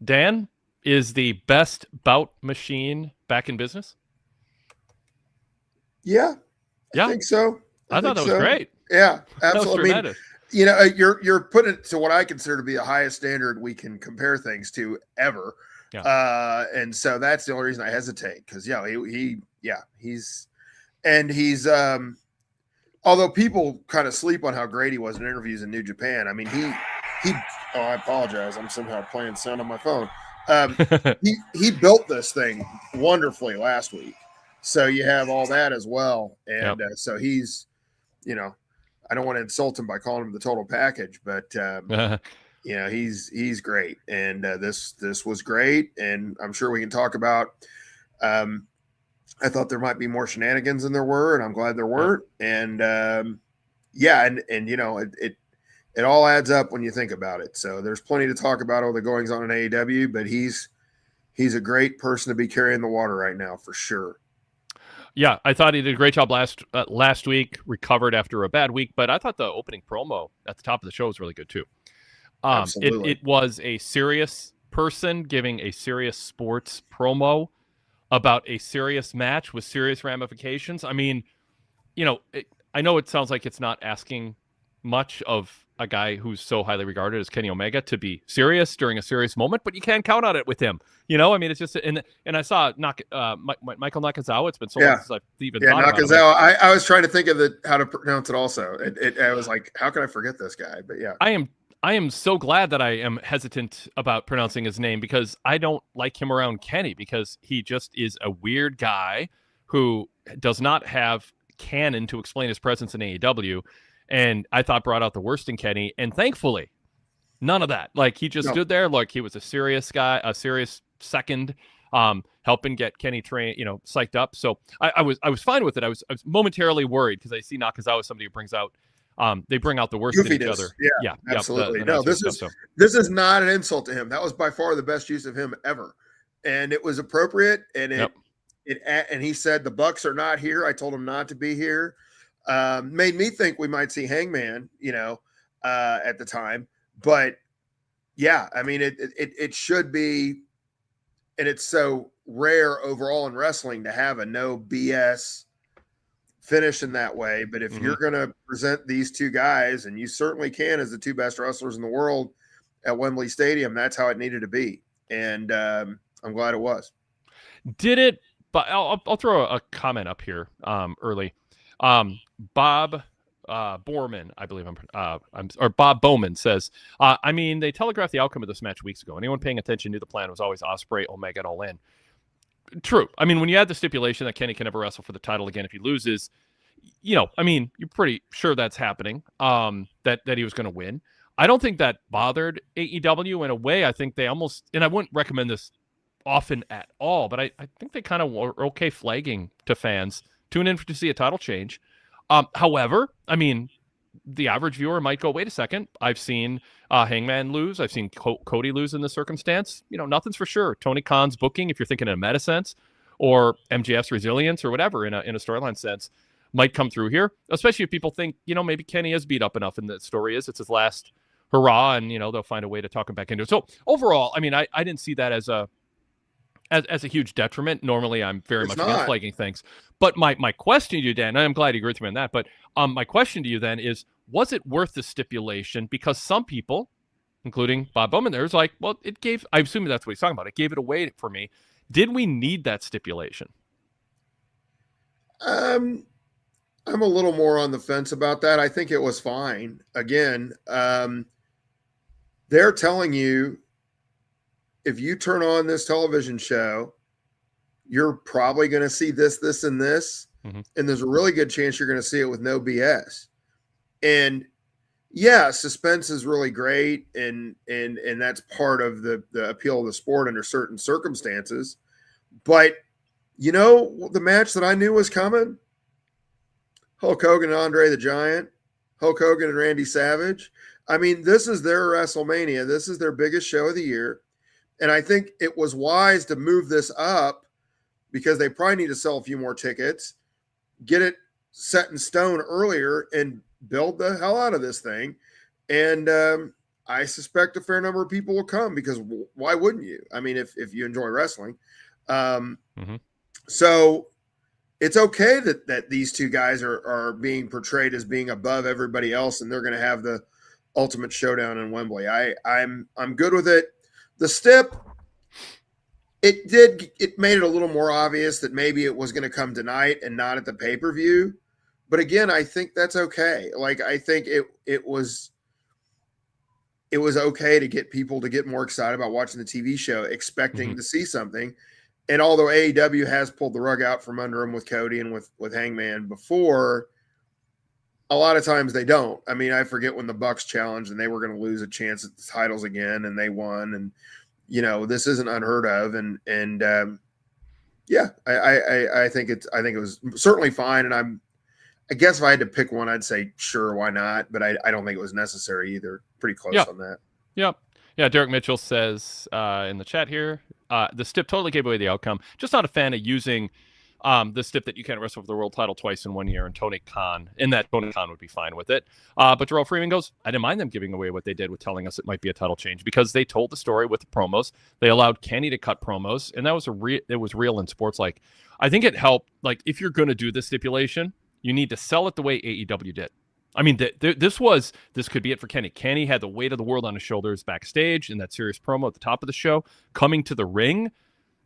Dan, is the best bout machine back in business? Yeah, I Yeah, think so. I thought that was great. Yeah, That was absolutely. I mean, tremendous. you're putting it to what I consider to be the highest standard we can compare things to ever. Yeah. And so that's the only reason I hesitate, because he's although people kind of sleep on how great he was in interviews in New Japan. I mean, he oh, I apologize. I'm somehow playing sound on my phone. He built this thing wonderfully last week. So you have all that as well. And so he's, I don't want to insult him by calling him the total package, but he's great. And this was great. And I'm sure we can talk about, I thought there might be more shenanigans than there were, and I'm glad there weren't. And it all adds up when you think about it. So there's plenty to talk about all the goings on in AEW, but he's a great person to be carrying the water right now for sure. Yeah, I thought he did a great job last week, recovered after a bad week, but I thought the opening promo at the top of the show was really good too. Absolutely. It was a serious person giving a serious sports promo about a serious match with serious ramifications. I mean, I know it sounds like it's not asking much of a guy who's so highly regarded as Kenny Omega to be serious during a serious moment, but you can't count on it with him. I mean, it's just, and I saw Michael Nakazawa. It's been so long since I've even thought about Nakazawa. I was trying to think of how to pronounce it also. I was like, how can I forget this guy? But yeah. I am so glad that I am hesitant about pronouncing his name, because I don't like him around Kenny, because he just is a weird guy who does not have canon to explain his presence in AEW. And I thought brought out the worst in Kenny. And thankfully, none of that. Like, he just stood there like he was a serious guy, a serious second, helping get Kenny psyched up. So I was fine with it. I was momentarily worried, because I see Nakazawa as somebody who brings out, they bring out the worst in each other. Yeah, absolutely. This is not an insult to him. That was by far the best use of him ever, and it was appropriate. And and he said the Bucks are not here. I told him not to be here. Made me think we might see Hangman, at the time. But yeah, I mean, it should be, and it's so rare overall in wrestling to have a no BS finish in that way. But if you're going to present these two guys, and you certainly can, as the two best wrestlers in the world at Wembley Stadium, that's how it needed to be. And I'm glad it was. Did it? But I'll throw a comment up here early. Bob Borman, I believe or Bob Bowman says, I mean, they telegraphed the outcome of this match weeks ago. Anyone paying attention knew the plan was always Ospreay, Omega, and all in. True. I mean, when you add the stipulation that Kenny can never wrestle for the title again if he loses, I mean, you're pretty sure that's happening, that he was going to win. I don't think that bothered AEW in a way. I think they almost, and I wouldn't recommend this often at all, but I think they kind of were okay flagging to fans, tune in to see a title change. However, I mean, the average viewer might go, wait a second, I've seen Hangman lose. I've seen Cody lose in this circumstance. Nothing's for sure. Tony Khan's booking, if you're thinking in a meta sense, or MJF's resilience, or whatever in a storyline sense, might come through here, especially if people think, maybe Kenny is beat up enough, and the story is it's his last hurrah, and, they'll find a way to talk him back into it. So overall, I mean, I didn't see that as a huge detriment. Normally, I'm very much against flagging things. But my question to you, Dan, and I'm glad you agreed with me on that, but my question to you then is, was it worth the stipulation? Because some people, including Bob Bowman, there's like, well, I assume that's what he's talking about. It gave it away for me. Did we need that stipulation? I'm a little more on the fence about that. I think it was fine. Again, they're telling you, if you turn on this television show, you're probably going to see this, this, and this. Mm-hmm. And there's a really good chance you're going to see it with no BS. And yeah, suspense is really great. And that's part of the appeal of the sport under certain circumstances. But the match that I knew was coming, Hulk Hogan and Andre the Giant, Hulk Hogan and Randy Savage. I mean, this is their WrestleMania. This is their biggest show of the year. And I think it was wise to move this up, because they probably need to sell a few more tickets, get it set in stone earlier, and build the hell out of this thing. And I suspect a fair number of people will come because why wouldn't you? I mean, if you enjoy wrestling. So it's okay that these two guys are being portrayed as being above everybody else, and they're going to have the ultimate showdown in Wembley. I'm good with it. The stip, it made it a little more obvious that maybe it was going to come tonight and not at the pay-per-view. But again, I think that's okay. Like, I think it was okay to get people to get more excited about watching the TV show, expecting to see something. And although AEW has pulled the rug out from under them with Cody and with Hangman before, a lot of times they don't. I mean, I forget when the Bucks challenged and they were going to lose a chance at the titles again, and they won. And this isn't unheard of. And yeah, I think it was certainly fine. And I guess if I had to pick one, I'd say sure, why not? But I don't think it was necessary either. Pretty close on that. Yep. Yeah, Derek Mitchell says in the chat here, the stip totally gave away the outcome. Just not a fan of using the stip that you can't wrestle for the world title twice in 1 year, and Tony Khan would be fine with it. But Darrell Freeman goes, I didn't mind them giving away what they did with telling us it might be a title change because they told the story with the promos. They allowed Kenny to cut promos, and that was it was real in sports. Like, I think it helped. Like, if you're going to do this stipulation, you need to sell it the way AEW did. I mean, this could be it for Kenny. Kenny had the weight of the world on his shoulders backstage in that serious promo at the top of the show, coming to the ring.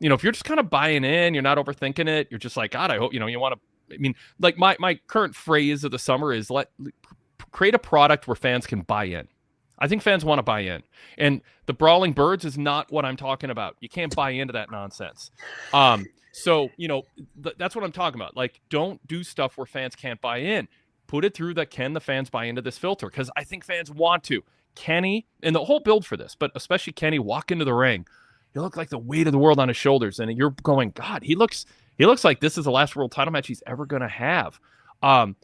If you're just kind of buying in, you're not overthinking it. You're just like, God, I hope, you want to, I mean, like my current phrase of the summer is create a product where fans can buy in. I think fans want to buy in. And the Brawling Birds is not what I'm talking about. You can't buy into that nonsense. So, that's what I'm talking about. Like, don't do stuff where fans can't buy in. Put it through that can the fans buy into this filter? Because I think fans want to. Kenny, and the whole build for this, but especially Kenny, walk into the ring. You look like the weight of the world on his shoulders, and you're going, God, he looks like this is the last world title match he's ever going to have.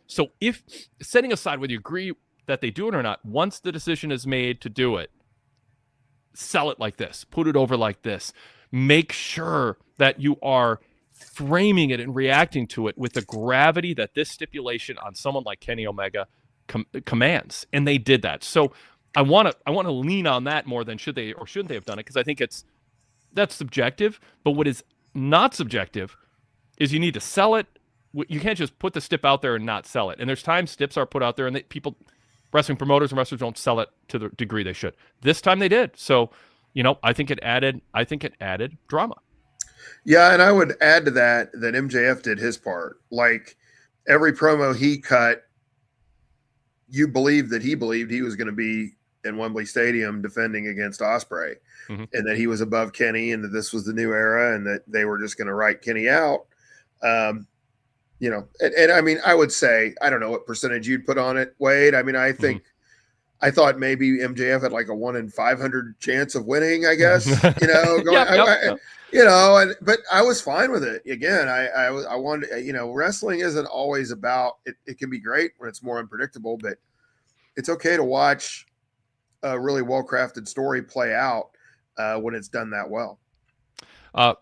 So if, setting aside whether you agree that they do it or not, once the decision is made to do it, sell it like this. Put it over like this. Make sure that you are framing it and reacting to it with the gravity that this stipulation on someone like Kenny Omega commands, and they did that. So I want to lean on that more than should they or shouldn't they have done it, because I think that's subjective. But what is not subjective is you need to sell it. You can't just put the stip out there and not sell it. And there's times stips are put out there and wrestling promoters and wrestlers don't sell it to the degree they should. This time they did. So, I think it added drama. Yeah, and I would add to that MJF did his part. Like, every promo he cut, you believed that he believed he was going to be in Wembley Stadium defending against Ospreay, and that he was above Kenny, and that this was the new era, and that they were just going to write Kenny out. And I mean, I would say, I don't know what percentage you'd put on it, Wade. I mean, I think I thought maybe MJF had like a 1 in 500 chance of winning, I guess, but I was fine with it. Again, I wanted, wrestling isn't always about, it can be great when it's more unpredictable, but it's okay to watch a really well-crafted story play out when it's done that well.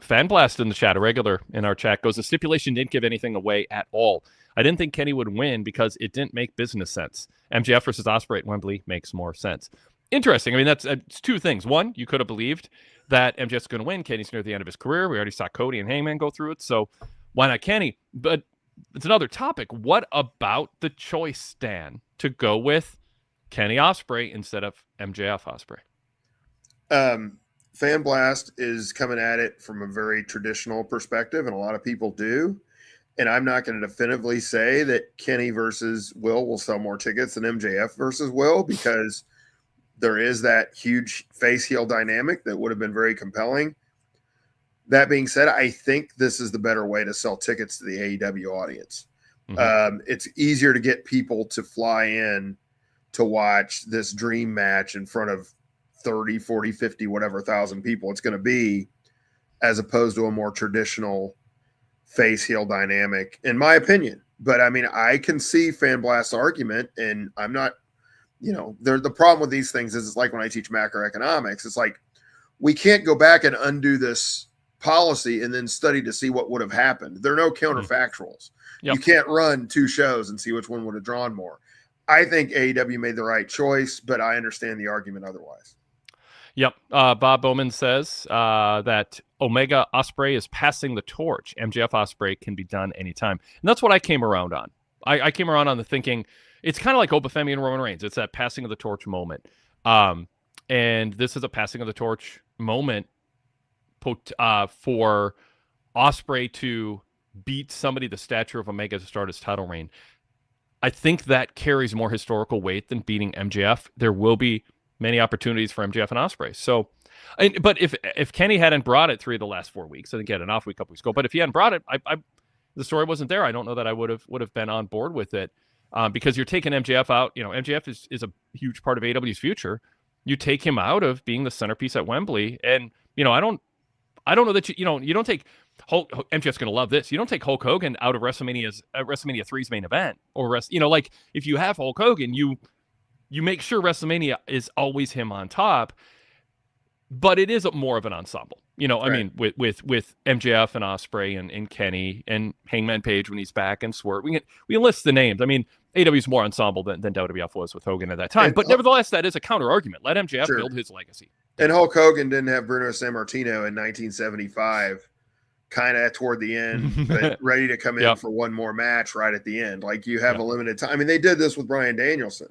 Fan Blast in the chat, a regular in our chat, goes, the stipulation didn't give anything away at all. I didn't think Kenny would win because it didn't make business sense. MJF versus Ospreay at Wembley makes more sense. Interesting. I mean, it's two things. One, you could have believed that MJF's going to win. Kenny's near the end of his career. We already saw Cody and Hangman go through it, so why not Kenny? But it's another topic. What about the choice, Stan, to go with Kenny Ospreay instead of MJF Ospreay? Fan Blast is coming at it from a very traditional perspective, and a lot of people do. And I'm not going to definitively say that Kenny versus Will sell more tickets than MJF versus Will, because there is that huge face heel dynamic that would have been very compelling. That being said, I think this is the better way to sell tickets to the AEW audience. It's easier to get people to fly in to watch this dream match in front of 30, 40, 50, whatever thousand people it's going to be, as opposed to a more traditional face heel dynamic, in my opinion. But I mean, I can see Fan Blast's argument, and I'm not, the problem with these things is, it's like when I teach macroeconomics, it's like, we can't go back and undo this policy and then study to see what would have happened. There are no counterfactuals. You can't run two shows and see which one would have drawn more. I think AEW made the right choice, but I understand the argument otherwise. Yep. Bob Bowman says that Omega Ospreay is passing the torch. MJF Ospreay can be done anytime. And that's what I came around on. I came around on the thinking it's kind of like Obafemi and Roman Reigns. It's that passing of the torch moment. And this is a passing of the torch moment for Ospreay to beat somebody the stature of Omega to start his title reign. I think that carries more historical weight than beating MJF. There will be many opportunities for MJF and Ospreay. So, but if Kenny hadn't brought it 3 of the last 4 weeks, I think he had an off week a couple weeks ago. But if he hadn't brought it, the story wasn't there. I don't know that I would have been on board with it because you're taking MJF out. You know, MJF is a huge part of AEW's future. You take him out of being the centerpiece at Wembley, and you know, I don't know that you don't take Hulk. MJF's going to love this. You don't take Hulk Hogan out of WrestleMania 3's main event, or like if you have Hulk Hogan, you make sure WrestleMania is always him on top, but it is more of an ensemble. You know, right. I mean, with MJF and Ospreay and Kenny and Hangman Page when he's back and Swerve, we list the names. I mean, AEW's more ensemble than WWF was with Hogan at that time. But nevertheless, that is a counter argument. Let MJF build his legacy. And Hulk Hogan didn't have Bruno Sammartino in 1975, kind of toward the end, but ready to come in for one more match right at the end. Like you have a limited time. I mean, they did this with Bryan Danielson.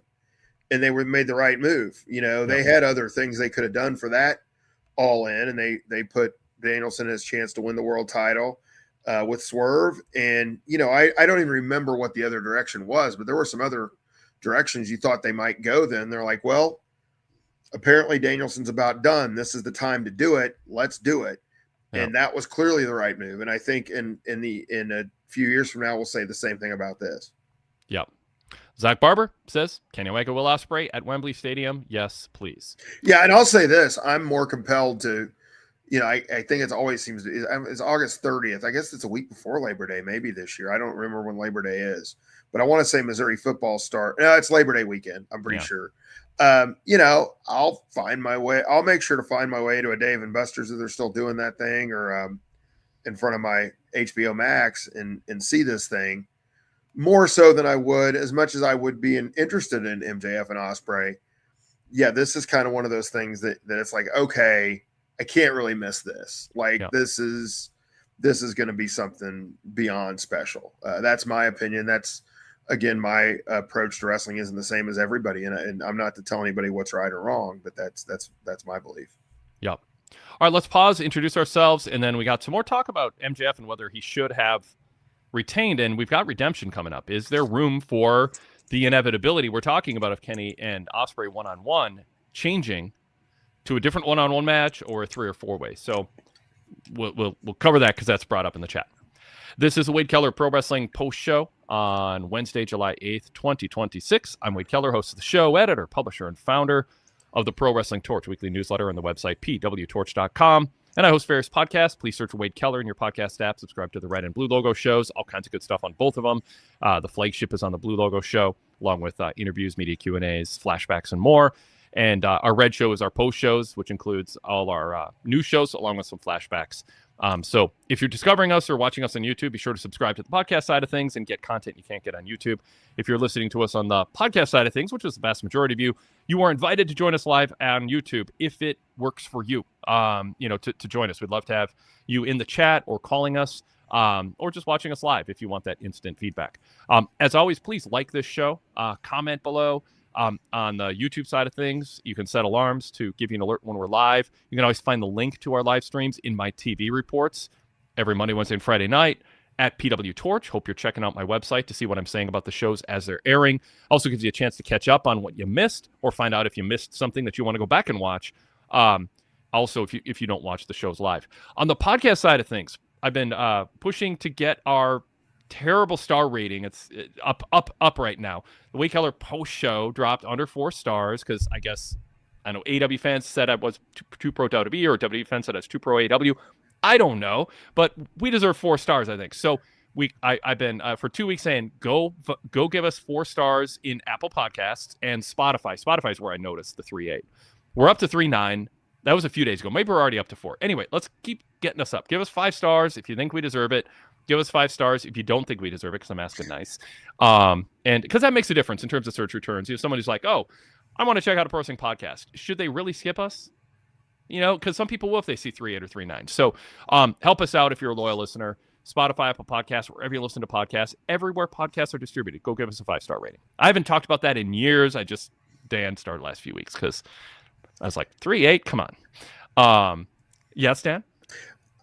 And they made the right move. You know, they had other things they could have done for that All In, and they put Danielson his chance to win the world title with Swerve. And, you know, I don't even remember what the other direction was, but there were some other directions you thought they might go then. They're like, well, apparently Danielson's about done. This is the time to do it. Let's do it. Yeah. And that was clearly the right move. And I think in a few years from now, we'll say the same thing about this. Yep. Zach Barber says, Kenny Omega will Ospreay at Wembley Stadium. Yes, please. Yeah, and I'll say this. I'm more compelled to, you know, I think it's always seems to, it's August 30th. I guess it's a week before Labor Day, maybe this year. I don't remember when Labor Day is. But I want to say Missouri football start. No, it's Labor Day weekend. I'm pretty sure. You know, I'll find my way. I'll make sure to find my way to a Dave & Buster's if they're still doing that thing, or in front of my HBO Max and see this thing. More so than I would, as much as I would be interested in MJF and Ospreay. Yeah, this is kind of one of those things that it's like, okay, I can't really miss this. Like this is going to be something beyond special. That's my opinion. That's, again, my approach to wrestling isn't the same as everybody, and I'm not to tell anybody what's right or wrong, but that's my belief. Yep. All right, let's pause, introduce ourselves, and then we got some more talk about MJF and whether he should have retained, and we've got redemption coming up. Is there room for the inevitability we're talking about of Kenny and Ospreay one-on-one changing to a different one-on-one match or a 3 or 4-way? So we'll cover that because that's brought up in the chat. This is the Wade Keller Pro Wrestling Post Show on Wednesday, July 8th, 2026. I'm Wade Keller, host of the show, editor, publisher, and founder of the Pro Wrestling Torch weekly newsletter on the website pwtorch.com. And I host various podcasts. Please search for Wade Keller in your podcast app. Subscribe to the red and blue logo shows. All kinds of good stuff on both of them. The flagship is on the blue logo show, along with interviews, media Q&As, flashbacks, and more. And our red show is our post shows, which includes all our new shows, along with some flashbacks. So if you're discovering us or watching us on YouTube, be sure to subscribe to the podcast side of things and get content you can't get on YouTube. If you're listening to us on the podcast side of things, which is the vast majority of you, you are invited to join us live on YouTube if it works for you, to join us. We'd love to have you in the chat or calling us or just watching us live if you want that instant feedback. As always, please like this show, comment below. On the YouTube side of things, you can set alarms to give you an alert when we're live. You can always find the link to our live streams in my TV reports every Monday, Wednesday, and Friday night at PWTorch. Hope you're checking out my website to see what I'm saying about the shows as they're airing. Also gives you a chance to catch up on what you missed or find out if you missed something that you want to go back and watch. Also, if you don't watch the shows live. On the podcast side of things, I've been pushing to get our terrible star rating. It's up right now. The Wade Keller post show dropped under 4 stars because I know AEW fans said I was too pro WWE, or WWE fans said I was too pro AEW. I don't know, but we deserve 4 stars, I think. So I've been for 2 weeks saying go give us 4 stars in Apple Podcasts and Spotify. Spotify is where I noticed the 3.8. We're up to 3.9. That was a few days ago. Maybe we're already up to 4. Anyway, let's keep getting us up. Give us 5 stars if you think we deserve it. Give us 5 stars if you don't think we deserve it, because I'm asking nice. And because that makes a difference in terms of search returns. Someone who's like, oh, I want to check out a pro wrestling podcast. Should they really skip us? Because some people will if they see 3.8 or 3.9. So help us out if you're a loyal listener. Spotify, Apple Podcasts, wherever you listen to podcasts, everywhere podcasts are distributed. Go give us a 5-star rating. I haven't talked about that in years. Dan started last few weeks because I was like, 3.8, come on. Yes, Dan?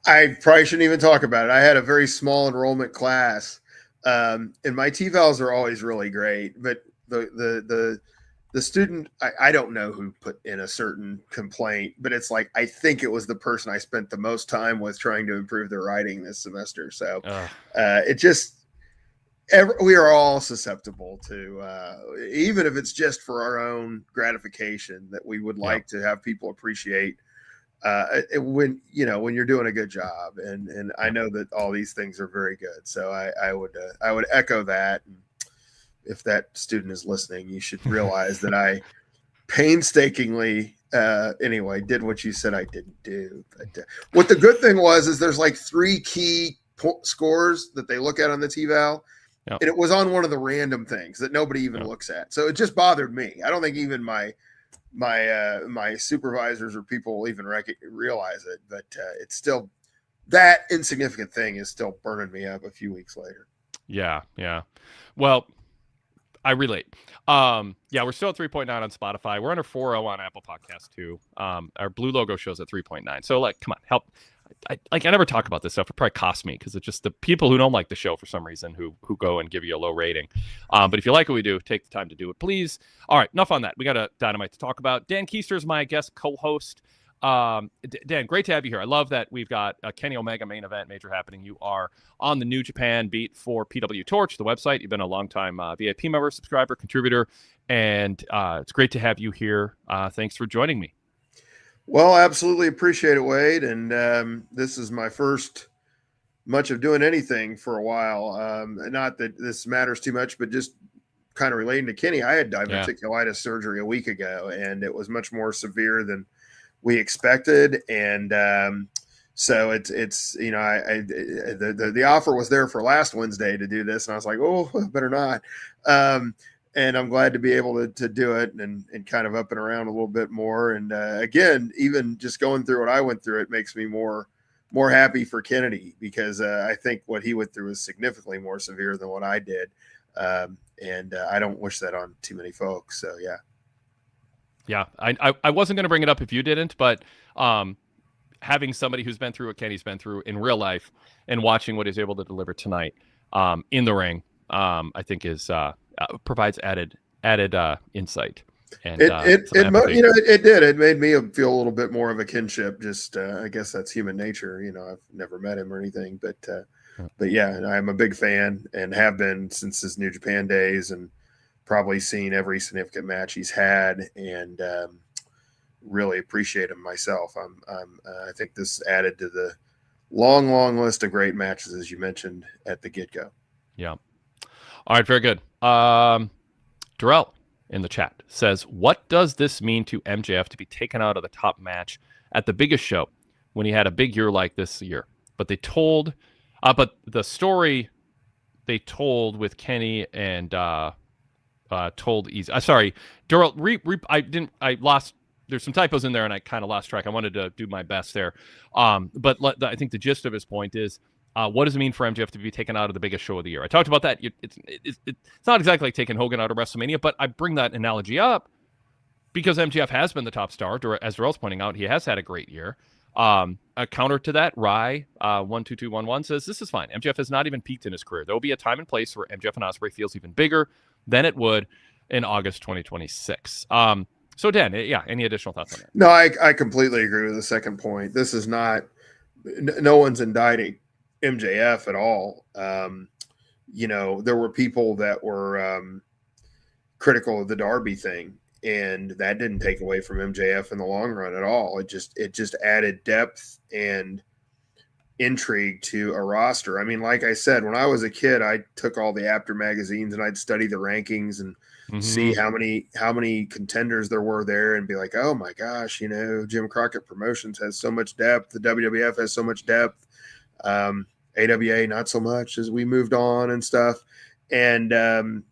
I probably shouldn't even talk about it. I had a very small enrollment class, and my TVALs are always really great, but the student, I don't know who put in a certain complaint, but it's like, I think it was the person I spent the most time with trying to improve their writing this semester. So it just, we are all susceptible to, even if it's just for our own gratification, that we would like to have people appreciate when you're doing a good job. And I know that all these things are very good. So I would echo that. And if that student is listening, you should realize that I painstakingly, did what you said I didn't do. But what the good thing was is there's like 3 key scores that they look at on the TVAL, and it was on one of the random things that nobody even looks at. So it just bothered me. I don't think even my supervisors or people will even realize it, but it's still, that insignificant thing is still burning me up a few weeks later. Yeah. Well, I relate. We're still at 3.9 on Spotify. We're under 4.0 on Apple Podcasts too. Our blue logo shows at 3.9. So come on, help. I never talk about this stuff. It probably costs me because it's just the people who don't like the show for some reason who go and give you a low rating. But if you like what we do, take the time to do it, please. All right, enough on that. We got a Dynamite to talk about. Dan Kuester is my guest co-host. Dan, great to have you here. I love that we've got a Kenny Omega main event major happening. You are on the New Japan beat for PWTorch, the website. You've been a long-time VIP member, subscriber, contributor, and it's great to have you here. Thanks for joining me. Well, I absolutely appreciate it, Wade. And this is my first much of doing anything for a while. Not that this matters too much, but just kind of relating to Kenny, I had diverticulitis surgery a week ago, and it was much more severe than we expected. And so it's the offer was there for last Wednesday to do this, and I was like, oh, better not. And I'm glad to be able to do it and kind of up and around a little bit more. And again, even just going through what I went through, it makes me more happy for Kennedy, because I think what he went through is significantly more severe than what I did. And I don't wish that on too many folks. So, yeah. Yeah, I wasn't going to bring it up if you didn't, but having somebody who's been through what Kenny's been through in real life and watching what he's able to deliver tonight in the ring, I think is provides added insight. And it did. It made me feel a little bit more of a kinship. Just I guess that's human nature. I've never met him or anything, but yeah, I'm a big fan and have been since his New Japan days, and probably seen every significant match he's had, and really appreciate him myself. I think this added to the long list of great matches, as you mentioned at the get-go. Yeah. All right, very good. Darrell in the chat says, what does this mean to MJF to be taken out of the top match at the biggest show when he had a big year like this year? But the story they told with Kenny and told easy. Sorry, Darrell. I lost. There's some typos in there, and I kind of lost track. I wanted to do my best there. But I think the gist of his point is, what does it mean for MJF to be taken out of the biggest show of the year? I talked about that. It's not exactly like taking Hogan out of WrestleMania, but I bring that analogy up because MJF has been the top star. As Darrell's pointing out, he has had a great year. A counter to that, Rye 12211 says this is fine. MJF has not even peaked in his career. There will be a time and place where MJF and Ospreay feels even bigger than it would in August 2026. So Dan, any additional thoughts on that? No, I completely agree with the second point. This is not, no one's indicting MJF at all. There were people that were critical of the Darby thing, and that didn't take away from MJF in the long run at all. It just added depth and intrigue to a roster. I mean, like I said, when I was a kid, I took all the After magazines and I'd study the rankings and see how many contenders there were there, and be like, oh my gosh, Jim Crockett Promotions has so much depth. The WWF has so much depth. AWA not so much as we moved on and stuff. And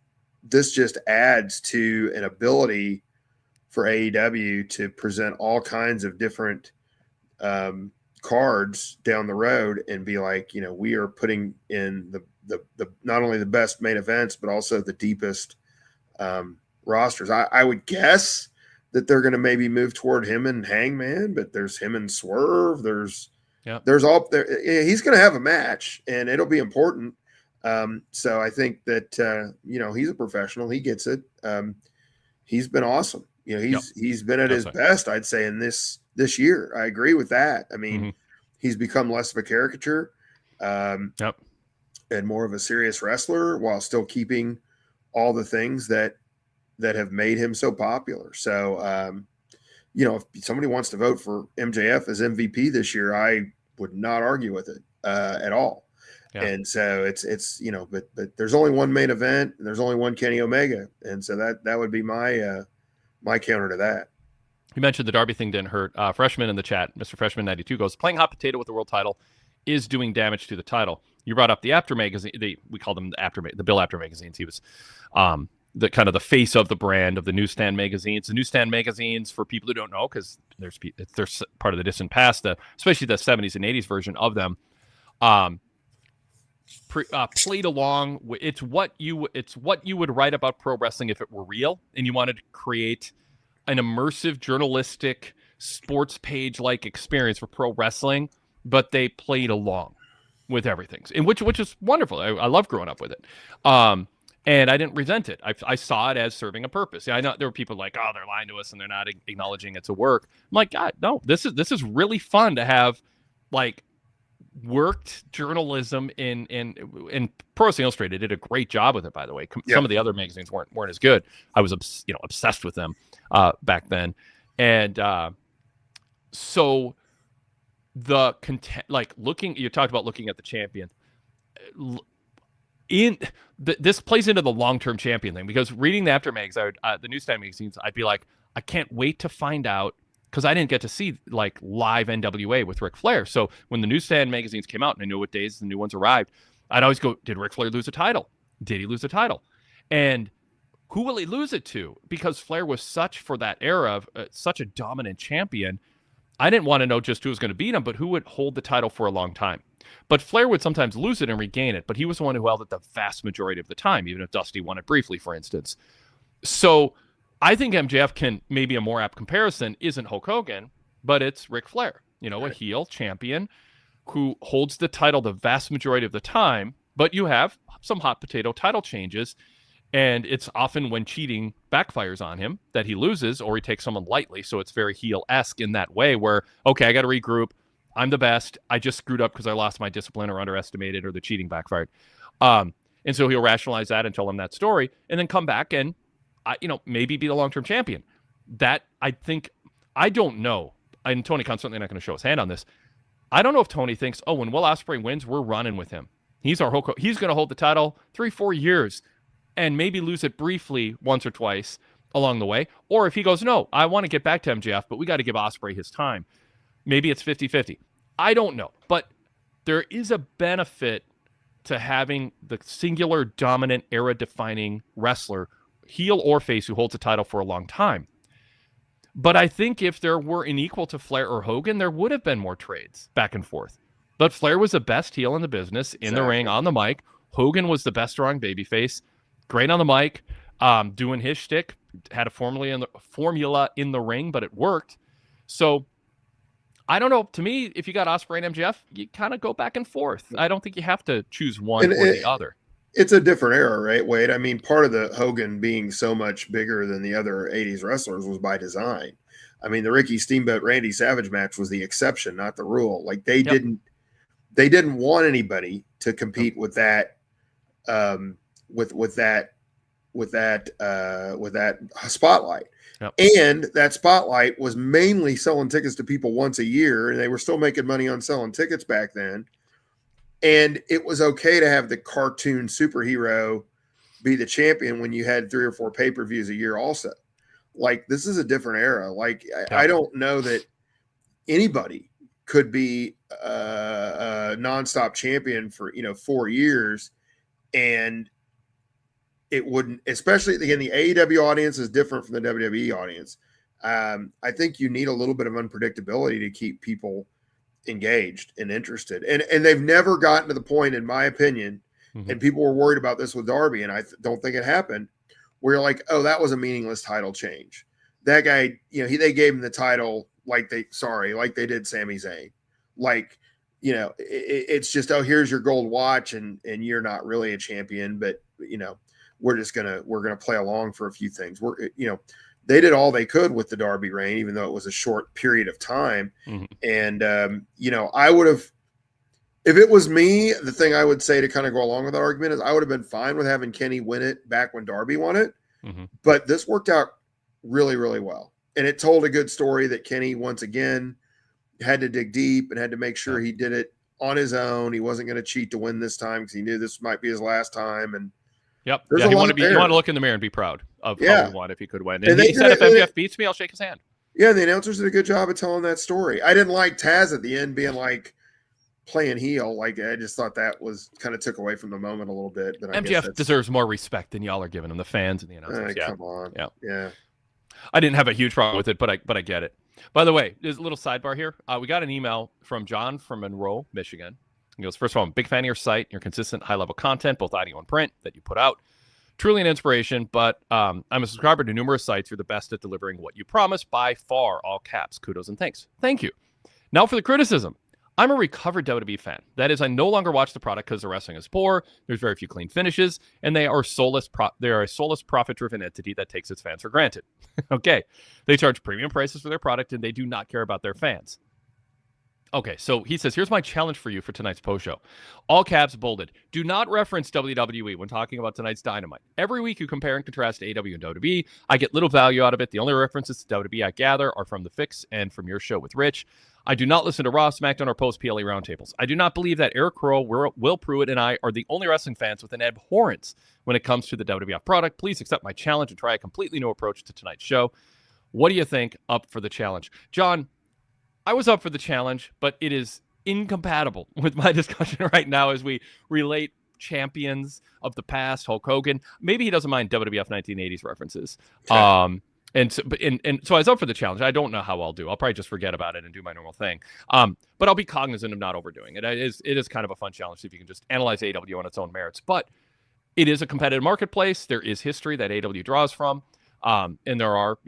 this just adds to an ability for AEW to present all kinds of different cards down the road and be like, we are putting in the not only the best main events, but also the deepest rosters. I would guess that they're going to maybe move toward him and Hangman, but there's him and Swerve. There's all there. He's going to have a match and it'll be important. So I think that, he's a professional. He gets it. He's been awesome. He's been at his best, I'd say, in this year. I agree with that. I mean, he's become less of a caricature and more of a serious wrestler while still keeping all the things that have made him so popular. So, if somebody wants to vote for MJF as MVP this year, I would not argue with it at all. Yeah. And so it's but there's only one main event and there's only one Kenny Omega. And so that would be my counter to that. You mentioned the Darby thing didn't hurt. Freshman in the chat, Mr. Freshman 92 goes, playing hot potato with the world title is doing damage to the title. You brought up the After magazine. We called them the Bill After magazines. He was the kind of the face of the brand of the newsstand magazines. The newsstand magazines, for people who don't know, because they're part of the distant past, especially the 70s and 80s version of them, played along. It's what you would write about pro wrestling if it were real, and you wanted to create an immersive journalistic sports page like experience for pro wrestling, but they played along with everything, and which is wonderful. I love growing up with it. And I didn't resent it. I saw it as serving a purpose. I know there were people like, oh, they're lying to us and they're not acknowledging it's a work. I'm like, God, no, this is really fun to have, like, worked journalism in Pro Wrestling Illustrated did a great job with it, by the way. Some of the other magazines weren't as good. I was obsessed with them back then. And so the content, like you talked about looking at the champion. This plays into the long-term champion thing, because reading the After mags, the newsstand magazines, I'd be like, I can't wait to find out, because I didn't get to see like live NWA with Ric Flair. So when the newsstand magazines came out and I knew what days the new ones arrived, I'd always go, did Ric Flair lose a title? Did he lose a title? And who will he lose it to? Because Flair was for that era, such a dominant champion. I didn't want to know just who was going to beat him, but who would hold the title for a long time. But Flair would sometimes lose it and regain it, but he was the one who held it the vast majority of the time, even if Dusty won it briefly, for instance. So I think MJF can, maybe a more apt comparison isn't Hulk Hogan, but it's Ric Flair, a heel champion who holds the title the vast majority of the time, but you have some hot potato title changes, and it's often when cheating backfires on him that he loses, or he takes someone lightly. So it's very heel-esque in that way where, okay, I got to regroup. I'm the best. I just screwed up because I lost my discipline or underestimated or the cheating backfired. And so he'll rationalize that and tell him that story and then come back and, maybe be the long-term champion. That, I don't know. And Tony Khan's certainly not going to show his hand on this. I don't know if Tony thinks, when Will Ospreay wins, we're running with him. He's our Hulk. He's going to hold the title 3-4 years and maybe lose it briefly once or twice along the way. Or if he goes, no, I want to get back to MJF, but we got to give Ospreay his time. Maybe it's 50-50. I don't know. But there is a benefit to having the singular, dominant, era-defining wrestler, heel or face, who holds the title for a long time. But I think if there were an equal to Flair or Hogan, there would have been more trades back and forth. But Flair was the best heel in the business, in the ring, on the mic. Hogan was the best strong babyface, great on the mic, doing his shtick, had a formula in the ring, but it worked. So I don't know. To me, if you got Ospreay and MJF, you kind of go back and forth. I don't think you have to choose one or the other. It's a different era, right, Wade? I mean, part of the Hogan being so much bigger than the other 80s wrestlers was by design. I mean, the Ricky Steamboat Randy Savage match was the exception, not the rule. Like they didn't want anybody to compete with that with that spotlight. Yep. And that spotlight was mainly selling tickets to people once a year, and they were still making money on selling tickets back then. And it was okay to have the cartoon superhero be the champion when you had 3 or 4 pay-per-views a year also. Like, this is a different era. Like, I don't know that anybody could be a nonstop champion for 4 years, and it wouldn't, especially again, the AEW audience is different from the WWE audience. I think you need a little bit of unpredictability to keep people engaged and interested. And they've never gotten to the point, in my opinion, and people were worried about this with Darby, and I don't think it happened, where you're like, oh, that was a meaningless title change. That guy, they gave him the title like they did Sami Zayn. Like, it's just, oh, here's your gold watch, and you're not really a champion, but we're gonna play along for a few things. They did all they could with the Darby reign, even though it was a short period of time. And I would have, if it was me, the thing I would say to kind of go along with that argument is I would have been fine with having Kenny win it back when Darby won it. But this worked out really, really well. And it told a good story that Kenny, once again, had to dig deep and had to make sure he did it on his own. He wasn't going to cheat to win this time because he knew this might be his last time. And he wanted to look in the mirror and be proud of how he won if he could win. And he said, if MJF beats me, I'll shake his hand. Yeah, the announcers did a good job of telling that story. I didn't like Taz at the end being like playing heel. Like, I just thought that was kind of took away from the moment a little bit. But MJF deserves more respect than y'all are giving him, the fans and the announcers. Come on. Yeah. I didn't have a huge problem with it, but I get it. By the way, there's a little sidebar here. We got an email from John from Monroe, Michigan. He goes, first of all, I'm a big fan of your site, your consistent high-level content, both audio and print, that you put out. Truly an inspiration, but I'm a subscriber to numerous sites. You're the best at delivering what you promise by far, all caps. Kudos and thanks. Thank you. Now for the criticism. I'm a recovered WWE fan. That is, I no longer watch the product because the wrestling is poor, there's very few clean finishes, and they are a soulless profit-driven entity that takes its fans for granted. Okay. They charge premium prices for their product, and they do not care about their fans. Okay, so he says, here's my challenge for you for tonight's post show. All caps bolded. Do not reference WWE when talking about tonight's Dynamite. Every week you compare and contrast AEW and WWE. I get little value out of it. The only references to WWE I gather are from The Fix and from your show with Rich. I do not listen to Raw, SmackDown, or post-PLE roundtables. I do not believe that Eric Kroll, Will Pruitt, and I are the only wrestling fans with an abhorrence when it comes to the WWF product. Please accept my challenge and try a completely new approach to tonight's show. What do you think? Up for the challenge. John, I was up for the challenge, but it is incompatible with my discussion right now as we relate champions of the past, Hulk Hogan. Maybe he doesn't mind WWF 1980s references. Okay. And so I was up for the challenge. I don't know how I'll do. I'll probably just forget about it and do my normal thing. But I'll be cognizant of not overdoing it. It is kind of a fun challenge if you can just analyze AEW on its own merits. But it is a competitive marketplace. There is history that AEW draws from, and there are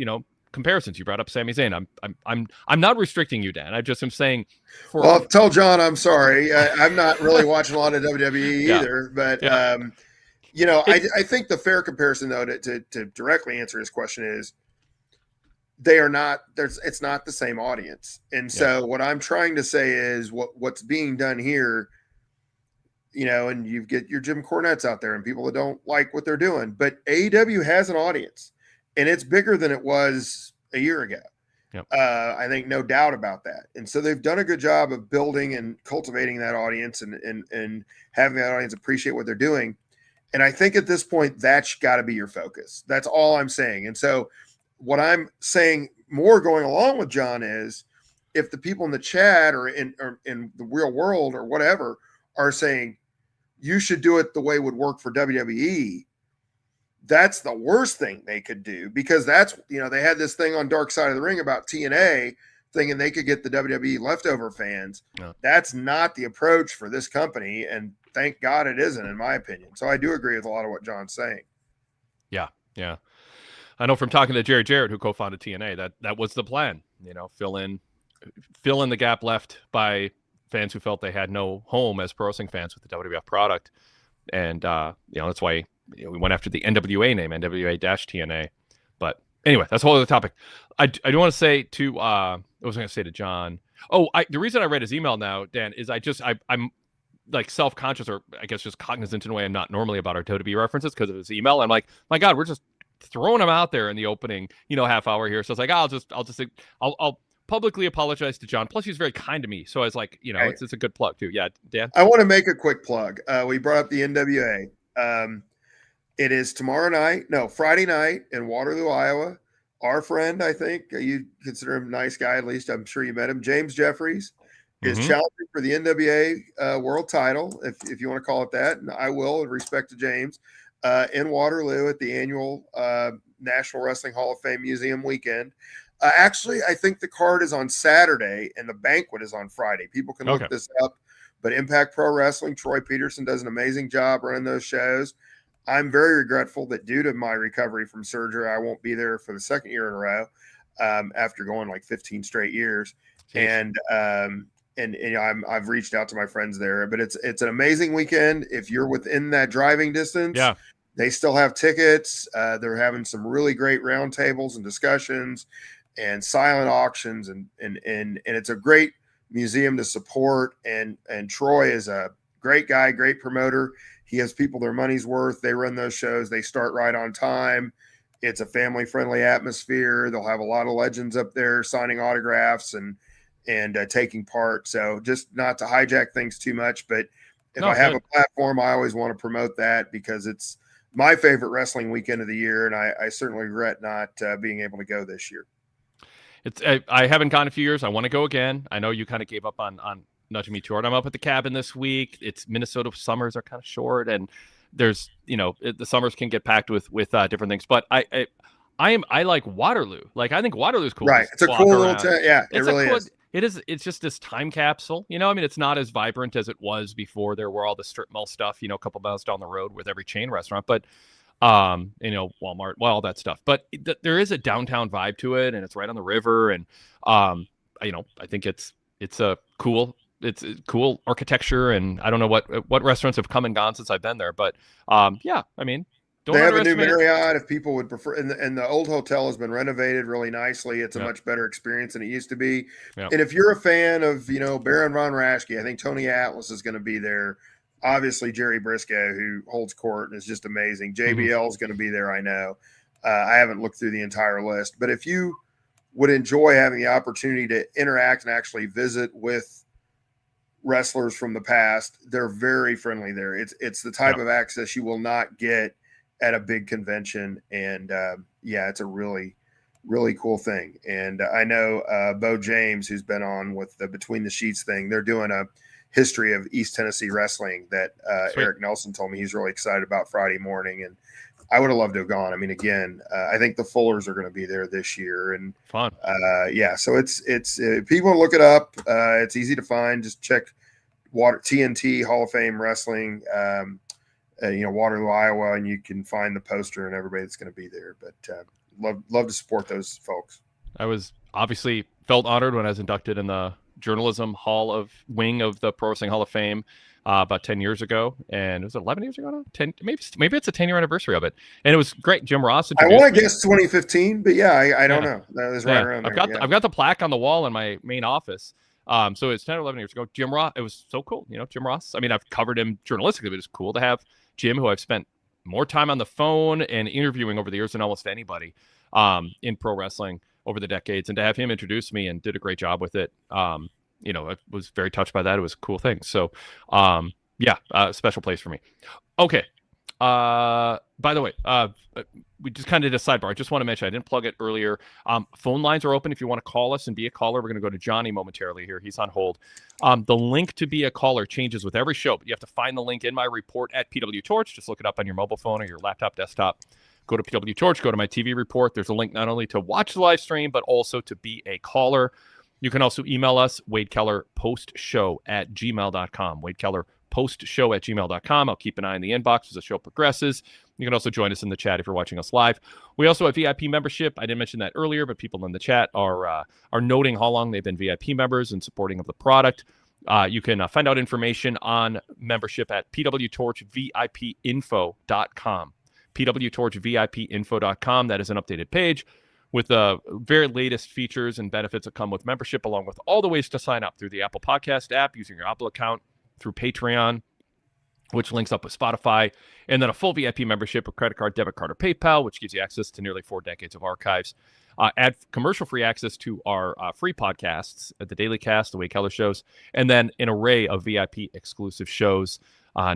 comparisons. You brought up Sami Zayn. I'm not restricting you, Dan. I just am saying. Well, tell John I'm sorry. I'm not really watching a lot of WWE either, but I think the fair comparison though to directly answer his question is they are not. It's not the same audience, and so what I'm trying to say is what's being done here. And you get your Jim Cornettes out there and people that don't like what they're doing, but AEW has an audience. And it's bigger than it was a year ago. Yep. I think no doubt about that. And so they've done a good job of building and cultivating that audience and having that audience appreciate what they're doing. And I think at this point, that's got to be your focus. That's all I'm saying. And so what I'm saying more going along with John is if the people in the chat or in the real world or whatever are saying you should do it the way it would work for WWE, that's the worst thing they could do because that's, they had this thing on Dark Side of the Ring about TNA thinking they could get the WWE leftover fans. No. That's not the approach for this company. And thank God it isn't, in my opinion. So I do agree with a lot of what John's saying. Yeah. Yeah. I know from talking to Jerry Jarrett, who co-founded TNA, that was the plan, fill in the gap left by fans who felt they had no home as pro wrestling fans with the WWF product. And, that's why, we went after the NWA name, NWA-TNA. But anyway, that's a whole other topic. I do want to say to, what was I going to say to John? Oh, the reason I read his email now, Dan, is I'm like self-conscious or I guess just cognizant in a way I'm not normally about our WWE references because of his email. I'm like, my God, we're just throwing them out there in the opening, half hour here. So it's like, I'll publicly apologize to John. Plus, he's very kind to me. So I was like, it's a good plug too. Yeah, Dan? I want to make a quick plug. We brought up the NWA. It is Friday night in Waterloo, Iowa. Our friend, I think you consider him a nice guy, at least I'm sure you met him, James Jeffries, is challenging for the NWA world title, if you want to call it that. And I will, in respect to James, in Waterloo at the annual National Wrestling Hall of Fame Museum weekend. Actually, I think the card is on Saturday and the banquet is on Friday. People can look this up. But Impact Pro Wrestling, Troy Peterson does an amazing job running those shows. I'm very regretful that due to my recovery from surgery, I won't be there for the second year in a row after going like 15 straight years. Jeez. And you know, I've reached out to my friends there, but it's an amazing weekend. If you're within that driving distance, they still have tickets. They're having some really great roundtables and discussions and silent auctions, and it's a great museum to support. And Troy is a great guy, great promoter. He has people their money's worth. They run those shows. They start right on time. It's a family-friendly atmosphere. They'll have a lot of legends up there signing autographs and taking part. So just not to hijack things too much, but if I have a platform, I always want to promote that because it's my favorite wrestling weekend of the year, and I certainly regret not being able to go this year. I haven't gone in a few years. I want to go again. I know you kind of gave up on nudging me toward. I'm up at the cabin this week. It's Minnesota summers are kind of short, and there's the summers can get packed with different things. But I like Waterloo. Like I think Waterloo's cool. Right, it's a cool little it really is. It is. It's just this time capsule. I mean, it's not as vibrant as it was before. There were all the strip mall stuff, a couple miles down the road with every chain restaurant, but Walmart, all that stuff. But there is a downtown vibe to it, and it's right on the river. And I think it's a cool. It's cool architecture, and I don't know what restaurants have come and gone since I've been there, but I mean. They have a new Marriott if people would prefer, and the old hotel has been renovated really nicely. It's a much better experience than it used to be. Yep. And if you're a fan of, Baron Von Raschke, I think Tony Atlas is going to be there. Obviously, Jerry Briscoe, who holds court and is just amazing. JBL is going to be there, I know. I haven't looked through the entire list. But if you would enjoy having the opportunity to interact and actually visit with wrestlers from the past, they're very friendly there. It's the type of access you will not get at a big convention, and it's a really, really cool thing. And I know Bo James, who's been on with the Between the Sheets thing, they're doing a history of East Tennessee wrestling that Eric Nelson told me he's really excited about Friday morning, and I would have loved to have gone. I mean, again, I think the Fullers are going to be there this year, and fun. So it's people look it up. It's easy to find. Just check TNT Hall of Fame Wrestling. Waterloo, Iowa, and you can find the poster and everybody that's going to be there. But love to support those folks. I was obviously felt honored when I was inducted in the journalism wing of the Pro Wrestling Hall of Fame about 10 years ago, and it was 11 years ago now. 10, maybe it's a 10-year anniversary of it, and it was great. Jim Ross. I want to guess 2015, but I don't know. That was right around there. I've got the plaque on the wall in my main office. So it's 10 or 11 years ago. Jim Ross. It was so cool. Jim Ross. I mean, I've covered him journalistically, but it's cool to have Jim, who I've spent more time on the phone and interviewing over the years than almost anybody in pro wrestling over the decades, and to have him introduce me and did a great job with it. I was very touched by that. It was a cool thing. So, a special place for me. Okay. By the way, we just kind of did a sidebar. I just want to mention, I didn't plug it earlier. Phone lines are open if you want to call us and be a caller. We're going to go to Johnny momentarily here. He's on hold. The link to be a caller changes with every show, but you have to find the link in my report at PWTorch. Just look it up on your mobile phone or your laptop, desktop. Go to PWTorch, go to my TV report. There's a link not only to watch the live stream, but also to be a caller. You can also email us, Wade Keller postshow@gmail.com. Wade Keller postshow@gmail.com. I'll keep an eye on the inbox as the show progresses. You can also join us in the chat if you're watching us live. We also have VIP membership. I didn't mention that earlier, but people in the chat are noting how long they've been VIP members and supporting of the product. You can find out information on membership at pwtorchvipinfo.com. pwtorchvipinfo.com. That is an updated page with the very latest features and benefits that come with membership, along with all the ways to sign up through the Apple Podcast app, using your Apple account, through Patreon, which links up with Spotify, and then a full VIP membership with credit card, debit card, or PayPal, which gives you access to nearly 4 decades of archives. Add commercial-free access to our free podcasts, at the Daily Cast, the Wade Keller shows, and then an array of VIP exclusive shows.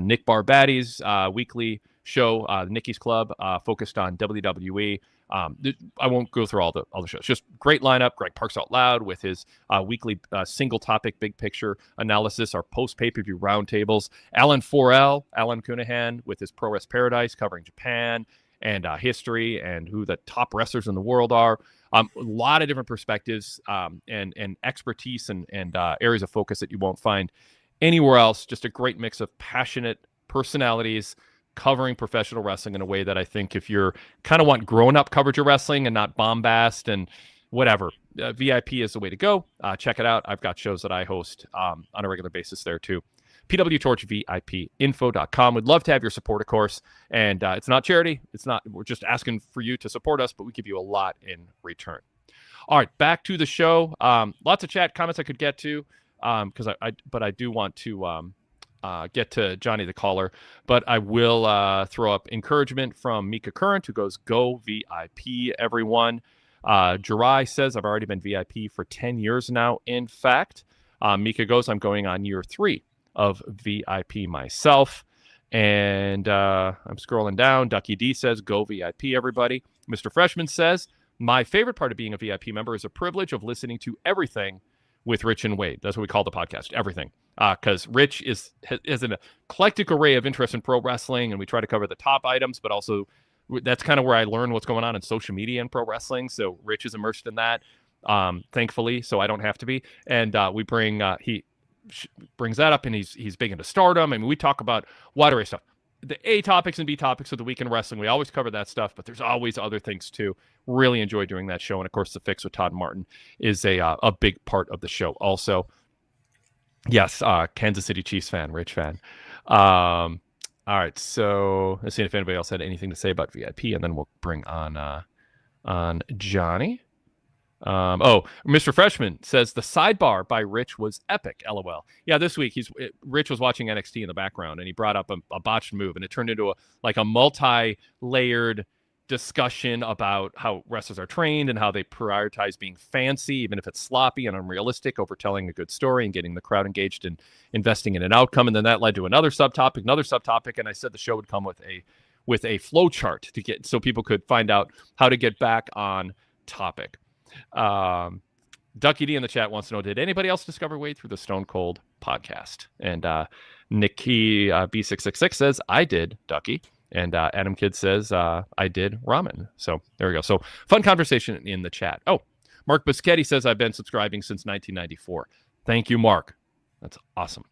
Nick Barbatti's weekly show, Nikki's Club, focused on WWE. I won't go through all the shows. Just great lineup. Greg Parks Out Loud with his weekly single topic, big picture analysis. Our post pay-per-view roundtables. Alan Cunahan with his Pro Wrest Paradise covering Japan and history and who the top wrestlers in the world are. A lot of different perspectives and expertise and areas of focus that you won't find anywhere else. Just a great mix of passionate personalities covering professional wrestling in a way that I think if you're kind of want grown-up coverage of wrestling and not bombast and whatever, VIP is the way to go. Check it out. I've got shows that I host on a regular basis there too. pwtorchvipinfo.com. We'd love to have your support, of course. And it's not charity. We're just asking for you to support us, but we give you a lot in return. All right, back to the show. Lots of chat comments I could get to, but I do want to get to Johnny the caller, but I will throw up encouragement from Mika Current, who goes, "Go VIP, everyone." Jirai says, "I've already been VIP for 10 years now. In fact," Mika goes, "I'm going on year 3 of VIP myself." And I'm scrolling down. Ducky D says, "Go VIP, everybody." Mr. Freshman says, "My favorite part of being a VIP member is a privilege of listening to everything with Rich and Wade." That's what we call the podcast, everything. Because Rich has an eclectic array of interest in pro wrestling, and we try to cover the top items, but also that's kind of where I learn what's going on in social media and pro wrestling. So Rich is immersed in that, thankfully, so I don't have to be. And we bring he brings that up, and he's big into Stardom. I mean, we talk about wide array stuff. The A topics and B topics of the week in wrestling, we always cover that stuff, but there's always other things too. Really enjoy doing that show. And of course, The Fix with Todd Martin is a big part of the show also. Yes, Kansas City Chiefs fan, Rich fan. All right, so let's see if anybody else had anything to say about VIP, and then we'll bring on Johnny. Mr. Freshman says the sidebar by Rich was epic. LOL. Yeah, this week Rich was watching NXT in the background, and he brought up a botched move, and it turned into a multi-layered discussion about how wrestlers are trained and how they prioritize being fancy, even if it's sloppy and unrealistic, over telling a good story and getting the crowd engaged and investing in an outcome. And then that led to another subtopic. And I said the show would come with a flow chart to get so people could find out how to get back on topic. Ducky D in the chat wants to know, did anybody else discover Wade through the Stone Cold podcast? And Nikki B666 says, I did, Ducky. And Adam Kidd says, I did ramen. So there we go. So fun conversation in the chat. Oh, Mark Biscetti says, I've been subscribing since 1994. Thank you, Mark. That's awesome.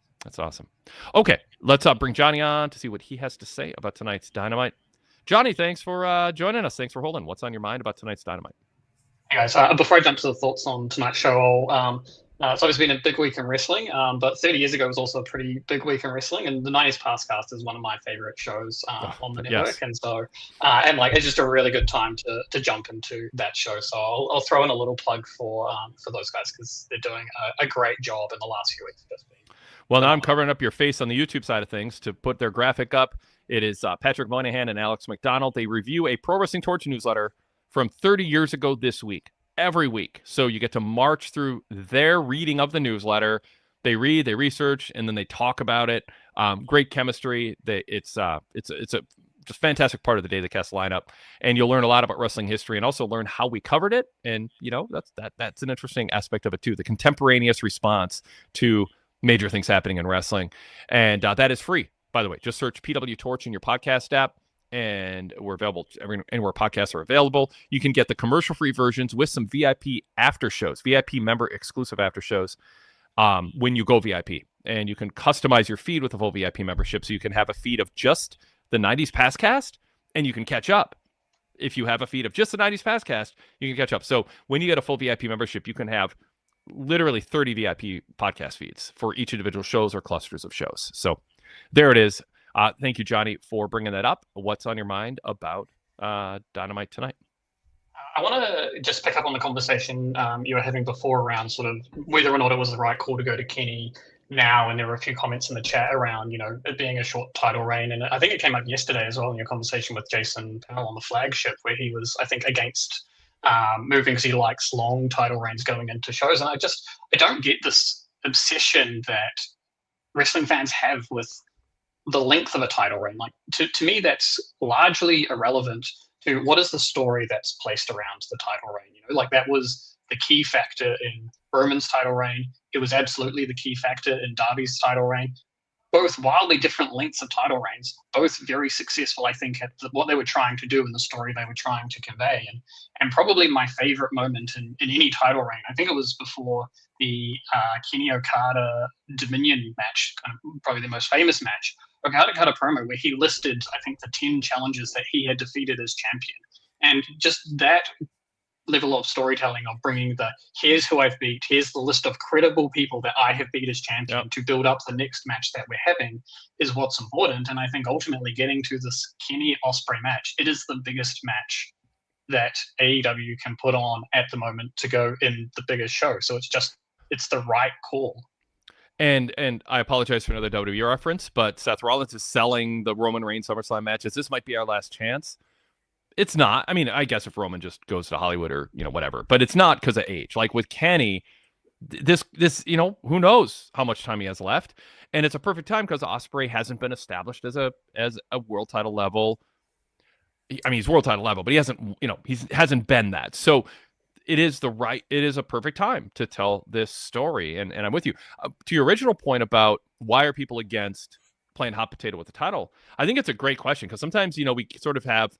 Okay, let's bring Johnny on to see what he has to say about tonight's Dynamite. Johnny, thanks for joining us. Thanks for holding. What's on your mind about tonight's Dynamite? Hey guys, before I jump to the thoughts on tonight's show, it's obviously been a big week in wrestling, but 30 years ago was also a pretty big week in wrestling, and the 90s Pastcast is one of my favorite shows on the network, yes. And so, it's just a really good time to jump into that show. So I'll throw in a little plug for those guys because they're doing a great job in the last few weeks. Well, now I'm covering up your face on the YouTube side of things to put their graphic up. It is Patrick Moynihan and Alex McDonald. They review a Pro Wrestling Torch newsletter from 30 years ago this week. Every week. So you get to march through their reading of the newsletter. They read, they research, and then they talk about it. Great chemistry. It's a just fantastic part of the Daily Cast lineup. And you'll learn a lot about wrestling history and also learn how we covered it. And, that's an interesting aspect of it too. The contemporaneous response to major things happening in wrestling. And that is free, by the way. Just search PWTorch in your podcast app. And we're available anywhere podcasts are available. You can get the commercial-free versions with some VIP after shows, VIP member exclusive after shows when you go VIP. And you can customize your feed with a full VIP membership, so you can have a feed of just the 90s Pastcast, and you can catch up. If you have a feed of just the 90s Pastcast, you can catch up. So when you get a full VIP membership, you can have literally 30 VIP podcast feeds for each individual shows or clusters of shows. So there it is. Thank you, Johnny, for bringing that up. What's on your mind about Dynamite tonight? I want to just pick up on the conversation you were having before around sort of whether or not it was the right call to go to Kenny now. And there were a few comments in the chat around, it being a short title reign. And I think it came up yesterday as well in your conversation with Jason Powell on the flagship, where he was, I think, against moving because he likes long title reigns going into shows. And I don't get this obsession that wrestling fans have with the length of a title reign. Like to me, that's largely irrelevant to what is the story that's placed around the title reign. Like that was the key factor in Roman's title reign. It was absolutely the key factor in Darby's title reign. Both wildly different lengths of title reigns, both very successful, I think, at what they were trying to do in the story they were trying to convey. And probably my favorite moment in any title reign, I think it was before the Kenny Okada Dominion match, kind of probably the most famous match. Okada cut a promo where he listed, I think, the 10 challenges that he had defeated as champion. And just that level of storytelling of bringing here's who I've beat, here's the list of credible people that I have beat as champion to build up the next match that we're having is what's important. And I think ultimately getting to this Kenny Ospreay match, it is the biggest match that AEW can put on at the moment to go in the biggest show. So it's the right call. And I apologize for another WWE reference, but Seth Rollins is selling the Roman Reigns SummerSlam match as this might be our last chance. It's not. I mean, I guess if Roman just goes to Hollywood or, whatever, but it's not because of age. Like with Kenny, this, who knows how much time he has left. And it's a perfect time because Ospreay hasn't been established as a world title level. I mean, he's world title level, but he hasn't, he hasn't been that. So it is a perfect time to tell this story. And I'm with you. To your original point about why are people against playing hot potato with the title? I think it's a great question because sometimes, we sort of have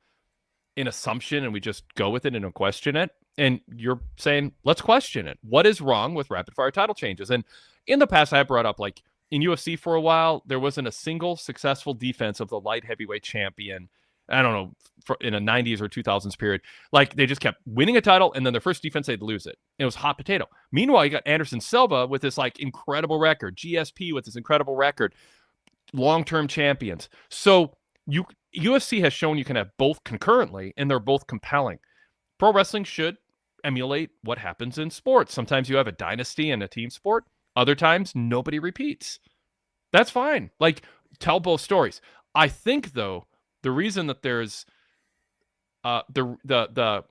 an assumption and we just go with it and don't question it. And you're saying, let's question it. What is wrong with rapid fire title changes? And in the past, I brought up, like in UFC for a while, there wasn't a single successful defense of the light heavyweight champion. I don't know, in a 90s or 2000s period. Like they just kept winning a title and then their first defense, they'd lose it. It was hot potato. Meanwhile, you got Anderson Silva with this like incredible record, GSP with this incredible record, long-term champions. So UFC has shown you can have both concurrently, and they're both compelling. Pro wrestling should emulate what happens in sports. Sometimes you have a dynasty in a team sport. Other times, nobody repeats. That's fine. Like, tell both stories. I think, though, the reason that there's the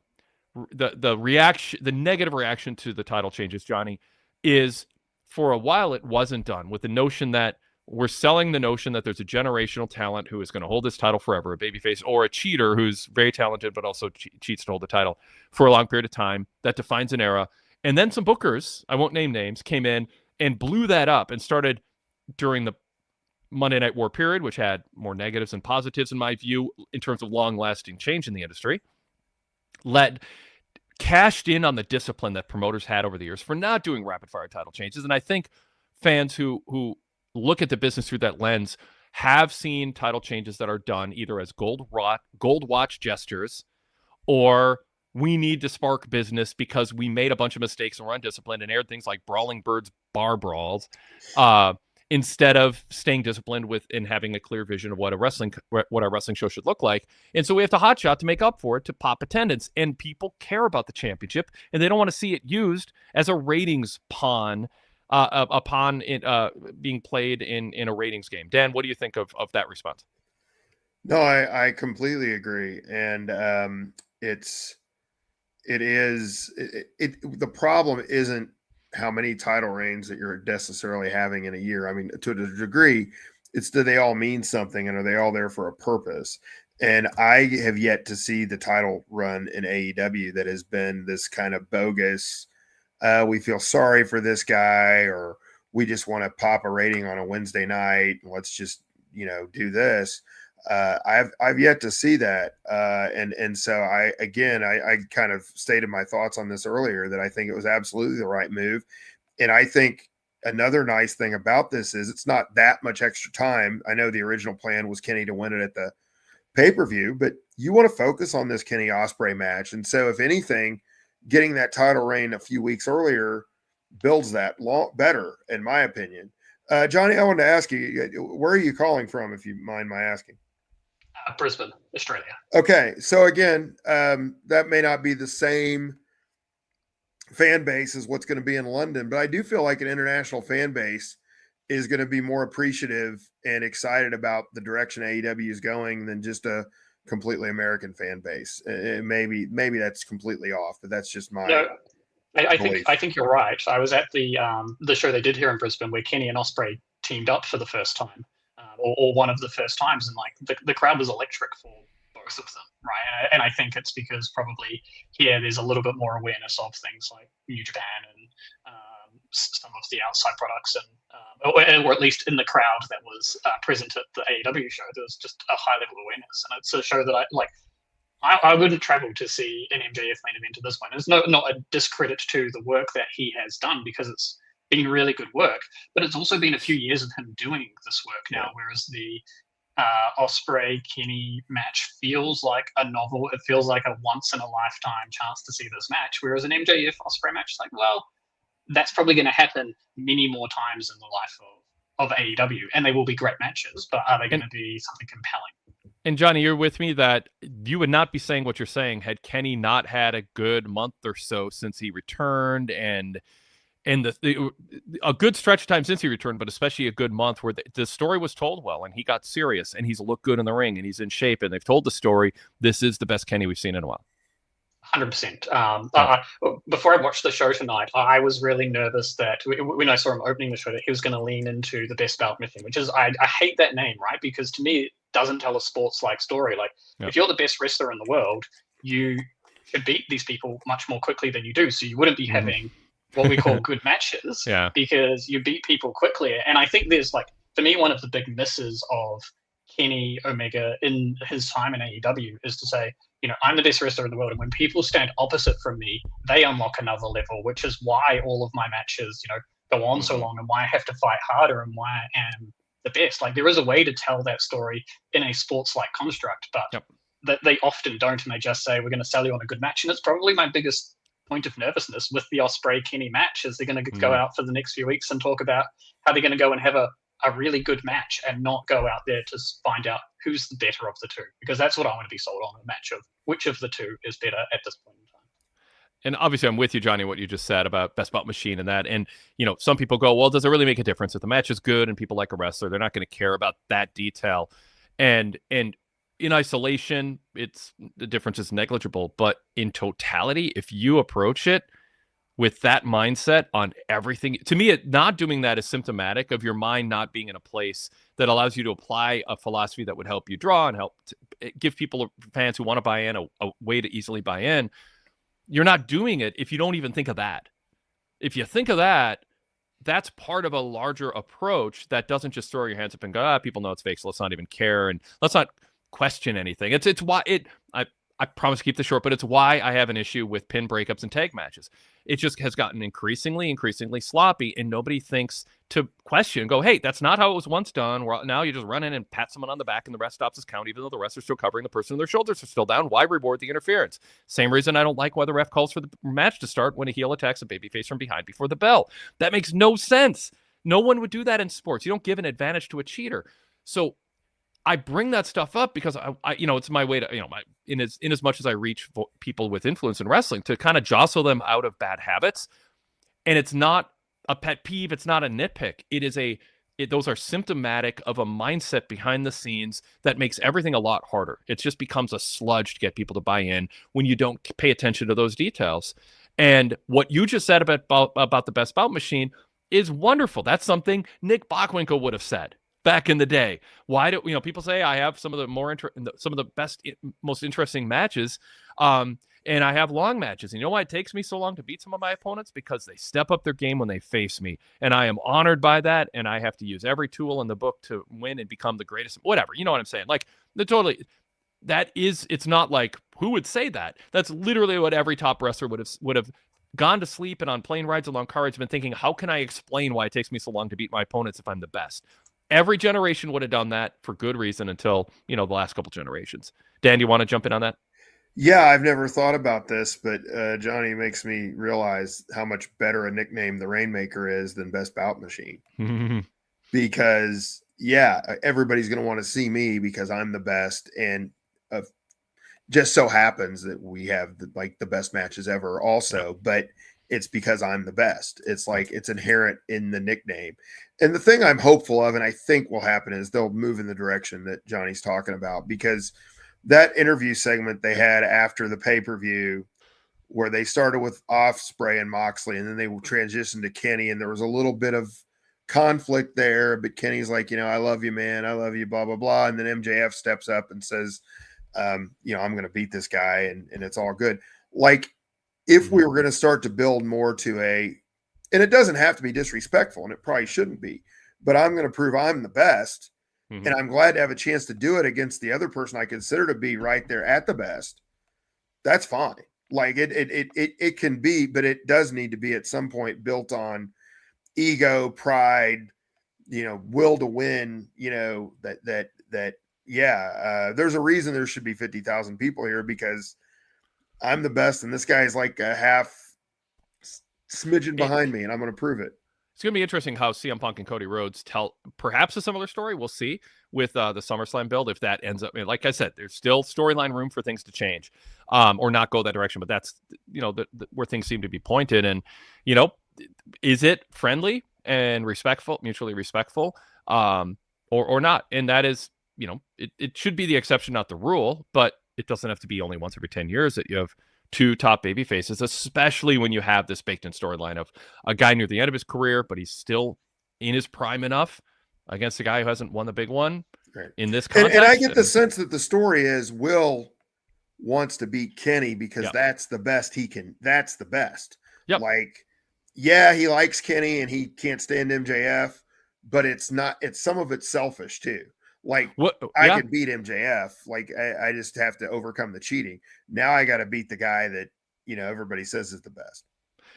reaction, the negative reaction to the title changes, Johnny, is for a while it wasn't done with the notion that we're selling the notion that there's a generational talent who is going to hold this title forever, a babyface, or a cheater who's very talented but also cheats to hold the title for a long period of time. That defines an era. And then some bookers, I won't name names, came in and blew that up and started during the Monday Night War period, which had more negatives than positives in my view in terms of long-lasting change in the industry, cashed in on the discipline that promoters had over the years for not doing rapid-fire title changes. And I think fans who look at the business through that lens have seen title changes that are done either as gold watch gestures or we need to spark business because we made a bunch of mistakes and we're undisciplined and aired things like Brawling Birds bar brawls instead of staying disciplined and having a clear vision of what our wrestling show should look like. And so we have to hotshot to make up for it, to pop attendance. And people care about the championship and they don't want to see it used as a ratings pawn upon it being played in a ratings game. Dan, what do you think of that response? No, I completely agree. And the problem isn't how many title reigns that you're necessarily having in a year. I mean, to a degree, it's do they all mean something and are they all there for a purpose? And I have yet to see the title run in AEW that has been this kind of bogus, we feel sorry for this guy, or we just want to pop a rating on a Wednesday night. Let's just, do this. I've yet to see that. And so I kind of stated my thoughts on this earlier that I think it was absolutely the right move. And I think another nice thing about this is it's not that much extra time. I know the original plan was Kenny to win it at the pay-per-view, but you want to focus on this Kenny Ospreay match. And so if anything, getting that title reign a few weeks earlier builds that better, in my opinion. Johnny, I wanted to ask you, where are you calling from, if you mind my asking? Brisbane, Australia. Okay, so again, that may not be the same fan base as what's going to be in London, but I do feel like an international fan base is going to be more appreciative and excited about the direction AEW is going than just a completely American fan base. Maybe that's completely off, but that's just my. No, I think you're right. I was at the show they did here in Brisbane where Kenny and Ospreay teamed up for the first time. or one of the first times, and like the crowd was electric for both of them, right? And I think it's because probably here there's a little bit more awareness of things like New Japan and some of the outside products, and or at least in the crowd that was present at the AEW show, there was just a high level of awareness, and it's a show that I wouldn't travel to see an MJF main event at this point. It's not a discredit to the work that he has done, because it's been really good work, but it's also been a few years of him doing this work now, whereas the Ospreay Kenny match feels like a novel. It feels like a once in a lifetime chance to see this match, whereas an MJF Ospreay match is like, well, that's probably going to happen many more times in the life of AEW, and they will be great matches, but are they going to be something compelling? And Johnny, you're with me that you would not be saying what you're saying had Kenny not had a good month or so since he returned, and a good stretch of time since he returned, but especially a good month where the story was told well, and he got serious, and he's looked good in the ring, and he's in shape, and they've told the story. This is the best Kenny we've seen in a while. 100%. Before I watched the show tonight, I was really nervous that when I saw him opening the show, that he was going to lean into the best bout mything, which is, I hate that name, right? Because to me, it doesn't tell a sports-like story. Like, if you're the best wrestler in the world, you should beat these people much more quickly than you do. So you wouldn't be having what we call good matches, because you beat people quickly. And I think there's, like, for me, one of the big misses of Kenny Omega in his time in AEW is to say, I'm the best wrestler in the world, and when people stand opposite from me, they unlock another level, which is why all of my matches, go on so long, and why I have to fight harder, and why I am the best. Like, there is a way to tell that story in a sports-like construct, but that they often don't, and they just say, we're going to sell you on a good match. And it's probably my biggest point of nervousness with the Ospreay Kenny match, is they're going to go out for the next few weeks and talk about how they're going to go and have a really good match, and not go out there to find out who's the better of the two, because that's what I want to be sold on, a match of which of the two is better at this point in time. And obviously I'm with you, Johnny, what you just said about best bout machine and that. And, some people go, well, does it really make a difference if the match is good and people like a wrestler? They're not going to care about that detail. And in isolation, the difference is negligible. But in totality, if you approach it with that mindset on everything, to me, not doing that is symptomatic of your mind not being in a place that allows you to apply a philosophy that would help you draw and help give people, fans who want to buy in, a way to easily buy in. You're not doing it if you don't even think of that. If you think of that, that's part of a larger approach that doesn't just throw your hands up and go, people know it's fake, so let's not even care, and let's not question anything. It's why I promise to keep this short, but it's why I have an issue with pin breakups and tag matches. It just has gotten increasingly sloppy, and nobody thinks to question and go, hey, that's not how it was once done. Now you just run in and pat someone on the back and the rest stops his count, even though the rest are still covering the person and their shoulders are still down. Why reward the interference? Same reason I don't like why the ref calls for the match to start when a heel attacks a babyface from behind before the bell. That makes no sense. No one would do that in sports. You don't give an advantage to a cheater. So I bring that stuff up because I it's my way to, in as much as I reach people with influence in wrestling, to kind of jostle them out of bad habits. And it's not a pet peeve. It's not a nitpick. Those are symptomatic of a mindset behind the scenes that makes everything a lot harder. It just becomes a sludge to get people to buy in when you don't pay attention to those details. And what you just said about the best bout machine is wonderful. That's something Nick Bockwinkel would have said back in the day. Why do people say I have some of the best, most interesting matches, and I have long matches. And you know why it takes me so long to beat some of my opponents? Because they step up their game when they face me, and I am honored by that. And I have to use every tool in the book to win and become the greatest. Whatever, you know what I'm saying? Like, it's not like, who would say that? That's literally what every top wrestler would have gone to sleep and on plane rides along car rides been thinking, how can I explain why it takes me so long to beat my opponents if I'm the best? Every generation would have done that for good reason until, the last couple generations. Dan, do you want to jump in on that? Yeah, I've never thought about this, but Johnny makes me realize how much better a nickname the Rainmaker is than Best Bout Machine. Because, everybody's going to want to see me because I'm the best. And just so happens that we have the best matches ever also, but it's because I'm the best. It's like, it's inherent in the nickname. And the thing I'm hopeful of, and I think will happen, is they'll move in the direction that Johnny's talking about, because that interview segment they had after the pay-per-view, where they started with Ospreay and Moxley, and then they transitioned to Kenny, and there was a little bit of conflict there, but Kenny's like, I love you, man. I love you, blah, blah, blah. And then MJF steps up and says, I'm going to beat this guy and it's all good. Like, if we were going to start to build more to and it doesn't have to be disrespectful, and it probably shouldn't be, but I'm going to prove I'm the best. And I'm glad to have a chance to do it against the other person I consider to be right there at the best. That's fine. Like it can be, but it does need to be at some point built on ego, pride, will to win, there's a reason there should be 50,000 people here because I'm the best. And this guy is like a half smidgen behind me and I'm going to prove it. It's going to be interesting how CM Punk and Cody Rhodes tell perhaps a similar story. We'll see with the SummerSlam build if that ends up. Like I said, there's still storyline room for things to change or not go that direction. But that's where things seem to be pointed. And is it friendly and respectful, mutually respectful, or not? And that is it should be the exception, not the rule. But it doesn't have to be only once every 10 years that you have two top baby faces, especially when you have this baked in storyline of a guy near the end of his career, but he's still in his prime enough against a guy who hasn't won the big one in this context. And I get the sense that the story is Will wants to beat Kenny because that's the best he can. That's the best. Yep. Like, yeah, he likes Kenny and he can't stand MJF, but it's some of it's selfish too. Like I could beat MJF. Like I just have to overcome the cheating. Now I got to beat the guy that, everybody says is the best.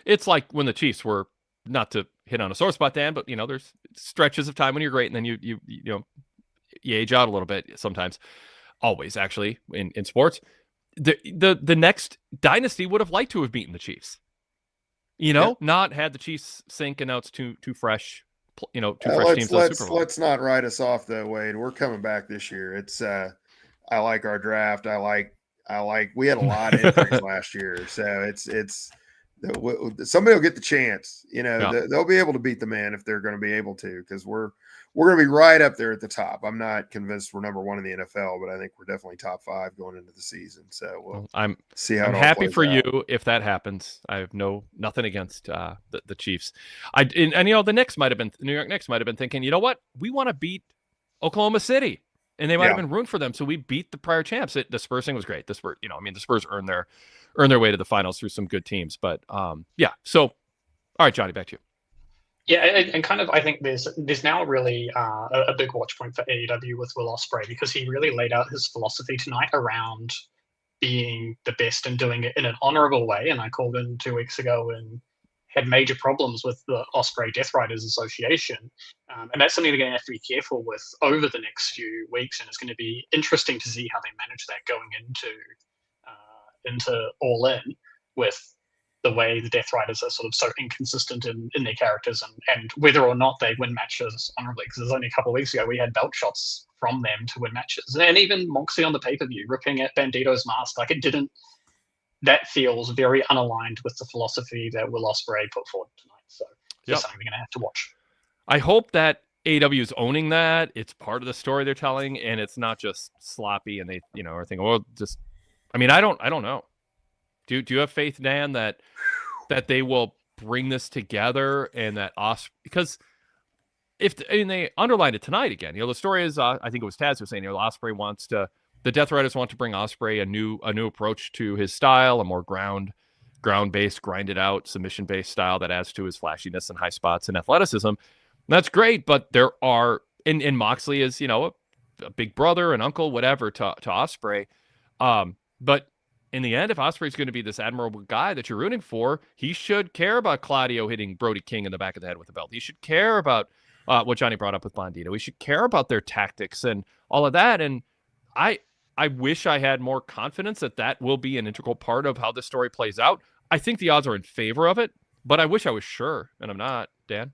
It's like when the Chiefs were, not to hit on a sore spot, Dan, but there's stretches of time when you're great and then you age out a little bit sometimes. Always actually in sports. The next dynasty would have liked to have beaten the Chiefs. Not had the Chiefs sink and now it's too fresh. Two fresh teams. Let's not write us off though, Wade. We're coming back this year. It's I like our draft. I like we had a lot of entries last year, so it's somebody will get the chance. They'll be able to beat the man if they're going to be able to, because we're going to be right up there at the top. I'm not convinced we're number one in the NFL, but I think we're definitely top 5 going into the season. So I'm see how I'm happy for you if that happens. I have nothing against the Chiefs. The Knicks might have been New York Knicks might have been thinking, you know what, we want to beat Oklahoma City, and they might have been rooting for them, so we beat the prior champs. The Spurs thing was great. The Spurs, the Spurs earned their way to the finals through some good teams. But So, all right, Johnny, back to you. Yeah, and kind of I think there's now really a big watch point for AEW with Will Ospreay, because he really laid out his philosophy tonight around being the best and doing it in an honorable way. And I called in 2 weeks ago and had major problems with the Ospreay Death Riders Association. And that's something they're going to have to be careful with over the next few weeks. And it's going to be interesting to see how they manage that going into All In, with the way the Death Riders are sort of so inconsistent in their characters and whether or not they win matches honorably. Because there's only a couple of weeks ago we had belt shots from them to win matches. And even Moxley on the pay-per-view ripping at Bandito's mask. Like, that feels very unaligned with the philosophy that Will Ospreay put forward tonight. So it's something we're going to have to watch. I hope that AEW is owning that. It's part of the story they're telling, and it's not just sloppy and they, are thinking, well, just, I don't know. Do you have faith, Dan, that they will bring this together and that because they underlined it tonight again. The story is, I think it was Taz who was saying, Ospreay the Death Riders want to bring Ospreay a new approach to his style, a more ground-based, grinded out, submission-based style that adds to his flashiness and high spots and athleticism. And that's great, but there are, and Moxley is, a big brother, an uncle, whatever to Ospreay. But in the end, if Ospreay's going to be this admirable guy that you're rooting for, he should care about Claudio hitting Brody King in the back of the head with a belt. He should care about what Johnny brought up with Bandito. He should care about their tactics and all of that. And I wish I had more confidence that will be an integral part of how this story plays out. I think the odds are in favor of it, but I wish I was sure, and I'm not. Dan?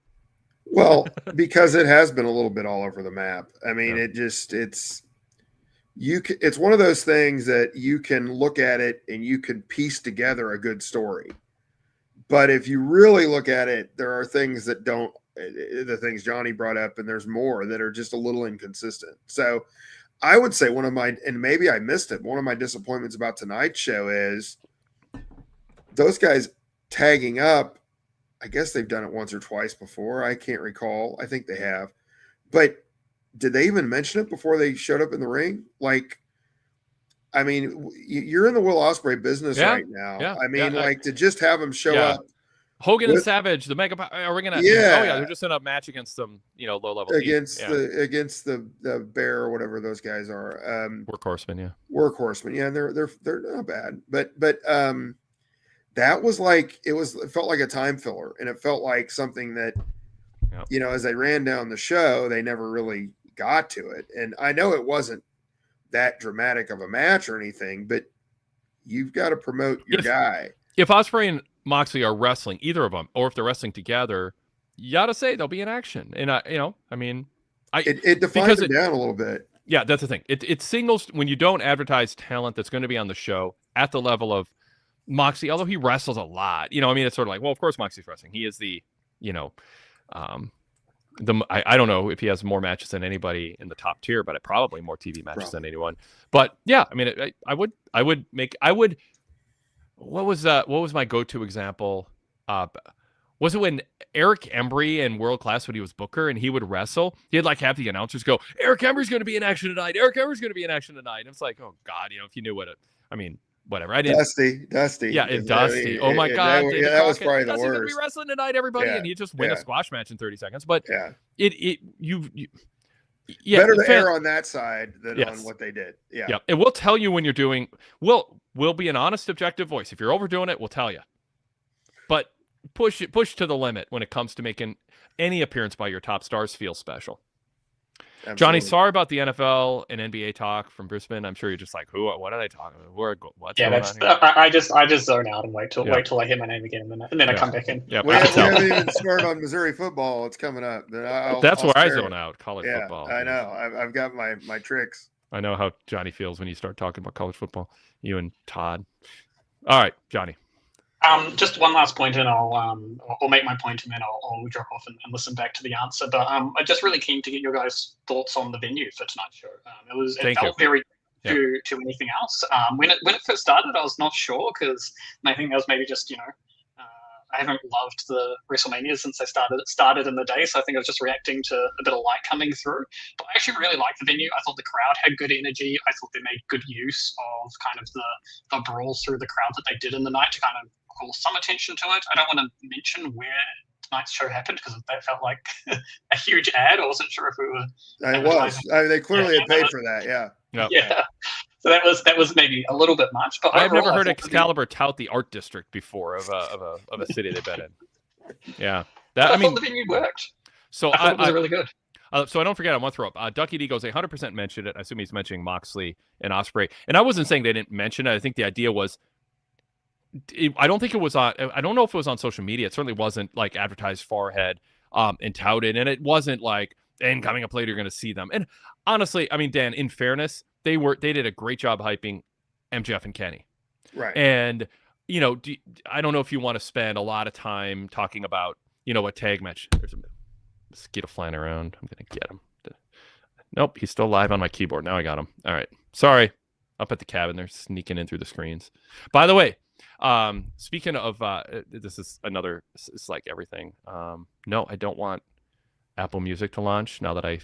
Well, because it has been a little bit all over the map. I mean, it's one of those things that you can look at it and you can piece together a good story. But if you really look at it, there are things that the things Johnny brought up, and there's more that are just a little inconsistent. So I would say and maybe I missed it, one of my disappointments about tonight's show is those guys tagging up I guess they've done it once or twice before. I can't recall. I think they have. But did they even mention it before they showed up in the ring? Like, I mean, you're in the Will Ospreay business right now. Yeah, I mean, to just have him show up. Hogan and Savage, the Mega. Are we gonna? Yeah. Oh yeah, they're just in a match against some, low level against the Bear or whatever those guys are. Workhorsemen, yeah. Workhorsemen, yeah. They're not bad, but that was like it felt like a time filler, and it felt like something that as they ran down the show, they never really got to it. And I know it wasn't that dramatic of a match or anything, but you've got to promote your guy. If Ospreay and Moxley are wrestling, either of them, or if they're wrestling together, you got to say they'll be in action. And it defines it down a little bit. Yeah, that's the thing. It signals when you don't advertise talent that's going to be on the show at the level of Moxley, although he wrestles a lot. It's sort of like, well, of course Moxley's wrestling. He is the, I don't know if he has more matches than anybody in the top tier, but probably more TV matches than anyone. But yeah, I would. What was my go-to example? Was it when Eric Embry in World Class, when he was Booker and he would wrestle, he'd have the announcers go, Eric Embry's going to be in action tonight. Eric Embry's going to be in action tonight. And it's like, oh God, if you knew whatever. I didn't. Dusty. Yeah, it's Dusty. Oh my God. That was probably the Dusty's worst. Going to be wrestling tonight, everybody. And he just win a squash match in 30 seconds. But better to err on that side than on what they did. Yeah. Yeah. And we'll tell you when you're doing, we'll be an honest, objective voice. If you're overdoing it, we'll tell you. But push to the limit when it comes to making any appearance by your top stars feel special. Absolutely. Johnny, sorry about the NFL and NBA talk from Brisbane. I'm sure you're just like, what are they talking about? What's going on here? I just zone out and wait till I hear my name again, and then I come back in. Yeah, we haven't even started on Missouri football. It's coming up. That's where I zone out. College football. I know. I've got my tricks. I know how Johnny feels when you start talking about college football. You and Todd. All right, Johnny. Just one last point, and I'll make my point, and then I'll drop off and listen back to the answer. But I'm just really keen to get your guys' thoughts on the venue for tonight's show. It felt very to anything else. When it first started, I was not sure, because I think that was maybe just I haven't loved the WrestleMania since they started in the day, so I think I was just reacting to a bit of light coming through. But I actually really liked the venue. I thought the crowd had good energy. I thought they made good use of kind of the brawls through the crowd that they did in the night to kind of call some attention to it. I don't want to mention where tonight's show happened, because that felt like a huge ad. I wasn't sure if we were. It was. They clearly had paid for that. Yeah. Yeah. So that was maybe a little bit much. But I've never heard Excalibur tout the art district before of a city they've been in. Yeah. I thought the venue worked. So I thought it was really good. So I don't forget, I want to throw up. Ducky D goes, 100% mentioned it. I assume he's mentioning Moxley and Ospreay. And I wasn't saying they didn't mention it. I think the idea was, I don't think it was on, I don't know if it was on social media. It certainly wasn't advertised far ahead and touted. And it wasn't like, and coming up later, you're going to see them. And honestly, Dan, in fairness, they did a great job hyping MJF and Kenny. Right. And, I don't know if you want to spend a lot of time talking about, a tag match. There's a mosquito flying around. I'm going to get him. Nope, he's still live on my keyboard. Now I got him. All right. Sorry. Up at the cabin, they're sneaking in through the screens. By the way, speaking of, this is another, it's like everything. No, I don't want Apple Music to launch now that I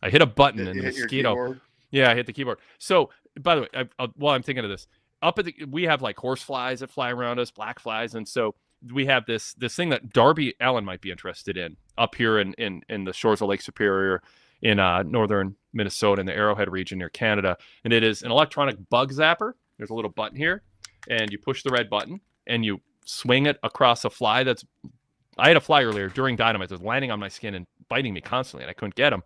hit a button and the mosquito. Yeah, I hit the keyboard. So, by the way, while I'm thinking of this, we have horse flies that fly around us, black flies, and so we have this thing that Darby Allen might be interested in up here in the shores of Lake Superior in northern Minnesota in the Arrowhead region near Canada, and it is an electronic bug zapper. There's a little button here, and you push the red button and you swing it across a fly I had a fly earlier during Dynamite that was landing on my skin and biting me constantly, and I couldn't get him.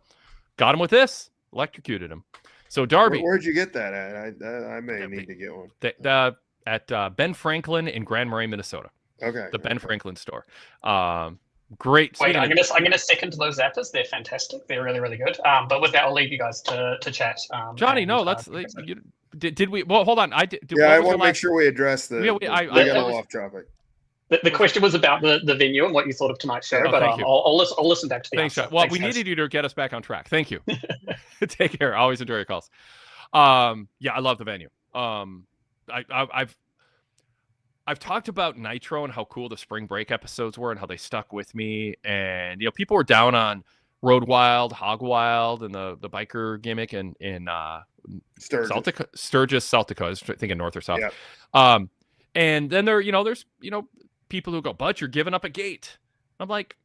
Got him with this, electrocuted him. So Darby, where'd you get that at? I may need to get one. At Ben Franklin in Grand Marais, Minnesota. Okay. The Ben Franklin store. Great. Wait, I'm gonna second those zappers. They're fantastic. They're really, really good. But with that, I'll leave you guys to chat. Johnny, no, let's. Did we? Well, hold on. I want to make sure we address the. I got a little off topic. The question was about the venue and what you thought of tonight's show, but I'll listen back to the answer. Well, we needed you to get us back on track. Thank you. Take care. I always enjoy your calls. I love the venue. I I've talked about Nitro and how cool the spring break episodes were and how they stuck with me. And, people were down on Road Wild, Hog Wild, and the biker gimmick in Sturgis, South Dakota. I was thinking north or south. Yeah. And then there's people who go, but you're giving up a gate. I'm like,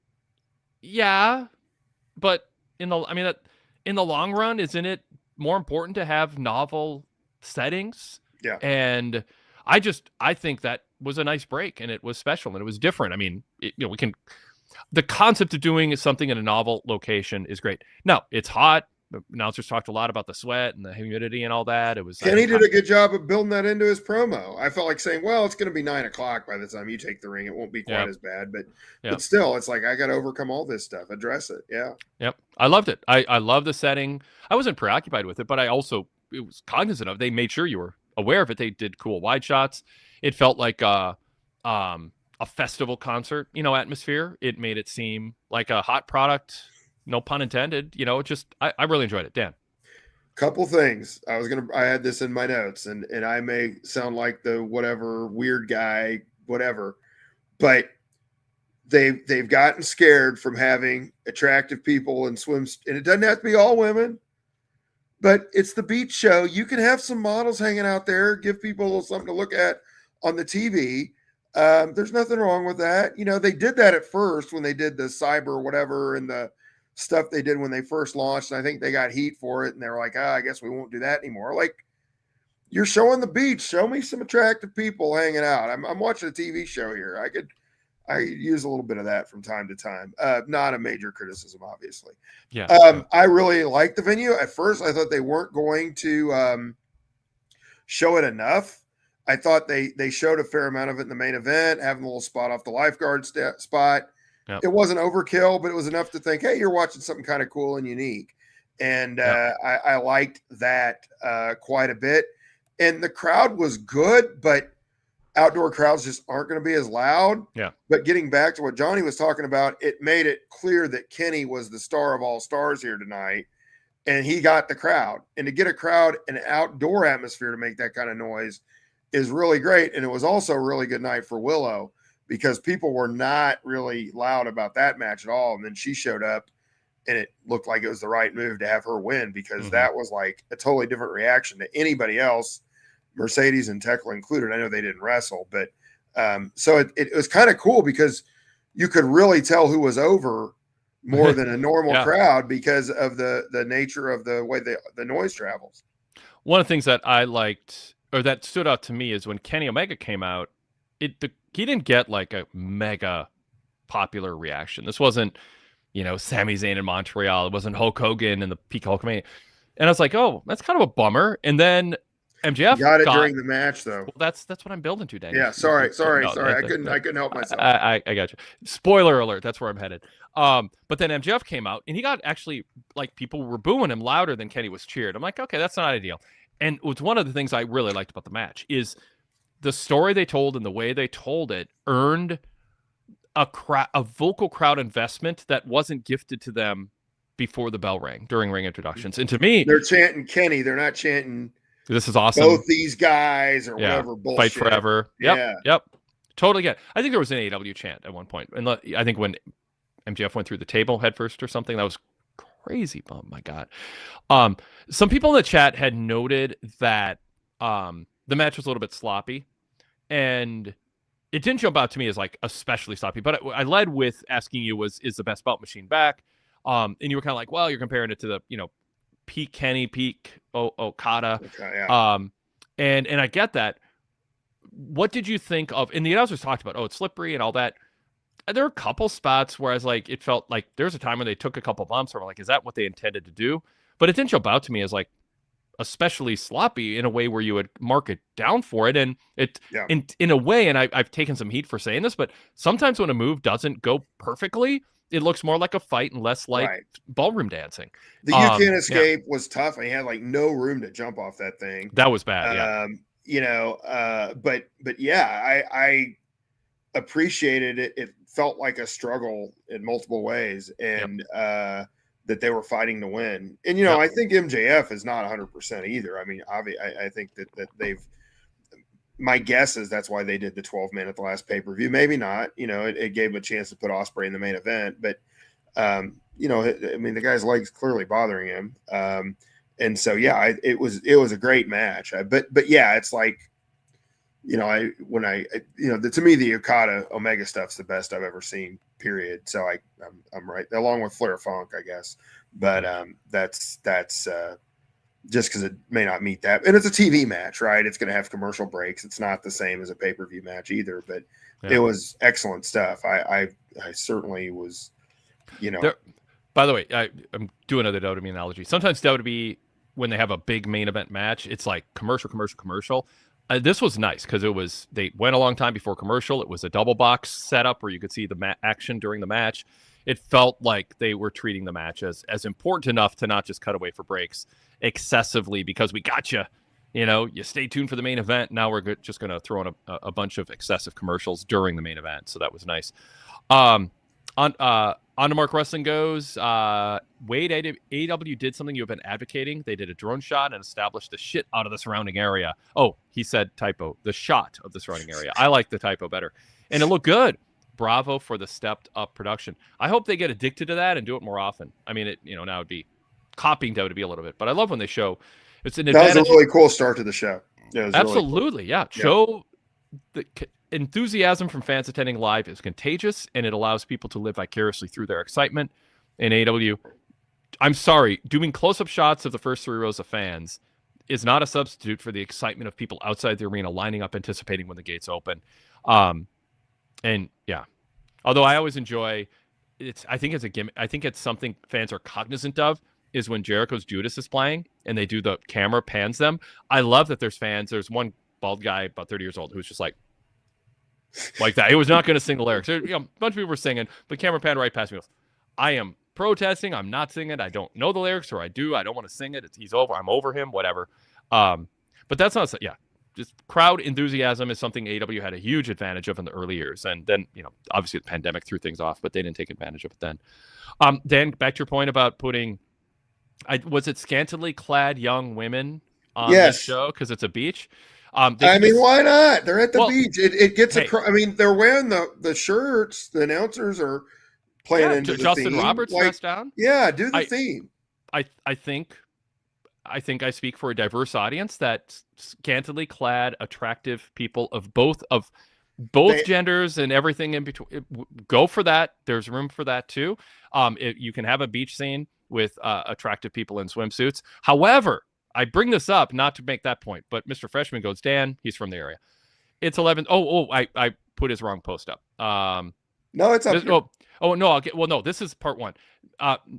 yeah, but in the long run, isn't it more important to have novel settings? Yeah. And I think that was a nice break, and it was special, and it was different. I mean, the concept of doing something in a novel location is great. Now, it's hot. The announcers talked a lot about the sweat and the humidity and all that. It was Kenny did a good job of building that into his promo. I felt like saying, well, it's going to be 9:00 by the time you take the ring. It won't be quite as bad, but still, it's like, I got to overcome all this stuff, address it. Yeah. Yep. I loved it. I love the setting. I wasn't preoccupied with it, but I also was cognizant of, they made sure you were aware of it. They did cool wide shots. It felt like a festival concert, atmosphere. It made it seem like a hot product. No pun intended. I really enjoyed it. Dan. Couple things. I had this in my notes, and I may sound like the whatever weird guy, whatever, but they've gotten scared from having attractive people in swims, and it doesn't have to be all women, but it's the beach show. You can have some models hanging out there, give people a little something to look at on the TV. There's nothing wrong with that. They did that at first when they did the cyber whatever and the stuff they did when they first launched. And I think they got heat for it, and they were like, I guess we won't do that anymore. Like, you're showing the beach. Show me some attractive people hanging out. I'm watching a TV show here. I use a little bit of that from time to time. Not a major criticism, obviously. Yeah. I really like the venue. At first, I thought they weren't going to show it enough. I thought they showed a fair amount of it in the main event, having a little spot off the lifeguard spot. Yep. It wasn't overkill, but it was enough to think, hey, you're watching something kind of cool and unique. And I liked that quite a bit. And the crowd was good, but outdoor crowds just aren't going to be as loud. Yeah. But getting back to what Johnny was talking about, it made it clear that Kenny was the star of all stars here tonight. And he got the crowd. And to get a crowd, an outdoor atmosphere to make that kind of noise is really great. And it was also a really good night for Willow, because people were not really loud about that match at all. And then she showed up, and it looked like it was the right move to have her win, because that was like a totally different reaction to anybody else, Mercedes and Tekla included. I know they didn't wrestle, but so it was kind of cool, because you could really tell who was over more than a normal crowd, because of the nature of the way the noise travels. One of the things that I liked, or that stood out to me, is when Kenny Omega came out, he didn't get like a mega popular reaction. This wasn't, Sami Zayn in Montreal. It wasn't Hulk Hogan in the peak Hulkamania. And I was like, oh, that's kind of a bummer. And then MJF got it during the match, though. Well, that's what I'm building to, Daniel. Yeah, sorry. I couldn't help myself. I got you. Spoiler alert. That's where I'm headed. But then MJF came out, and he got actually, like, people were booing him louder than Kenny was cheered. I'm like, okay, that's not ideal. And it's one of the things I really liked about the match is the story they told and the way they told it earned a vocal crowd investment that wasn't gifted to them before the bell rang during ring introductions. And to me, they're chanting Kenny. They're not chanting, this is awesome, both these guys, or whatever bullshit. Fight forever. Yep. Totally get it. I think there was an AEW chant at one point. And I think when MJF went through the table headfirst or something, that was crazy. Oh my God. Some people in the chat had noted that the match was a little bit sloppy, and it didn't jump out to me as like especially sloppy, but I led with asking you, is the best belt machine back? And you were kind of like, well, you're comparing it to the, peak Kenny, peak Okada. Okay, yeah. And I get that. What did you think of, and the announcers talked about, it's slippery and all that. There are a couple spots where I was like, it felt like there was a time when they took a couple bumps where I'm like, is that what they intended to do? But it didn't jump out to me as like especially sloppy in a way where you would mark it down for it. And in a way, and I've taken some heat for saying this, but sometimes when a move doesn't go perfectly, it looks more like a fight and less like ballroom dancing. The You Can't Escape was tough. He had like no room to jump off that thing. That was bad. But yeah, I appreciated it. It felt like a struggle in multiple ways, and that they were fighting to win. And, I think MJF is not 100% either. I mean, I think that they've my guess is that's why they did the 12-man at the last pay-per-view. Maybe not. It gave him a chance to put Ospreay in the main event, but the guy's leg's clearly bothering him. And so, yeah, it was a great match. But yeah, it's like, to me, the Okada Omega stuff's the best I've ever seen, period. So I'm right, along with Flair Funk, I guess. But that's just because it may not meet that. And it's a TV match, right? It's going to have commercial breaks. It's not the same as a pay-per-view match either, but it was excellent stuff. I certainly was, By the way, I'm doing another WWE analogy. Sometimes WWE, when they have a big main event match, it's like commercial. This was nice because they went a long time before commercial. It was a double box setup where you could see the action during the match. It felt like they were treating the match as important enough to not just cut away for breaks excessively because we got you. You stay tuned for the main event. Now we're just going to throw in a bunch of excessive commercials during the main event. So that was nice. On to Mark Wrestling goes. Wade, AEW did something you've been advocating. They did a drone shot and established the shit out of the surrounding area. Oh, he said typo. The shot of the surrounding area. I like the typo better. And it looked good. Bravo for the stepped up production. I hope they get addicted to that and do it more often. I mean, now it'd be copying WWE a little bit, but I love when they show. It's an advantage. That was a really cool start to the show. Yeah, absolutely, really cool. Yeah. Show the enthusiasm from fans attending live is contagious, and it allows people to live vicariously through their excitement. In AEW, I'm sorry, doing close-up shots of the first 3 rows of fans is not a substitute for the excitement of people outside the arena lining up, anticipating when the gates open. And yeah, although I always enjoy I think it's a gimmick. I think it's something fans are cognizant of is when Jericho's Judas is playing and they do the camera pans them. I love that there's fans. There's one bald guy about 30 years old who's just like that. He was not going to sing the lyrics. A bunch of people were singing, but camera pan right past me. Goes, I am protesting. I'm not singing. I don't know the lyrics, or I do. I don't want to sing it. He's over. I'm over him. Whatever. But that's not. Yeah. Just crowd enthusiasm is something AEW had a huge advantage of in the early years. And then, obviously the pandemic threw things off, but they didn't take advantage of it then. Dan, back to your point about putting, was it scantily clad young women on this show because it's a beach? Why not? They're at the beach. It gets they're wearing the shirts. The announcers are playing into the Justin theme. Roberts dressed down. Yeah, do the theme. I think I speak for a diverse audience that scantily clad, attractive people of both genders and everything in between. Go for that. There's room for that too. You can have a beach scene with attractive people in swimsuits. However, I bring this up not to make that point, but Mr. Freshman goes, Dan, he's from the area. It's 11. I put his wrong post up. No, it's up. No, this is part 1.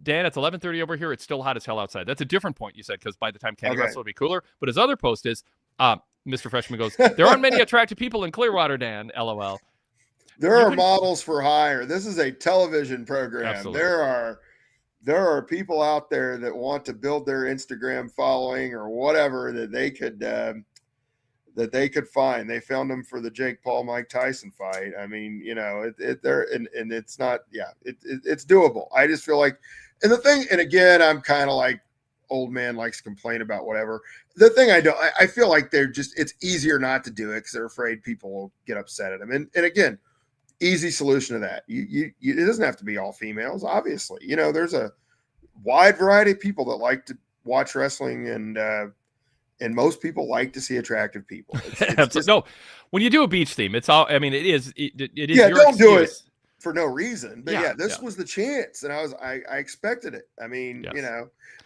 Dan, it's 11:30 over here. It's still hot as hell outside. That's a different point you said, because by the time Kenny Russell will be cooler. But his other post is, Mr. Freshman goes, there aren't many attractive people in Clearwater, Dan, LOL. There are models for hire. This is a television program. Absolutely. There are people out there that want to build their Instagram following or whatever that they could find. They found them for the Jake Paul Mike Tyson fight. I mean, it's not. Yeah, it's doable. I just feel like, and again, I'm kind of like old man likes to complain about whatever. The thing I feel like it's easier not to do it because they're afraid people will get upset at them. And again, easy solution to that. It doesn't have to be all females, obviously. There's a wide variety of people that like to watch wrestling, and most people like to see attractive people. No, when you do a beach theme, it's all. I mean, it is. It is. Yeah, your don't excuse. do it for no reason. But this was the chance, and I expected it. I mean,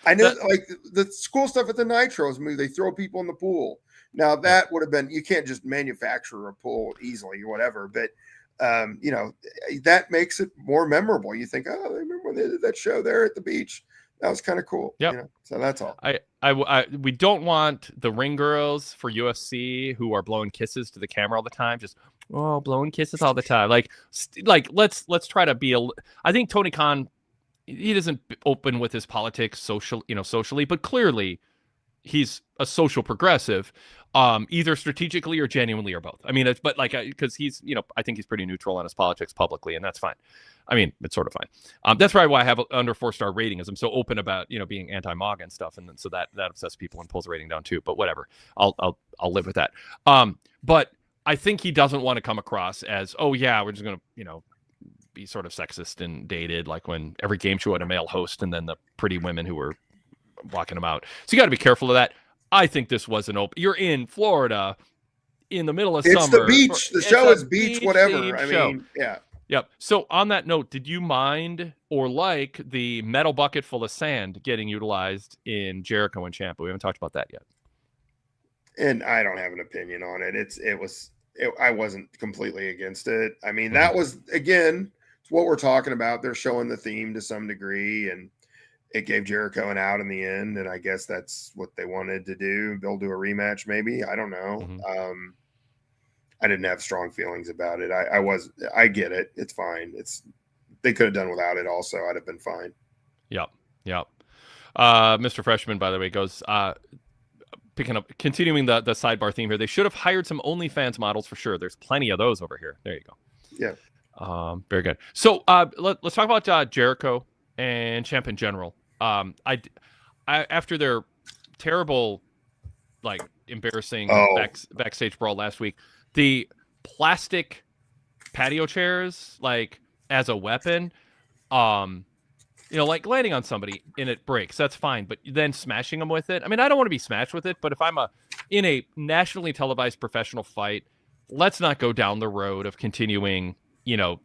I know like the school stuff at the Nitros movie, they throw people in the pool. Now that would have been, you can't just manufacture a pool easily or whatever, but that makes it more memorable. You think, oh, I remember when they did that show there at the beach. That was kind of cool. Yeah. So that's all. We don't want the ring girls for UFC who are blowing kisses to the camera all the time. Just blowing kisses all the time. Like let's try to be I think Tony Khan, he doesn't open with his politics socially, but clearly he's a social progressive, either strategically or genuinely or both. I mean, but like, because he's, I think he's pretty neutral on his politics publicly, and that's fine. I mean, it's sort of fine. That's probably why I have under 4-star rating, is I'm so open about, being anti-MAGA and stuff. And then, so that upsets people and pulls the rating down too, but whatever, I'll live with that. But I think he doesn't want to come across as, oh yeah, we're just going to, be sort of sexist and dated, like when every game show had a male host and then the pretty women who were walking them out. So you got to be careful of that. I think this was an open. You're in Florida in the middle of summer. It's the beach. The show is beach, whatever. I mean, yeah. Yep. So on that note, did you mind or like the metal bucket full of sand getting utilized in Jericho and Ciampa? We haven't talked about that yet. And I don't have an opinion on it. I wasn't completely against it. I mean, that was, again, it's what we're talking about. They're showing the theme to some degree, and it gave Jericho an out in the end. And I guess that's what they wanted to do. They'll do a rematch, maybe. I don't know. I didn't have strong feelings about it. I get it. It's fine. They could have done without it also. I'd have been fine. Yep. Mr. Freshman, by the way, goes, continuing the sidebar theme here. They should have hired some OnlyFans models for sure. There's plenty of those over here. There you go. Yeah. Very good. So let's talk about Jericho and Ciampa in general. I after their terrible, like, embarrassing backstage brawl last week, the plastic patio chairs, like, as a weapon, like landing on somebody and it breaks, that's fine. But then smashing them with it, I mean, I don't want to be smashed with it, but if I'm in a nationally televised professional fight, let's not go down the road of continuing,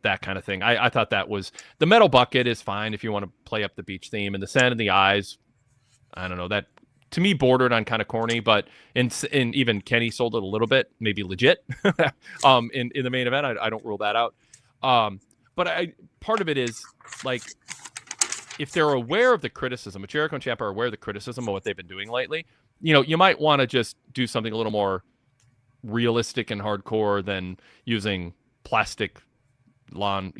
that kind of thing. I thought that was, the metal bucket is fine if you want to play up the beach theme, and the sand in the eyes, I don't know, that to me bordered on kind of corny, but in even Kenny sold it a little bit, maybe legit. In the main event, I don't rule that out. But part of it is, like, if they're aware of the criticism, if Jericho and Ciampa are aware of the criticism of what they've been doing lately, you might want to just do something a little more realistic and hardcore than using plastic lawn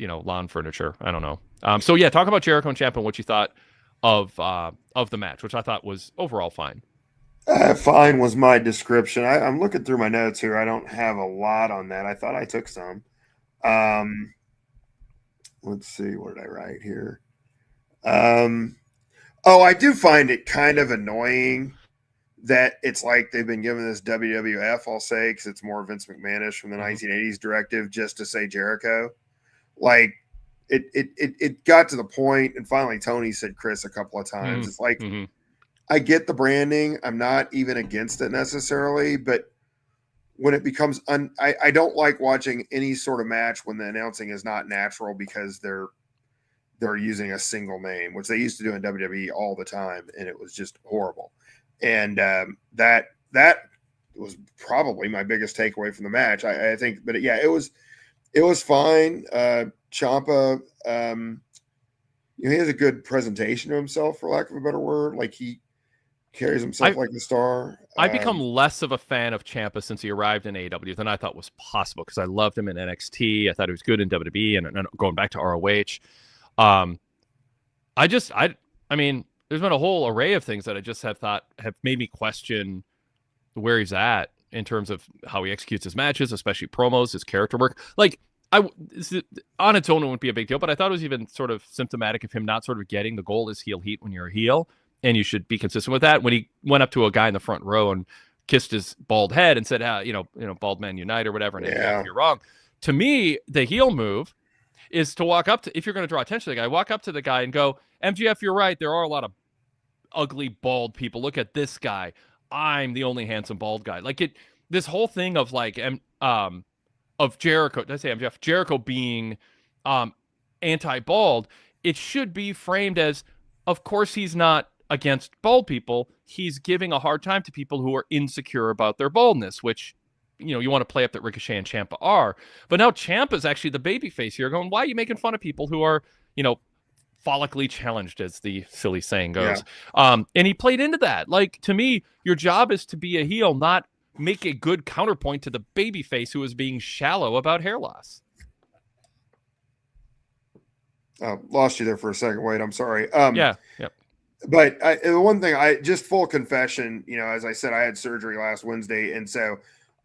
furniture. I don't know. So yeah, talk about Jericho and Ciampa and what you thought of the match, which I thought was overall fine. Fine was my description. I'm looking through my notes here. I don't have a lot on that. I thought I took some. Let's see, what did I write here? I do find it kind of annoying that it's like they've been given this WWF, I'll say, because it's more Vince McMahonish from the 1980s directive, just to say Jericho. Like, it got to the point, and finally Tony said Chris a couple of times. It's like, I get the branding. I'm not even against it necessarily, but when it becomes I don't like watching any sort of match when the announcing is not natural because they're using a single name, which they used to do in WWE all the time, and it was just horrible. And that was probably my biggest takeaway from the match. I think, but yeah, it was fine. Ciampa, he has a good presentation of himself, for lack of a better word. Like, he carries himself like the star. I've become less of a fan of Ciampa since he arrived in AEW than I thought was possible, because I loved him in NXT. I thought he was good in WWE, and going back to ROH. I mean, there's been a whole array of things that I just have made me question where he's at in terms of how he executes his matches, especially promos, his character work. Like, on its own, it wouldn't be a big deal, but I thought it was even sort of symptomatic of him not sort of getting the goal is heel heat when you're a heel, and you should be consistent with that. When he went up to a guy in the front row and kissed his bald head and said, bald men unite or whatever, and if you're wrong. To me, the heel move is to walk up to, if you're going to draw attention to the guy, walk up to the guy and go, MGF, you're right. There are a lot of ugly bald people. Look at this guy. I'm the only handsome bald guy. Like, this whole thing of like, of Jericho, did I say MGF? Jericho being anti-bald, it should be framed as, of course he's not against bald people. He's giving a hard time to people who are insecure about their baldness, which, you want to play up that Ricochet and Ciampa are. But now Ciampa's actually the babyface here, going, why are you making fun of people who are, follically challenged, as the silly saying goes? Yeah. And he played into that. Like, to me, your job is to be a heel, not make a good counterpoint to the babyface who is being shallow about hair loss. Lost you there for a second. Wait, I'm sorry. Yeah. Yep. But the one thing, just full confession, as I said, I had surgery last Wednesday, and so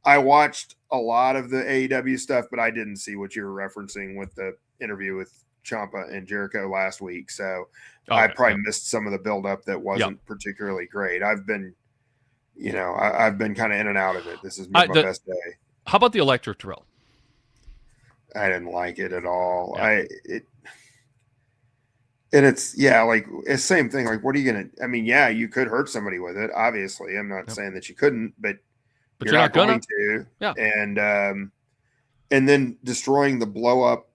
I watched a lot of the AEW stuff, but I didn't see what you were referencing with the interview with Ciampa and Jericho last week. So I probably missed some of the buildup that wasn't particularly great. I've been, I've been kind of in and out of it. This is my best day. How about the electric drill? I didn't like it at all. Yeah. And it's like it's same thing. Like, what are you gonna? I mean, yeah, you could hurt somebody with it. Obviously, I'm not saying that you couldn't, but you're not going to. Yeah. And then destroying the blow up,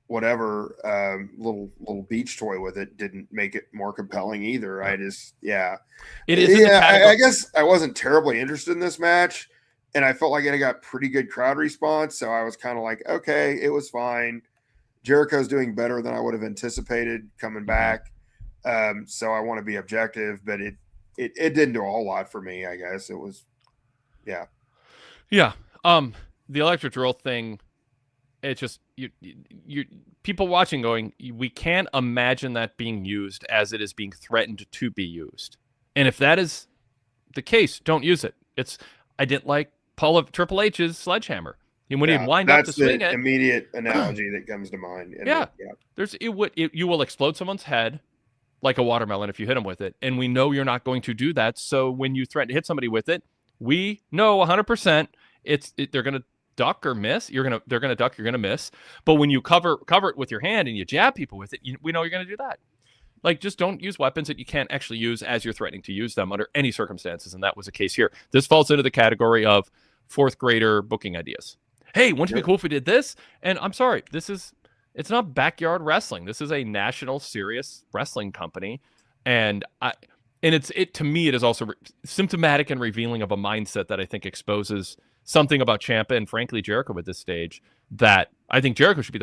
whatever little beach toy with it didn't make it more compelling either. I just It is. I guess I wasn't terribly interested in this match, and I felt like it got pretty good crowd response. So I was kind of like, okay, it was fine. Jericho's doing better than I would have anticipated coming back. So I want to be objective, but it didn't do a whole lot for me, I guess. It was, yeah. Yeah. The electric drill thing, it's just, you people watching going, we can't imagine that being used as it is being threatened to be used. And if that is the case, don't use it. I didn't like Triple H's sledgehammer. And when he'd wind up to swing it, immediate analogy that comes to mind. You will explode someone's head like a watermelon if you hit them with it, and we know you're not going to do that. So when you threaten to hit somebody with it, we know 100% they're going to duck or miss. They're going to duck. You're going to miss. But when you cover it with your hand and you jab people with it, we know you're going to do that. Like, just don't use weapons that you can't actually use as you're threatening to use them under any circumstances, and that was the case here. This falls into the category of fourth grader booking ideas. Hey, wouldn't it be cool if we did this? And I'm sorry, it's not backyard wrestling. This is a national serious wrestling company. And to me, it is also symptomatic and revealing of a mindset that I think exposes something about Ciampa and frankly Jericho at this stage that I think Jericho should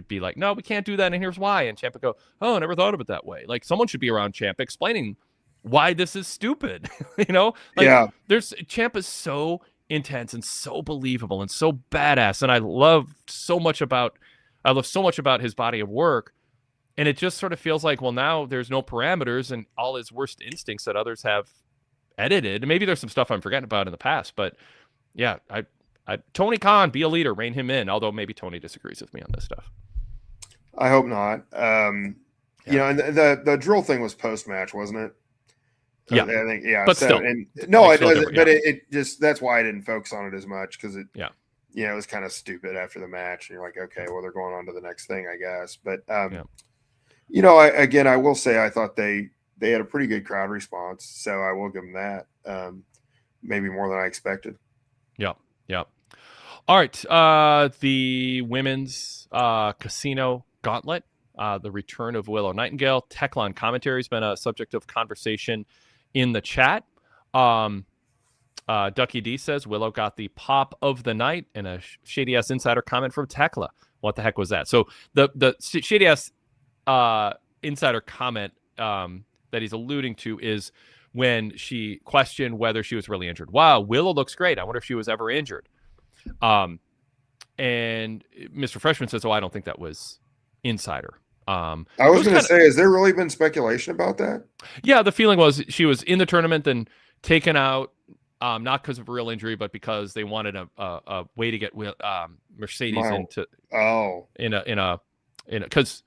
be like, no, we can't do that. And here's why. And Ciampa go, oh, I never thought of it that way. Like, someone should be around Ciampa explaining why this is stupid. Ciampa's so intense and so believable and so badass, and I love so much about his body of work, and it just sort of feels like, well, now there's no parameters and all his worst instincts that others have edited, and maybe there's some stuff I'm forgetting about in the past, but yeah, I Tony Khan, be a leader, rein him in, although maybe Tony disagrees with me on this stuff. I hope not. And the drill thing was post-match, wasn't it? So yeah, I think, yeah, but so, still, and no, it wasn't. But it just, that's why I didn't focus on it as much, because it was kind of stupid after the match, and you're like, okay, well, they're going on to the next thing, I guess. But I will say I thought they had a pretty good crowd response, so I will give them that. Maybe more than I expected. Yeah. All right, the women's casino gauntlet. The return of Willow Nightingale. Teclon commentary has been a subject of conversation in the chat. Ducky D says Willow got the pop of the night, and a shady ass insider comment from Tekla. What the heck was that? So the shady ass insider comment that he's alluding to is when she questioned whether she was really injured. Wow, Willow looks great. I wonder if she was ever injured. And Mr. Freshman says, I don't think that was insider. I was going to say, has there really been speculation about that? Yeah, the feeling was she was in the tournament, then taken out, not because of a real injury, but because they wanted a way to get Mercedes because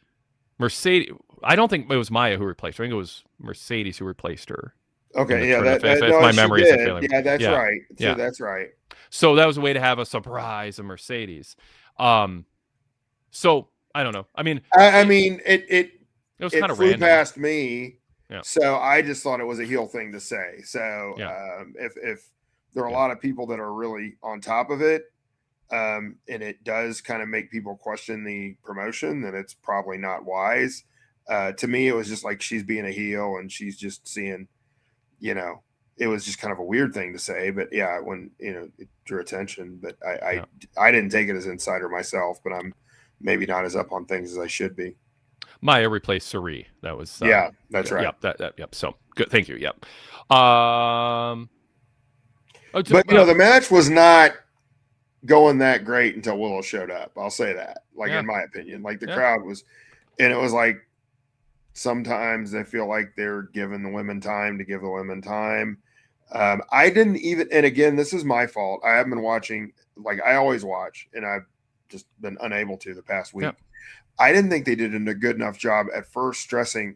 Mercedes. I don't think it was Maya who replaced her. I think it was Mercedes who replaced her. Okay, yeah, if my memory is failing. Yeah, that's right. Yeah, that's right. So that was a way to have a surprise of Mercedes. So I don't know. I mean, it was kind of flew random past me. Yeah. So I just thought it was a heel thing to say. So if there are a lot of people that are really on top of it, and it does kind of make people question the promotion, then it's probably not wise. To me, it was just like she's being a heel and she's just seeing, it was just kind of a weird thing to say. But yeah, when it drew attention. But I didn't take it as insider myself, but I'm maybe not as up on things as I should be. Maya replaced Suri. That was that's right. Yep. So good. Thank you. Yep. But the match was not going that great until Willow showed up. I'll say that. In my opinion, the crowd was, and it was like Sometimes they feel like they're giving the women time to give the women time. I didn't even, and again, this is my fault. I haven't been watching like I always watch, and I've just been unable to the past week. Yep. I didn't think they did a good enough job at first stressing.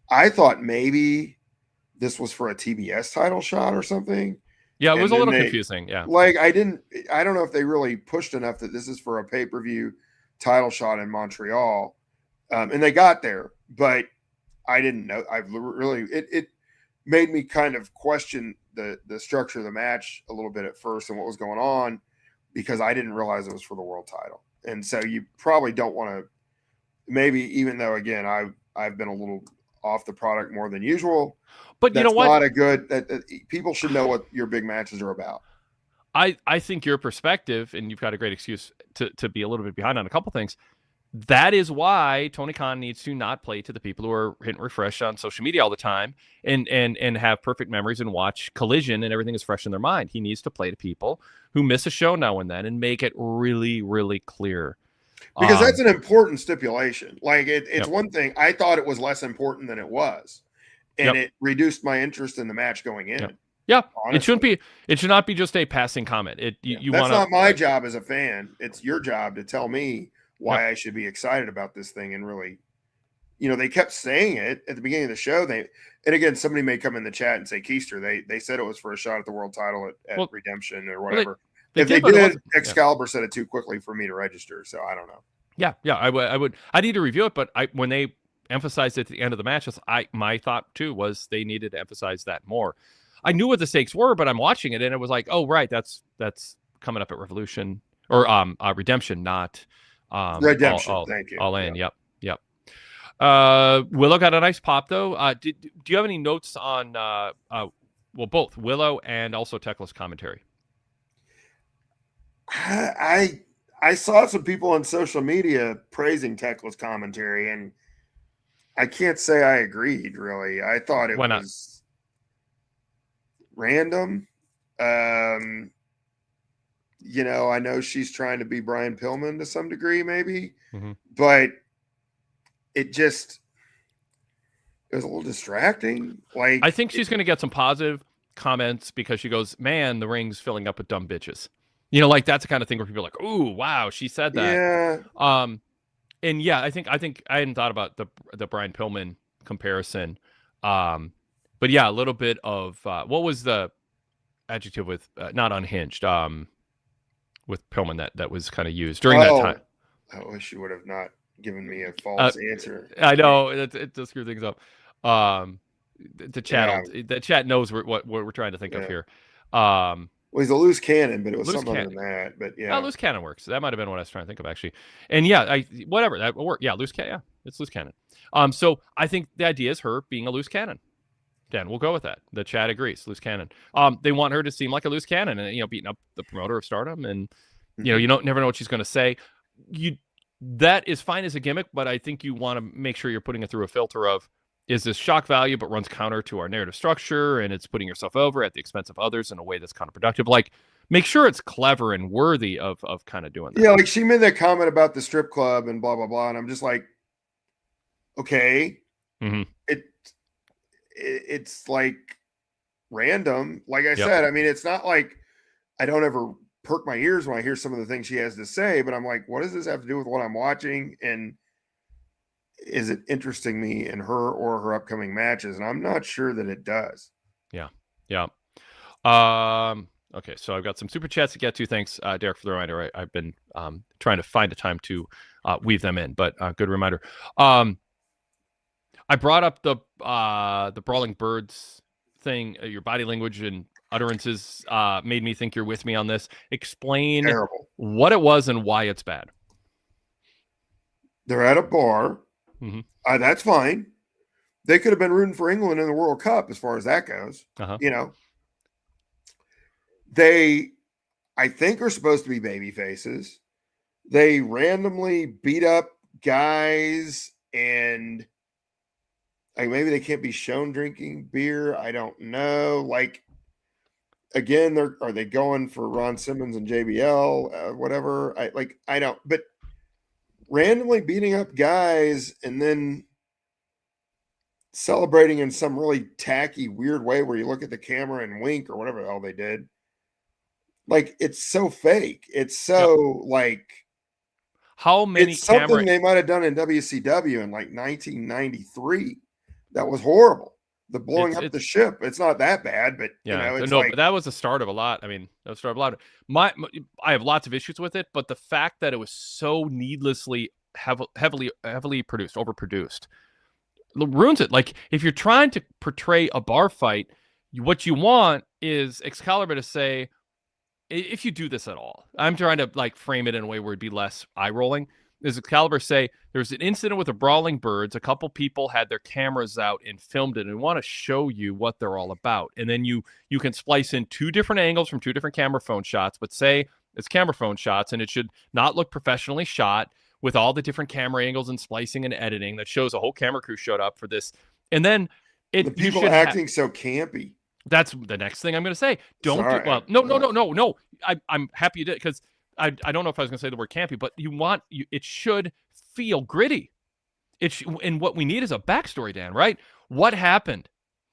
I thought maybe this was for a TBS title shot or something. Yeah, it was a little confusing. Yeah. Like I don't know if they really pushed enough that this is for a pay-per-view title shot in Montreal. And they got there, but I didn't know. It made me kind of question the structure of the match a little bit at first and what was going on, because I didn't realize it was for the world title. And so you probably don't want to, maybe, even though again, I've been a little off the product more than usual, but you know what? Not a good, that people should know what your big matches are about. I think your perspective, and you've got a great excuse to be a little bit behind on a couple things. That is why Tony Khan needs to not play to the people who are hitting refresh on social media all the time and have perfect memories and watch Collision and everything is fresh in their mind. He needs to play to people who miss a show now and then and make it really, really clear. Because that's an important stipulation. Like it's one thing. I thought it was less important than it was. And it reduced my interest in the match going in. Yeah. Honestly. It should not be just a passing comment. That's not my job as a fan. It's your job to tell me why I should be excited about this thing. And really, they kept saying it at the beginning of the show. And again, somebody may come in the chat and say, Kuester, they said it was for a shot at the world title at Redemption or whatever. If they did, Excalibur said it too quickly for me to register. So I don't know. Yeah. I need to review it, but when they emphasized it at the end of the match, my thought too was they needed to emphasize that more. I knew what the stakes were, but I'm watching it and it was like, oh right, that's coming up at Revolution or Redemption, not Redemption. Thank you. All in. Yep. Willow got a nice pop though. Do you have any notes on both Willow and also Tekla's commentary? I saw some people on social media praising Tekla's commentary, and I can't say I agreed, really. I thought it was random. I know she's trying to be Brian Pillman to some degree, maybe, but it was a little distracting. Like, I think she's going to get some positive comments because she goes, man, the ring's filling up with dumb bitches. Like that's the kind of thing where people are like, "Ooh, wow, she said that." Yeah. And yeah, I think I hadn't thought about the Brian Pillman comparison. But yeah, a little bit of what was the adjective with not unhinged with Pillman that was kind of used during that time. I wish you would have not given me a false answer. I know it does screw things up. The chat knows what we're trying to think of here. Well, he's a loose cannon, but it was something other than that. But yeah, loose cannon works. That might have been what I was trying to think of actually. And yeah, whatever that will work. Yeah, loose cannon. Yeah, it's loose cannon. So I think the idea is her being a loose cannon. Dan, we'll go with that. The chat agrees. Loose cannon. They want her to seem like a loose cannon, and beating up the promoter of Stardom, and you never know what she's going to say. That is fine as a gimmick, but I think you want to make sure you're putting it through a filter of, is this shock value but runs counter to our narrative structure, and it's putting yourself over at the expense of others in a way that's counterproductive. Like, make sure it's clever and worthy of kind of doing that. Yeah, like she made that comment about the strip club and blah blah blah, and I'm just like, okay, it's like random. Like I said, I mean, it's not like I don't ever perk my ears when I hear some of the things she has to say, but I'm like, what does this have to do with what I'm watching? And is it interesting me in her or her upcoming matches? And I'm not sure that it does. Yeah. Okay, so I've got some super chats to get to. Thanks, Derek, for the reminder. I've been trying to find a time to weave them in, but good reminder. I brought up the Brawling Birds thing. Your body language and utterances made me think you're with me on this. Explain what it was and why it's bad. They're at a bar. That's fine. They could have been rooting for England in the World Cup as far as that goes. They, I think, are supposed to be baby faces. They randomly beat up guys, and maybe they can't be shown drinking beer. I don't know. Like, again, are they going for Ron Simmons and JBL? Whatever. I don't. But randomly beating up guys and then celebrating in some really tacky, weird way where you look at the camera and wink or whatever the hell they did. Like, it's so fake. It's so like, how many it's something they might have done in WCW in like 1993 that was horrible. The blowing up the ship. It's not that bad, but it's but that was the start of a lot. I mean, that was the start of a lot. I have lots of issues with it, but the fact that it was so needlessly heavily produced, overproduced, ruins it. Like, if you're trying to portray a bar fight, what you want is Excalibur to say, if you do this at all, I'm trying to like frame it in a way where it'd be less eye rolling. Is Excalibur say there's an incident with the Brawling Birds? A couple people had their cameras out and filmed it and want to show you what they're all about. And then you can splice in 2 different angles from 2 different camera phone shots, but say it's camera phone shots and it should not look professionally shot with all the different camera angles and splicing and editing that shows a whole camera crew showed up for this. And then the people acting so campy. That's the next thing I'm going to say. No. I'm happy you did, because I don't know if I was going to say the word campy, but it should feel gritty. And what we need is a backstory, Dan, right? What happened?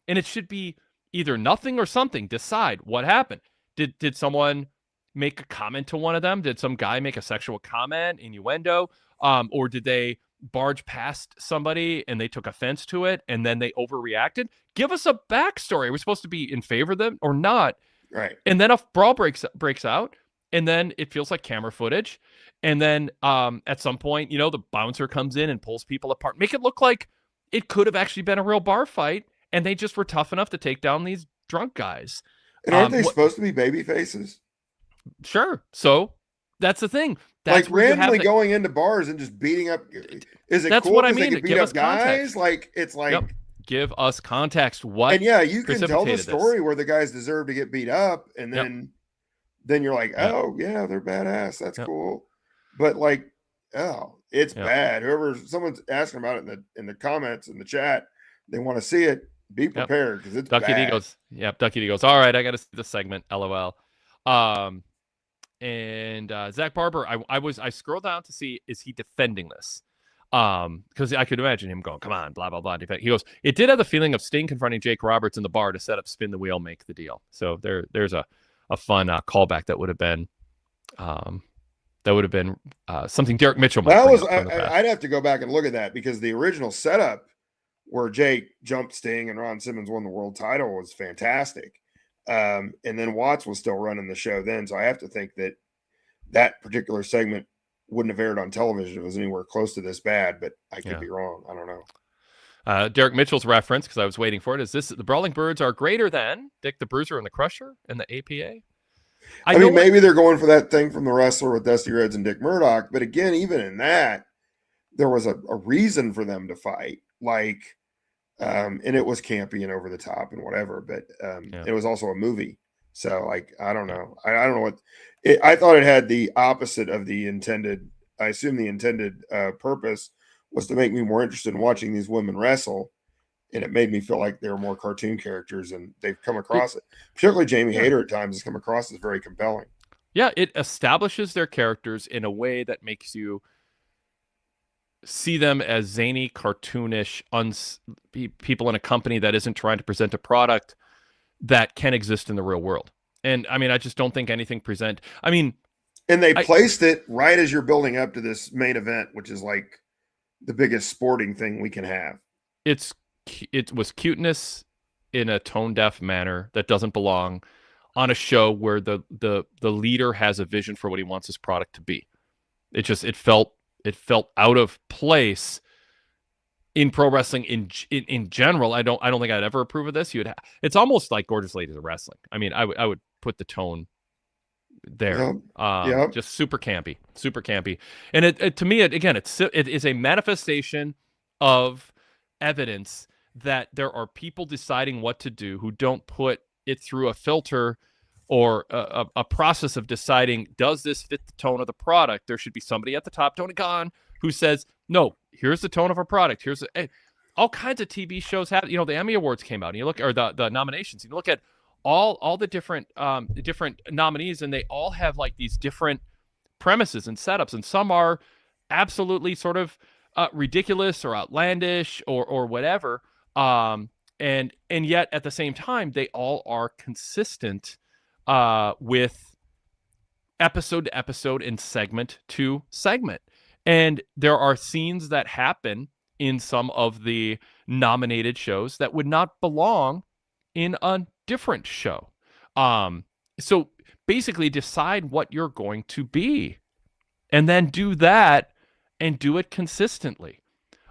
And it should be either nothing or something. Decide what happened. Did someone make a comment to one of them? Did some guy make a sexual comment, innuendo? Or did they barge past somebody and they took offense to it and then they overreacted? Give us a backstory. We're supposed to be in favor of them or not. Right. And then a brawl breaks out, and then it feels like camera footage. And then at some point, the bouncer comes in and pulls people apart. Make it look like it could have actually been a real bar fight, and they just were tough enough to take down these drunk guys. And aren't they supposed to be baby faces? Sure. So that's the thing. That's like randomly going into bars and just beating up. Is it that's cool what I mean. They beat up guys? Like, it's like. Yep. Give us context. What? And you can tell the story where the guys deserve to get beat up, and then you're like, oh yeah, they're badass. That's cool. But like, it's bad. Someone's asking about it in the comments in the chat, they want to see it. Be prepared because it's Ducky bad. D goes. Yep. Ducky D goes. All right, I got to see the segment. LOL. And Zach Barber, I scrolled down to see, is he defending this? Because I could imagine him going, come on, blah, blah, blah. He goes, it did have the feeling of Sting confronting Jake Roberts in the bar to set up spin the wheel, make the deal. So there's a fun callback that would have been something Derek Mitchell might bring up from the past. I'd have to go back and look at that, because the original setup where Jake jumped Sting and Ron Simmons won the world title was fantastic. And then Watts was still running the show then. So I have to think that particular segment wouldn't have aired on television if it was anywhere close to this bad, but I could be wrong. I don't know. Derek Mitchell's reference, because I was waiting for it, is this: the Brawling Birds are greater than Dick the Bruiser and the Crusher and the APA. I mean, maybe they're going for that thing from the Wrestler with Dusty Rhodes and Dick Murdoch, but again, even in that, there was a reason for them to fight. Like, and it was campy and over the top and whatever, but it was also a movie. So, like, I don't know. I don't know what I thought it had the opposite of the intended. I assume the intended purpose was to make me more interested in watching these women wrestle, and it made me feel like they were more cartoon characters, and they've come across it. Particularly Jamie Hayter at times has come across as very compelling. Yeah, it establishes their characters in a way that makes you see them as zany, cartoonish people in a company that isn't trying to present a product that can exist in the real world. And I mean, I just don't think anything and they placed it right as you're building up to this main event, which is like the biggest sporting thing we can have. It was cuteness in a tone deaf manner that doesn't belong on a show where the leader has a vision for what he wants his product to be. It felt out of place in pro wrestling in general. I don't think I'd ever approve of this. It's almost like Gorgeous Ladies of Wrestling. I mean, I would put the tone there. Just super campy. And it to me, it is a manifestation of evidence that there are people deciding what to do who don't put it through a filter or a process of deciding, does this fit the tone of the product? There should be somebody at the top, Tony Khan, who says, no, here's the tone of our product. All kinds of TV shows have, the Emmy Awards came out, and you look, or the nominations, you look at all the different nominees, and they all have like these different premises and setups, and some are absolutely sort of ridiculous or outlandish or whatever. And yet at the same time, they all are consistent with episode to episode and segment to segment. And there are scenes that happen in some of the nominated shows that would not belong in a different show. So basically decide what you're going to be and then do that and do it consistently.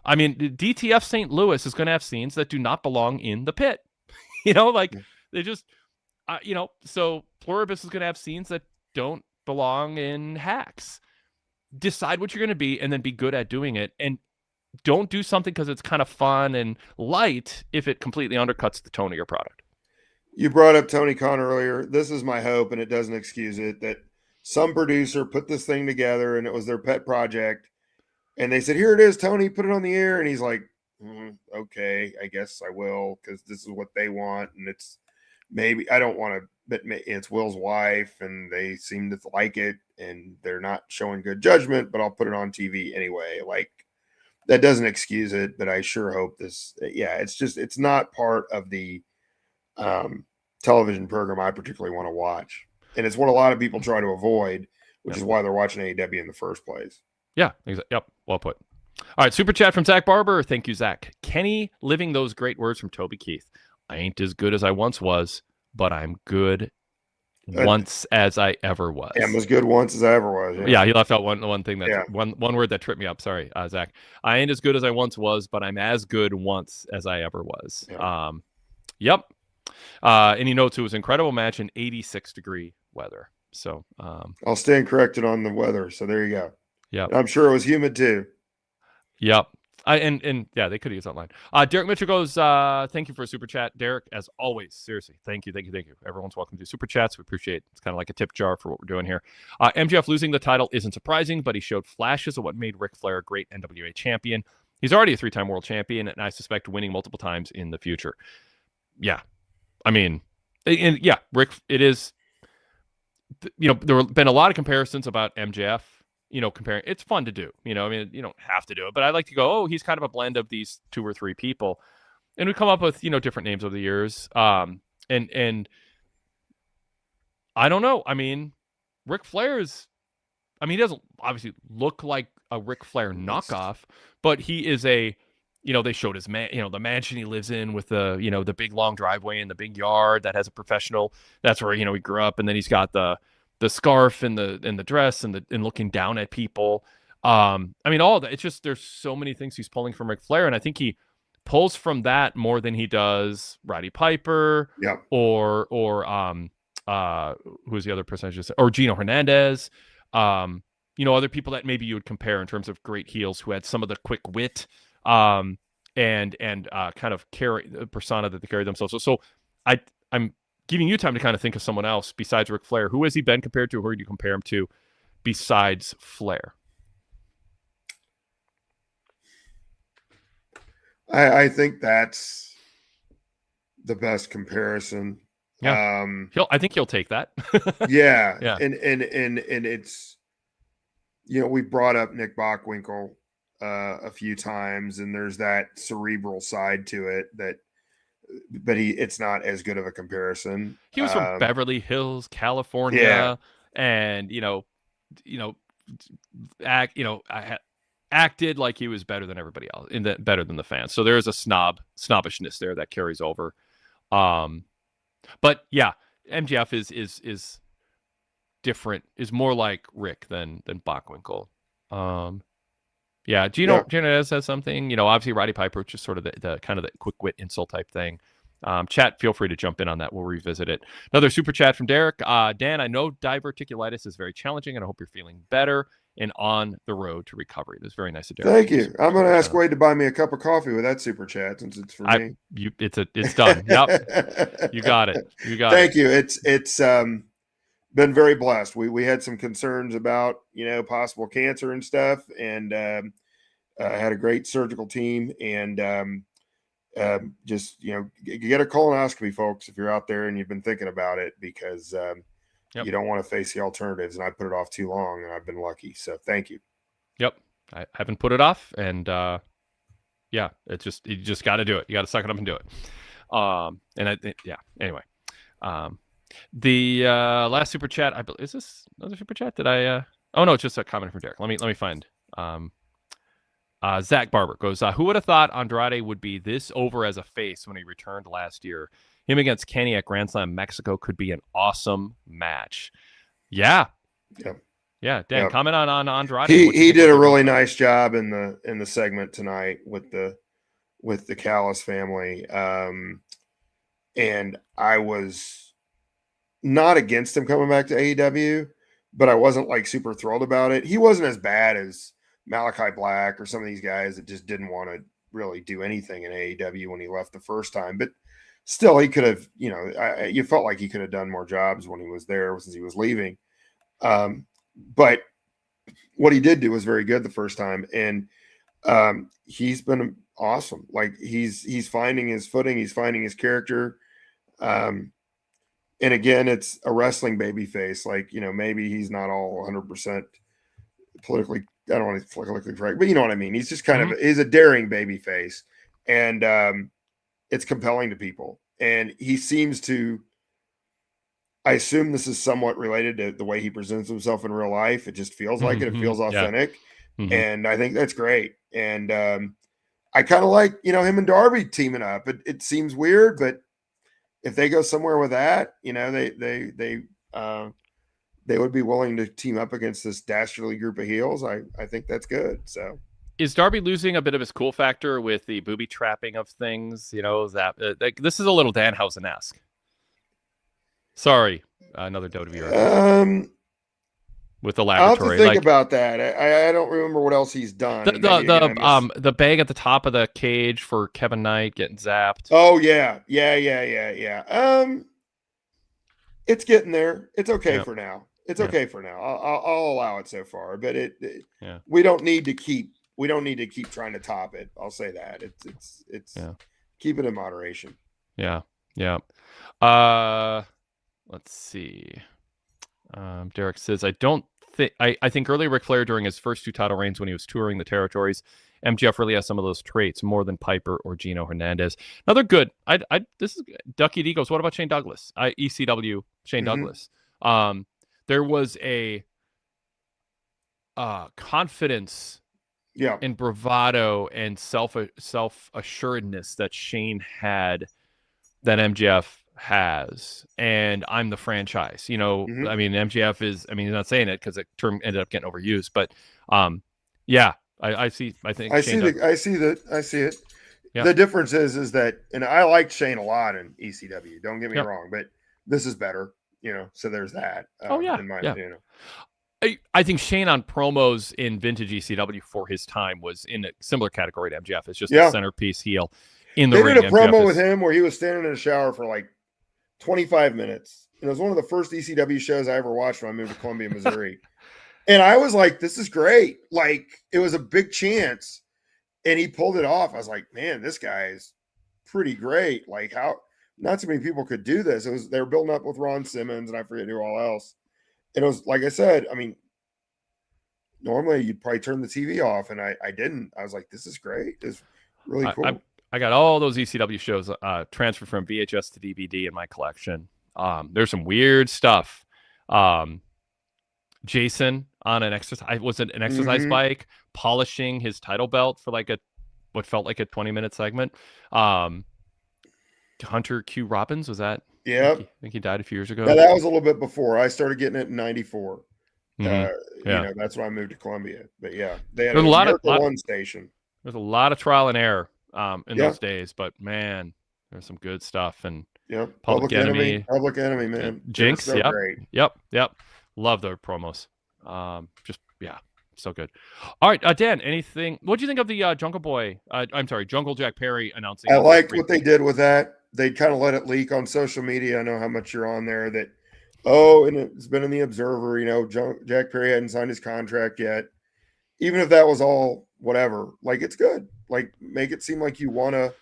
I mean, DTF St. Louis is going to have scenes that do not belong in the pit. They just, so Pluribus is going to have scenes that don't belong in Hacks. Decide what you're going to be and then be good at doing it. And don't do something because it's kind of fun and light if it completely undercuts the tone of your product. You brought up Tony Khan earlier. This is my hope, and it doesn't excuse it, that some producer put this thing together and it was their pet project. And they said, here it is, Tony, put it on the air. And he's like, okay, I guess I will, because this is what they want. And it's maybe, I don't want to, but it's Will's wife and they seem to like it and they're not showing good judgment, but I'll put it on TV anyway. Like, that doesn't excuse it, but I sure hope this, it's not part of the television program I particularly want to watch. And it's what a lot of people try to avoid, which is why they're watching AEW in the first place. Yeah, exactly. Yep, well put. All right, super chat from Zach Barber. Thank you, Zach. Kenny living those great words from Toby Keith. I ain't as good as I once was, but I'm good once as I ever was. I'm as good once as I ever was. Yeah, he left out one thing that one word that tripped me up. Sorry, Zach. I ain't as good as I once was, but I'm as good once as I ever was. Yeah. Yep. And he notes it was an incredible match in 86-degree weather. So I'll stand corrected on the weather. So there you go. Yeah, I'm sure it was humid too. Yep. And they could use online. Derek Mitchell goes, thank you for a super chat. Derek, as always, seriously, thank you. Everyone's welcome to super chats. We appreciate it. It's kind of like a tip jar for what we're doing here. MJF losing the title isn't surprising, but he showed flashes of what made Ric Flair a great NWA champion. He's already a 3-time world champion, and I suspect winning multiple times in the future. Yeah. I mean, Rick, it is, there have been a lot of comparisons about MJF. Comparing, it's fun to do, I mean, you don't have to do it, but I like to go, he's kind of a blend of these 2 or 3 people. And we come up with, different names over the years. And I don't know. I mean, Ric Flair he doesn't obviously look like a Ric Flair knockoff, but he is they showed his the mansion he lives in with the, the big long driveway and the big yard that has a professional. That's where, he grew up. And then he's got the scarf and the dress and looking down at people. I mean, all of that. It's just, there's so many things he's pulling from Ric Flair. And I think he pulls from that more than he does Roddy Piper or who's the other person I just said, or Gino Hernandez. Other people that maybe you would compare in terms of great heels who had some of the quick wit and kind of carry the persona that they carry themselves. So I'm giving you time to kind of think of someone else besides Ric Flair. Who has he been compared to? Who would you compare him to besides Flair? I think that's the best comparison. Yeah. I think he'll take that. Yeah. Yeah. And it's, we brought up Nick Bockwinkel a few times, and there's that cerebral side to it but it's not as good of a comparison. He was from Beverly Hills, California, and acted like he was better than everybody else, better than the fans. So there is a snobbishness there that carries over. But yeah, MJF is different, is more like Rick than Bockwinkel. Yeah, Gino Hernandez says something. Obviously Roddy Piper, just sort of the kind of the quick wit insult type thing. Chat, feel free to jump in on that. We'll revisit it. Another super chat from Derek. Dan, I know diverticulitis is very challenging, and I hope you're feeling better and on the road to recovery. That's very nice of Derek. Thank you. I'm going to ask Wade to buy me a cup of coffee with that super chat, since it's for me. It's done. Yep, you got it. Thank you. It's been very blessed. We had some concerns about possible cancer and stuff, and had a great surgical team, and just get a colonoscopy, folks, if you're out there and you've been thinking about it, because you don't want to face the alternatives. And I put it off too long, and I've been lucky. So thank you. Yep, I haven't put it off, and Yeah, it's just you just got to do it. You got to suck it up and do it. And I think Anyway, the last super chat. Is this another super chat? Did I? Oh no, it's just a comment from Derek. Let me find. Zach Barber goes, who would have thought Andrade would be this over as a face when he returned last year? Him against Kenny at Grand Slam Mexico could be an awesome match. Yeah. Dan, comment on Andrade. He did a really nice job in the segment tonight with the Callis family. And I was not against him coming back to AEW, but I wasn't like super thrilled about it. He wasn't as bad as Malachi Black or some of these guys that just didn't want to really do anything in AEW when he left the first time. But still, he could have, you felt like he could have done more jobs when he was there since he was leaving. But what he did do was very good the first time. And he's been awesome. Like he's finding his footing. He's finding his character. And again, it's a wrestling baby face. Like, maybe he's not all 100% politically, I don't want to politically correct, but you know what I mean? He's just kind of, he's a daring baby face, and it's compelling to people. And he seems to, I assume this is somewhat related to the way he presents himself in real life. It just feels like it. It feels authentic. Yeah. And I think that's great. And I kind of like, him and Darby teaming up. It seems weird, but if they go somewhere with that, they would be willing to team up against this dastardly group of heels. I think that's good. So is Darby losing a bit of his cool factor with the booby trapping of things? That this is a little Danhausen-esque. Sorry, another WWE with the laboratory. I'll have to think about that. I don't remember what else he's done. The bag at the top of the cage for Kevin Knight getting zapped. Oh yeah. It's getting there. It's okay for now. It's okay for now. I'll allow it so far, but we don't need to keep trying to top it. I'll say that. It's keep it in moderation. Yeah. Let's see. Derek says, I think early Ric Flair during his first two title reigns when he was touring the territories, MJF really has some of those traits more than Piper or Gino Hernandez. Another good. This is Ducky D goes, what about Shane Douglas? ECW Shane Douglas. There was a confidence and bravado and self-assuredness that Shane had that MJF has, and I'm the franchise. I mean, MJF is, he's not saying it because the term ended up getting overused, but I see it. Yeah. The difference is that, and I liked Shane a lot in ECW, don't get me wrong, but this is better, so there's that. In my opinion. I think Shane on promos in vintage ECW for his time was in a similar category to MJF. It's just a centerpiece heel in the ring. They did a promo with him where he was standing in a shower for like 25 minutes. And it was one of the first ECW shows I ever watched when I moved to Columbia, Missouri. And I was like, this is great. Like, it was a big chance. And he pulled it off. I was like, man, this guy is pretty great. Like, how not so many people could do this. They were building up with Ron Simmons and I forget who all else. And it was, like I said, normally you'd probably turn the TV off, and I didn't. I was like, this is great. It's really cool. I got all those ECW shows transferred from VHS to DVD in my collection. There's some weird stuff. Jason on an exercise bike, polishing his title belt for like what felt like a 20-minute segment. Hunter Q Robbins, was that? Yeah, I think he died a few years ago. Yeah, that was a little bit before. I started getting it in '94. That's when I moved to Columbia. But yeah, they had a lot of one station. There's a lot of trial and error in those days, but man, there's some good stuff. And Public Enemy, man. Jinx, so great. Yep. Love their promos. So good. All right, Dan, anything? What do you think of the Jungle Jack Perry announcing? I liked what they did with that. They kind of let it leak on social media. I know how much you're on there. And it's been in the Observer. Jack Perry hadn't signed his contract yet. Even if that was all whatever, like, it's good. Like, make it seem like you won a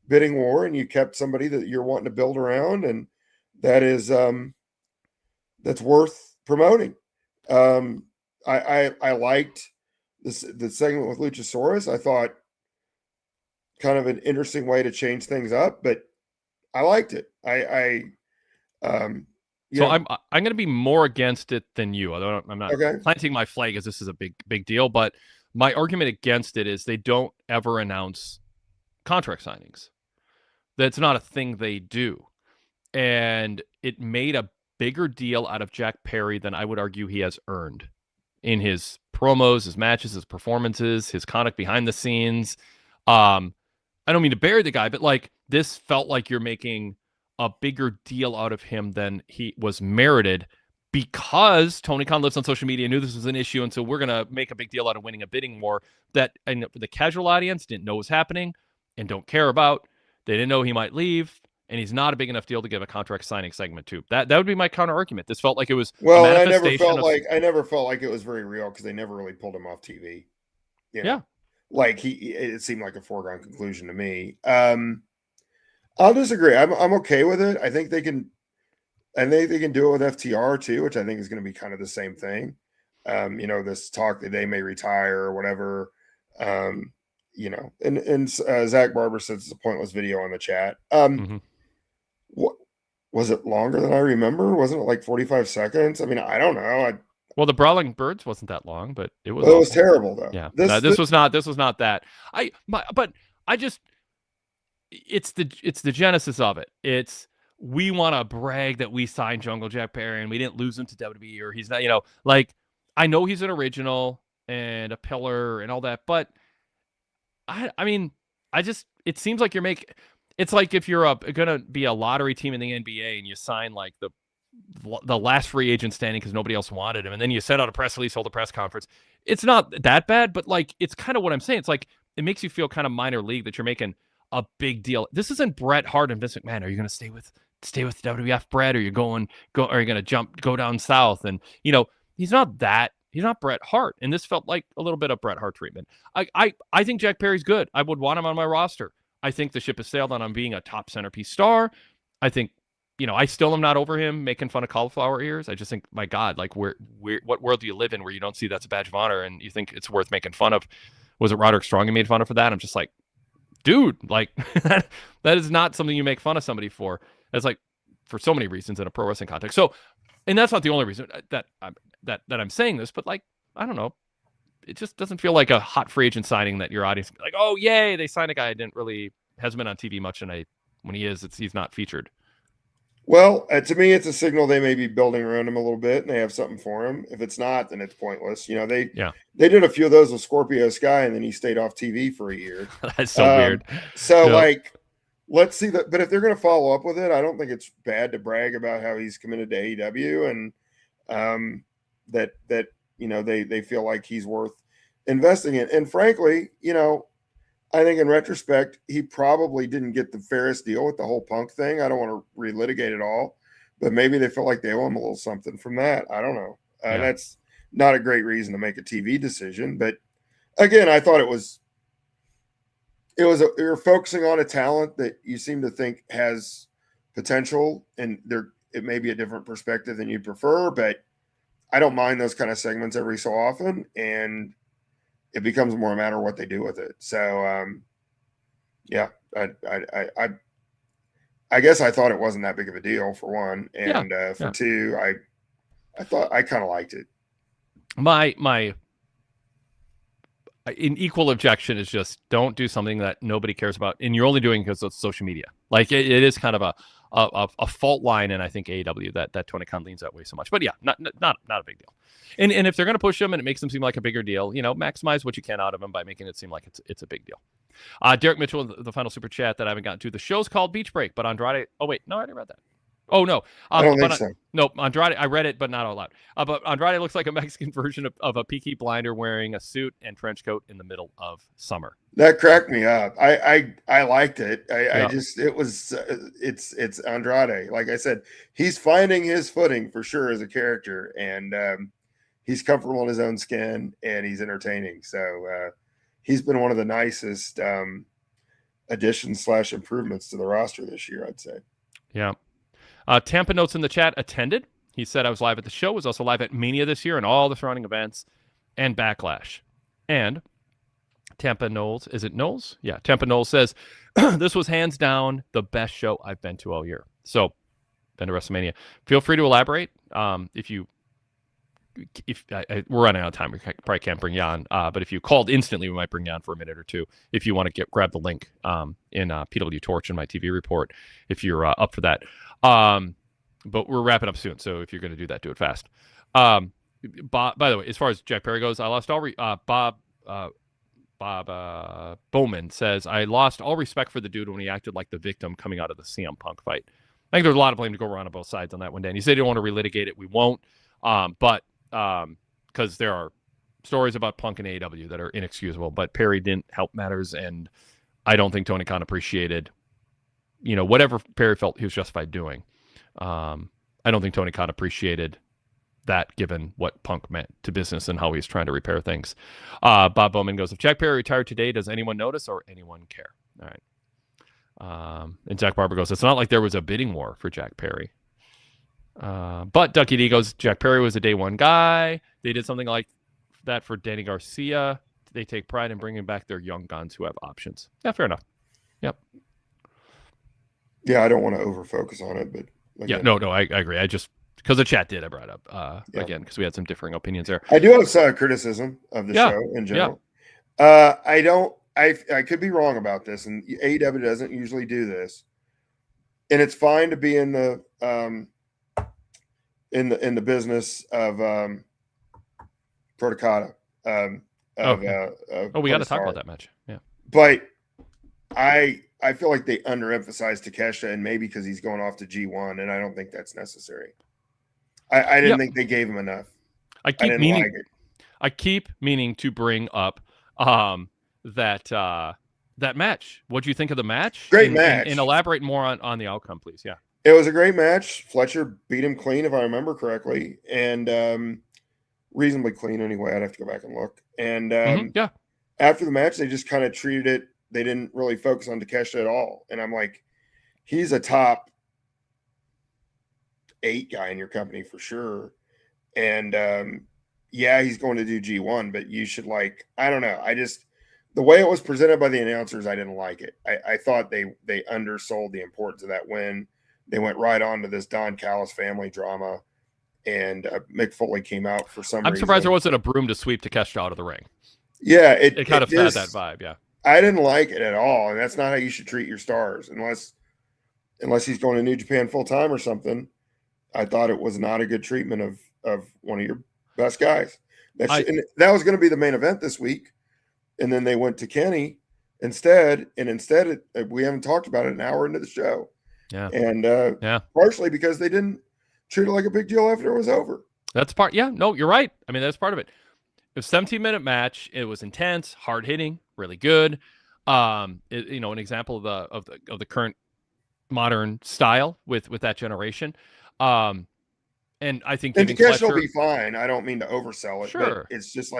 bidding war and you kept somebody that you're wanting to build around, and that is that's worth promoting. I liked the segment with Luchasaurus. I thought kind of an interesting way to change things up, but I liked it. So I'm going to be more against it than you. Although I'm not planting my flag as this is a big deal, but my argument against it is they don't ever announce contract signings. That's not a thing they do. And it made a bigger deal out of Jack Perry than I would argue he has earned in his promos, his matches, his performances, his conduct behind the scenes. I don't mean to bury the guy, but like this felt like you're making a bigger deal out of him than he was merited because Tony Khan lives on social media, knew this was an issue, and so we're going to make a big deal out of winning a bidding war that and the casual audience didn't know was happening and don't care about. They didn't know he might leave, and he's not a big enough deal to give a contract signing segment to. That would be my counter argument. This felt like it was I never felt like it was very real because they never really pulled him off TV. You know? Yeah, like it seemed like a foregone conclusion to me. I'll disagree. I'm okay with it. I think they can do it with FTR too, which I think is going to be kind of the same thing. This talk that they may retire or whatever. And Zach Barber says it's a pointless video on the chat. What was it longer than I remember? Wasn't it like 45 seconds? I mean, I don't know. Well, the Brawling Birds wasn't that long, but it was. It was terrible though. Yeah, this was not that. It's the genesis of it. It's we want to brag that we signed Jungle Jack Perry and we didn't lose him to WWE or he's not. I know he's an original and a pillar and all that, but it seems like it's like if you're going to be a lottery team in the NBA and you sign like the last free agent standing because nobody else wanted him, and then you send out a press release, hold a press conference. It's not that bad, but like it's kind of what I'm saying. It's like it makes you feel kind of minor league that you're making a big deal. This isn't Bret Hart and Vince McMahon. Are you going to stay with WWF, Bret? Or are you going to go down south? And he's not Bret Hart, and this felt like a little bit of Bret Hart treatment. I think Jack Perry's good. I would want him on my roster. I think the ship has sailed on him being a top centerpiece star. I think, I still am not over him making fun of cauliflower ears. I just think, my God, like what world do you live in where you don't see that's a badge of honor and you think it's worth making fun of? Was it Roderick Strong who made fun of for that? I'm just like, dude, like that is not something you make fun of somebody for. It's like for so many reasons in a pro wrestling context. So, and that's not the only reason that I'm saying this, but like, I don't know. It just doesn't feel like a hot free agent signing that your audience like, oh yay, they signed a guy who hasn't been on TV much, and when he's not featured. Well, to me, it's a signal they may be building around him a little bit, and they have something for him. If it's not, then it's pointless. They did a few of those with Scorpio Sky, and then he stayed off TV for a year. That's so weird. So let's see that. But if they're going to follow up with it, I don't think it's bad to brag about how he's committed to AEW and that they feel like he's worth investing in. And frankly, I think in retrospect, he probably didn't get the fairest deal with the whole Punk thing. I don't want to relitigate it all, but maybe they feel like they owe him a little something from that. I don't know. That's not a great reason to make a TV decision. But again, I thought you're focusing on a talent that you seem to think has potential, and it may be a different perspective than you'd prefer, but I don't mind those kind of segments every so often, and it becomes more a matter of what they do with it. So, I guess I thought it wasn't that big of a deal for one, and for two, I thought I kind of liked it. My an equal objection is just don't do something that nobody cares about, and you're only doing it because of social media. Like it is kind of a fault line, and I think AEW that Tony Khan leans that way so much. But yeah, not a big deal. And if they're going to push them and it makes them seem like a bigger deal, maximize what you can out of them by making it seem like it's a big deal. Derek Mitchell, the final super chat that I haven't gotten to. The show's called Beach Break, but Andrade. Oh wait, no, I didn't read that. Oh no, I don't think so. No, Andrade. I read it, but not out loud. But Andrade looks like a Mexican version of a Peaky Blinder wearing a suit and trench coat in the middle of summer. That cracked me up. I liked it. It's Andrade. Like I said, he's finding his footing for sure as a character, and he's comfortable in his own skin, and he's entertaining. So he's been one of the nicest additions / improvements to the roster this year, I'd say. Yeah. Tampa notes in the chat, attended. He said, I was live at the show, was also live at Mania this year and all the surrounding events and Backlash. And Tampa Knowles. Is it Knowles? Yeah, Tampa Knowles says, this was hands down the best show I've been to all year. So, been to WrestleMania. Feel free to elaborate. If we're running out of time, we probably can't bring you on. But if you called instantly, we might bring you on for a minute or two. If you want to grab the link in PWTorch in my TV report, if you're up for that. But we're wrapping up soon, so if you're going to do that, do it fast. Bob, by the way, as far as Jack Perry goes, I lost all Bob Bowman says, I lost all respect for the dude when he acted like the victim coming out of the CM Punk fight. I think there's a lot of blame to go around on both sides on that one day. And he said he didn't want to relitigate it. We won't. But because there are stories about Punk and AEW that are inexcusable. But Perry didn't help matters, and I don't think Tony Khan appreciated, whatever Perry felt he was justified doing. I don't think Tony Khan appreciated that, given what Punk meant to business and how he's trying to repair things. Bob Bowman goes, if Jack Perry retired today, does anyone notice or anyone care? All right. And Jack Barber goes, it's not like there was a bidding war for Jack Perry. But Ducky D goes, Jack Perry was a day one guy. They did something like that for Danny Garcia. They take pride in bringing back their young guns who have options. Yeah, fair enough. Yep. Yeah, I don't want to over-focus on it, but... No, I agree. I just... Because the chat did, I brought up again, because we had some differing opinions there. I do have some criticism of the show in general. I could be wrong about this, and AEW doesn't usually do this. And it's fine to be in the business of Protocata. We got to talk about that match. Yeah, but I feel like they underemphasized Takeshita, and maybe because he's going off to G1, and I don't think that's necessary. I didn't think they gave him enough. I keep meaning to bring up that match. What do you think of the match? Great match. And elaborate more on the outcome, please. Yeah. It was a great match. Fletcher beat him clean, if I remember correctly, and reasonably clean anyway. I'd have to go back and look. And after the match, they just kind of treated it. They didn't really focus on Takeshita at all. And I'm like, he's a top 8 guy in your company for sure. And he's going to do G1, but you should I don't know. The way it was presented by the announcers, I didn't like it. I thought they undersold the importance of that win. They went right on to this Don Callis family drama, and Mick Foley came out for some reason. I'm surprised there wasn't a broom to sweep Takeshita out of the ring. Yeah, it kind of had that vibe. Yeah, I didn't like it at all, and that's not how you should treat your stars, unless he's going to New Japan full time or something. I thought it was not a good treatment of one of your best guys. And that was going to be the main event this week, and then they went to Kenny instead. And instead, we haven't talked about it an hour into the show. Yeah, and partially because they didn't treat it like a big deal after it was over. That's part. Yeah, no, you're right. I mean, that's part of it. It was a 17-minute match. It was intense, hard hitting, really good. An example of the current modern style with that generation. And I think Takeshita will be fine. I don't mean to oversell it. Sure. But it's just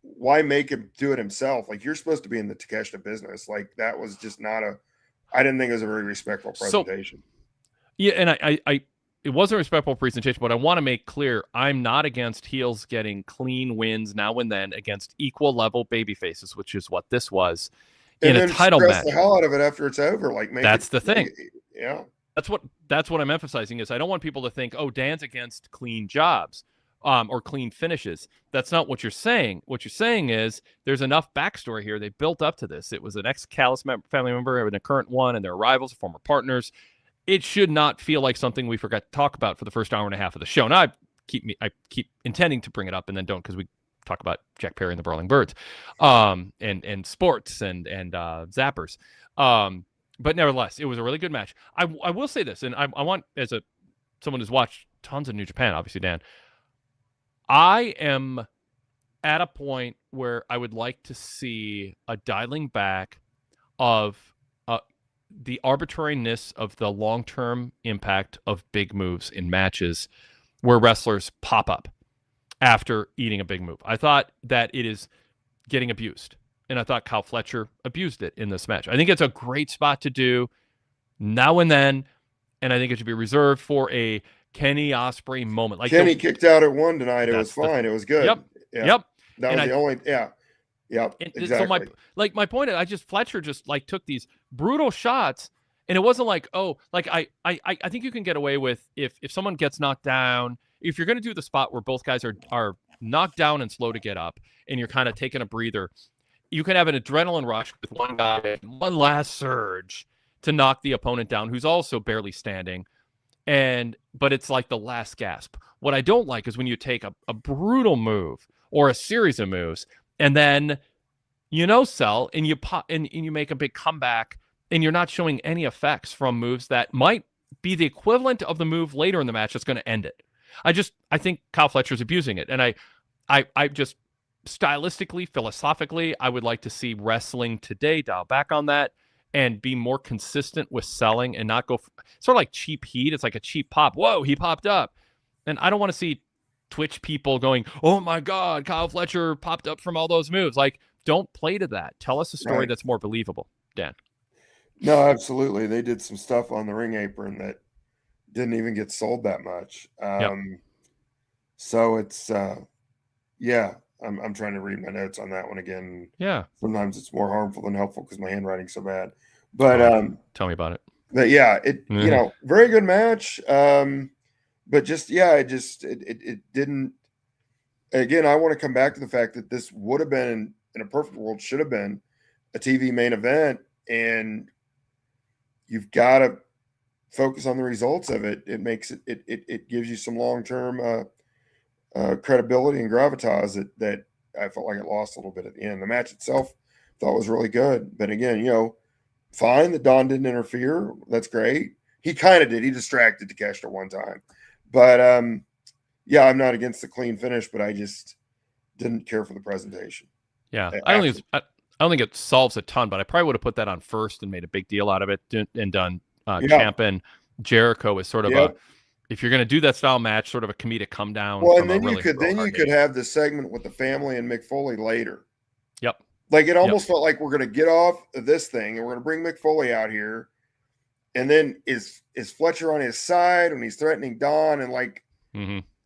why make him do it himself? You're supposed to be in the Takeshita business. That was just not I didn't think it was a very respectful presentation. And it was a respectful presentation, but I want to make clear I'm not against heels getting clean wins now and then against equal level baby faces, which is what this was in a title match. The hell out of it after it's over. That's the thing. Yeah. That's what I'm emphasizing is I don't want people to think, oh, Dan's against clean jobs or clean finishes. That's not what you're saying. What you're saying is there's enough backstory here. They built up to this. It was an ex-Callis family member and a current one, and their rivals, former partners. It should not feel like something we forgot to talk about for the first hour and a half of the show. Now I keep intending to bring it up and then don't, because we talk about Jack Perry and the Brawling Birds, and sports and zappers. But nevertheless, it was a really good match. I will say this, and I want, as someone who's watched tons of New Japan, obviously, Dan, I am at a point where I would like to see a dialing back of the arbitrariness of the long-term impact of big moves in matches where wrestlers pop up after eating a big move. I thought that it is getting abused. And I thought Kyle Fletcher abused it in this match. I think it's a great spot to do now and then, and I think it should be reserved for a Kenny Ospreay moment. Kenny kicked out at 1 tonight. It was fine. It was good. Yep. Yeah. That was the only. Yeah. Yeah, exactly. So my point is, Fletcher just like took these brutal shots, and it wasn't like, oh, like I think you can get away with if someone gets knocked down, if you're going to do the spot where both guys are knocked down and slow to get up, and you're kind of taking a breather, you can have an adrenaline rush with one guy, one last surge to knock the opponent down, who's also barely standing, but it's like the last gasp. What I don't like is when you take a brutal move or a series of moves, and then sell, and you pop and you make a big comeback, and you're not showing any effects from moves that might be the equivalent of the move later in the match that's going to end it. I think Kyle Fletcher's abusing it, and I just stylistically, philosophically, I would like to see wrestling today dial back on that and be more consistent with selling and not go sort of like cheap heat. It's like a cheap pop. Whoa, he popped up. And I don't want to see Twitch people going, oh my God, Kyle Fletcher popped up from all those moves. Like, don't play to that. Tell us a story that's more believable, Dan. No, absolutely. They did some stuff on the ring apron that didn't even get sold that much. So it's, I'm trying to read my notes on that one again. Yeah. Sometimes it's more harmful than helpful because my handwriting's so bad. But tell me about it. But yeah, very good match. But just it didn't. Again, I want to come back to the fact that this would have been, in a perfect world, should have been a TV main event, and you've got to focus on the results of it. It makes it gives you some long-term credibility and gravitas that I felt like it lost a little bit at the end. The match itself I thought was really good, but again, fine that Don didn't interfere. That's great. He kind of did. He distracted Kuester one time, but I'm not against the clean finish, but I just didn't care for the presentation. Yeah, I don't think it solves a ton, but I probably would have put that on first and made a big deal out of it and done Ciampa Jericho as sort of if you're going to do that style match, sort of a comedic come down. Well, and then you could have the segment with the family and Mick Foley later. Yep. Like it almost felt like we're going to get off of this thing and we're going to bring Mick Foley out here, and then is Fletcher on his side when he's threatening Don, and like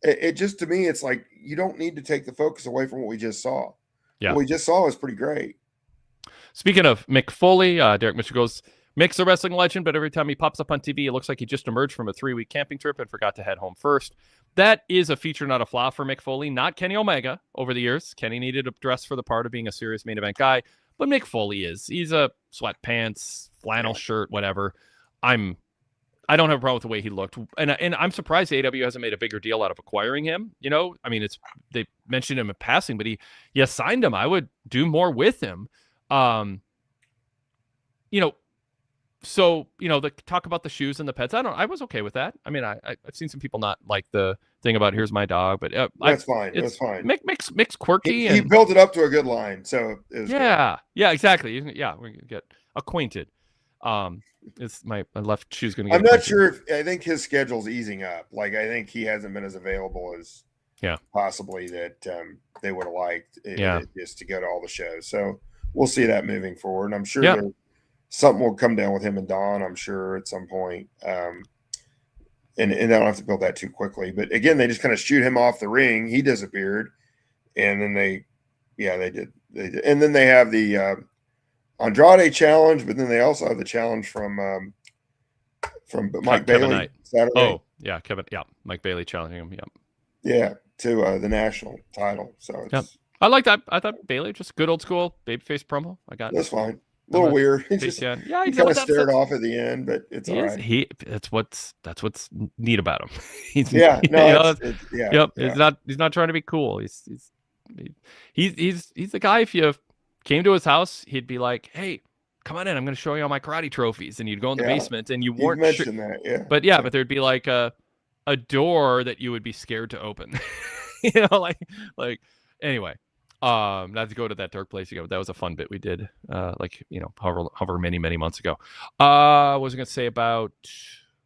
it just, to me, it's like you don't need to take the focus away from what we just saw. Yeah, what we just saw was pretty great. Speaking of Mick Foley, Derek Mitchell goes, Mick's a wrestling legend, but every time he pops up on TV, it looks like he just emerged from a 3-week camping trip and forgot to head home first. That is a feature, not a flaw for Mick Foley, not Kenny Omega over the years. Kenny needed to dress for the part of being a serious main event guy, but Mick Foley is. He's a sweatpants, flannel shirt, whatever. I don't have a problem with the way he looked. And I'm surprised AEW hasn't made a bigger deal out of acquiring him. I mean, they mentioned him in passing, but you signed him. I would do more with him. So, the talk about the shoes and the pets, I was okay with that. I mean, I've seen some people not like the thing about here's my dog, but that's fine. It's fine. Mick's quirky. He built it up to a good line. So it was good. Exactly. Yeah. We can get acquainted. It's my left shoe's going to get I'm not sure I think his schedule's easing up. Like, I think he hasn't been as available as possibly that they would have liked just to go to all the shows. So we'll see that moving forward. And I'm sure something will come down with him and Don, I'm sure, at some point. And they don't have to build that too quickly. But again, they just kind of shoot him off the ring. He disappeared. And then they did. And then they have the Andrade challenge, but then they also have the challenge from Mike Bailey Knight. Saturday. Oh, yeah, Kevin. Yeah, Mike Bailey challenging him. Yeah, to the national title. So it's, I like that. I thought Bailey just good old school babyface promo. That's fine. A little weird. He kind of stared off at the end, but it's all right. That's what's neat about him. He's not trying to be cool. He's the guy. If you came to his house, he'd be like, "Hey, come on in. I'm going to show you all my karate trophies." And you'd go in the basement, and you weren't mentioned that, But there'd be like a door that you would be scared to open. Anyway. Not to go to that dark place ago. That was a fun bit we did, however many months ago. What was I going to say about?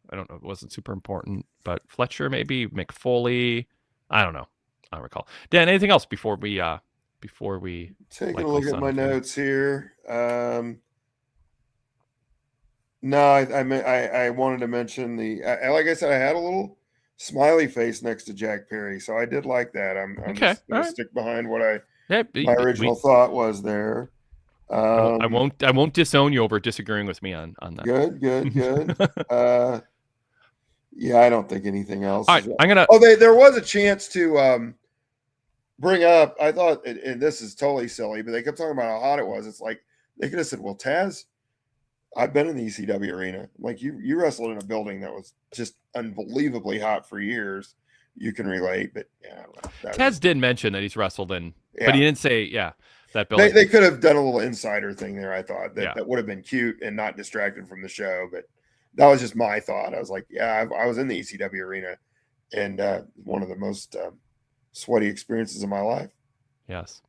I don't know. It wasn't super important, but Fletcher maybe, Mick Foley. I don't know. I don't recall. Dan, anything else before we take a look at my notes here? No, I wanted to mention like I said, I had a little smiley face next to Jack Perry, so I did like that. I'm just going to stick behind what I Yeah, my original thought was there. I won't disown you over disagreeing with me on that. Good. Yeah, I don't think anything else. All right, I'm gonna. Oh, there was a chance to bring up. I thought, and this is totally silly, but they kept talking about how hot it was. It's like they could have said, "Well, Taz, I've been in the ECW arena. Like you wrestled in a building that was just unbelievably hot for years. You can relate." But yeah, Taz did mention that he's wrestled in, but he didn't say that building. They could have done a little insider thing there. I thought that would have been cute and not distracted from the show, but. That was just my thought. I was like, yeah, I was in the ECW arena, and one of the most sweaty experiences of my life. Yes.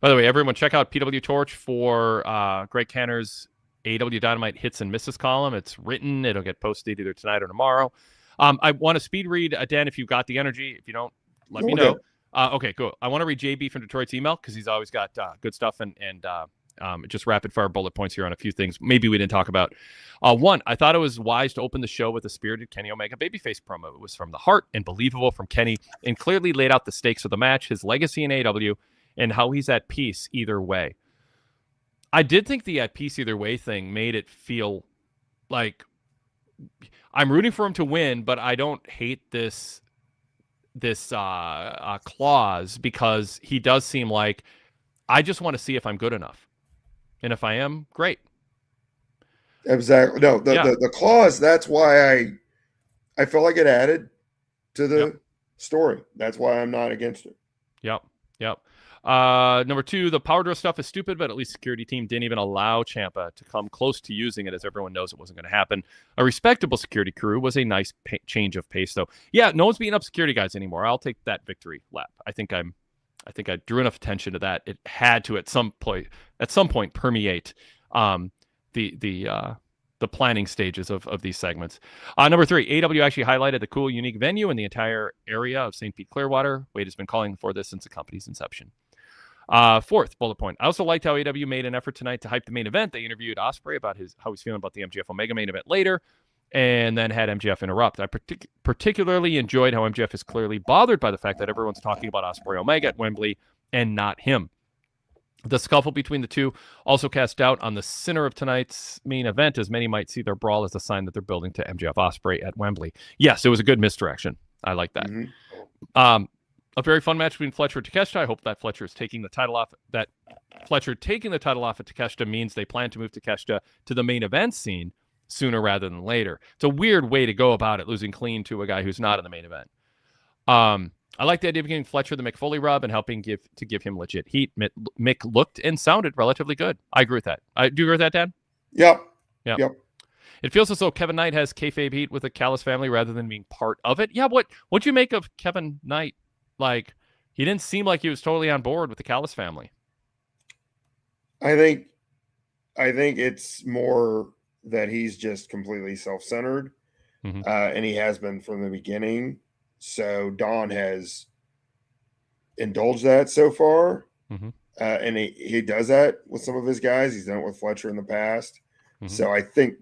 By the way, everyone, check out PWTorch for Greg Canner's AEW Dynamite hits and misses column. It's written. It'll get posted either tonight or tomorrow. I want to speed read, Dan, if you've got the energy. If you don't, let me know. Okay, cool. I want to read JB from Detroit's email because he's always got good stuff and just rapid fire bullet points here on a few things maybe we didn't talk about. One, I thought it was wise to open the show with a spirited Kenny Omega babyface promo. It was from the heart and believable from Kenny and clearly laid out the stakes of the match, his legacy in AEW, and how he's at peace either way. I did think the at peace either way thing made it feel like I'm rooting for him to win, but I don't hate this clause because he does seem like I just want to see if I'm good enough. And if I am, great. Exactly. No, the clause, that's why I felt like it added to the story. That's why I'm not against it. Yep. Number two, the power drill stuff is stupid, but at least security team didn't even allow Ciampa to come close to using it, as everyone knows it wasn't going to happen. A respectable security crew was a nice change of pace, though. Yeah, no one's beating up security guys anymore. I'll take that victory lap. I think I drew enough attention to that. It had to at some point permeate the planning stages of these segments. Number three, AEW actually highlighted the cool, unique venue in the entire area of St. Pete Clearwater. Wade has been calling for this since the company's inception. Fourth bullet point. I also liked how AEW made an effort tonight to hype the main event. They interviewed Ospreay about how he's feeling about the MJF Omega main event later, and then had MJF interrupt. I particularly enjoyed how MJF is clearly bothered by the fact that everyone's talking about Ospreay Omega at Wembley and not him. The scuffle between the two also cast doubt on the center of tonight's main event, as many might see their brawl as a sign that they're building to MJF Ospreay at Wembley. Yes, it was a good misdirection. I like that. Mm-hmm. A very fun match between Fletcher and Takeshita. I hope that Fletcher taking the title off of Takeshita means they plan to move Takeshita to the main event scene sooner rather than later. It's a weird way to go about it, losing clean to a guy who's not in the main event. I like the idea of giving Fletcher the Mick Foley rub and helping give him legit heat. Mick looked and sounded relatively good. I agree with that. Do you agree with that, Dan? Yep. It feels as though Kevin Knight has kayfabe heat with the Callis family rather than being part of it. Yeah, what'd you make of Kevin Knight? Like, he didn't seem like he was totally on board with the Callis family. I think it's more that he's just completely self-centered, and he has been from the beginning. So Don has indulged that so far, and he does that with some of his guys. He's done it with Fletcher in the past. So I think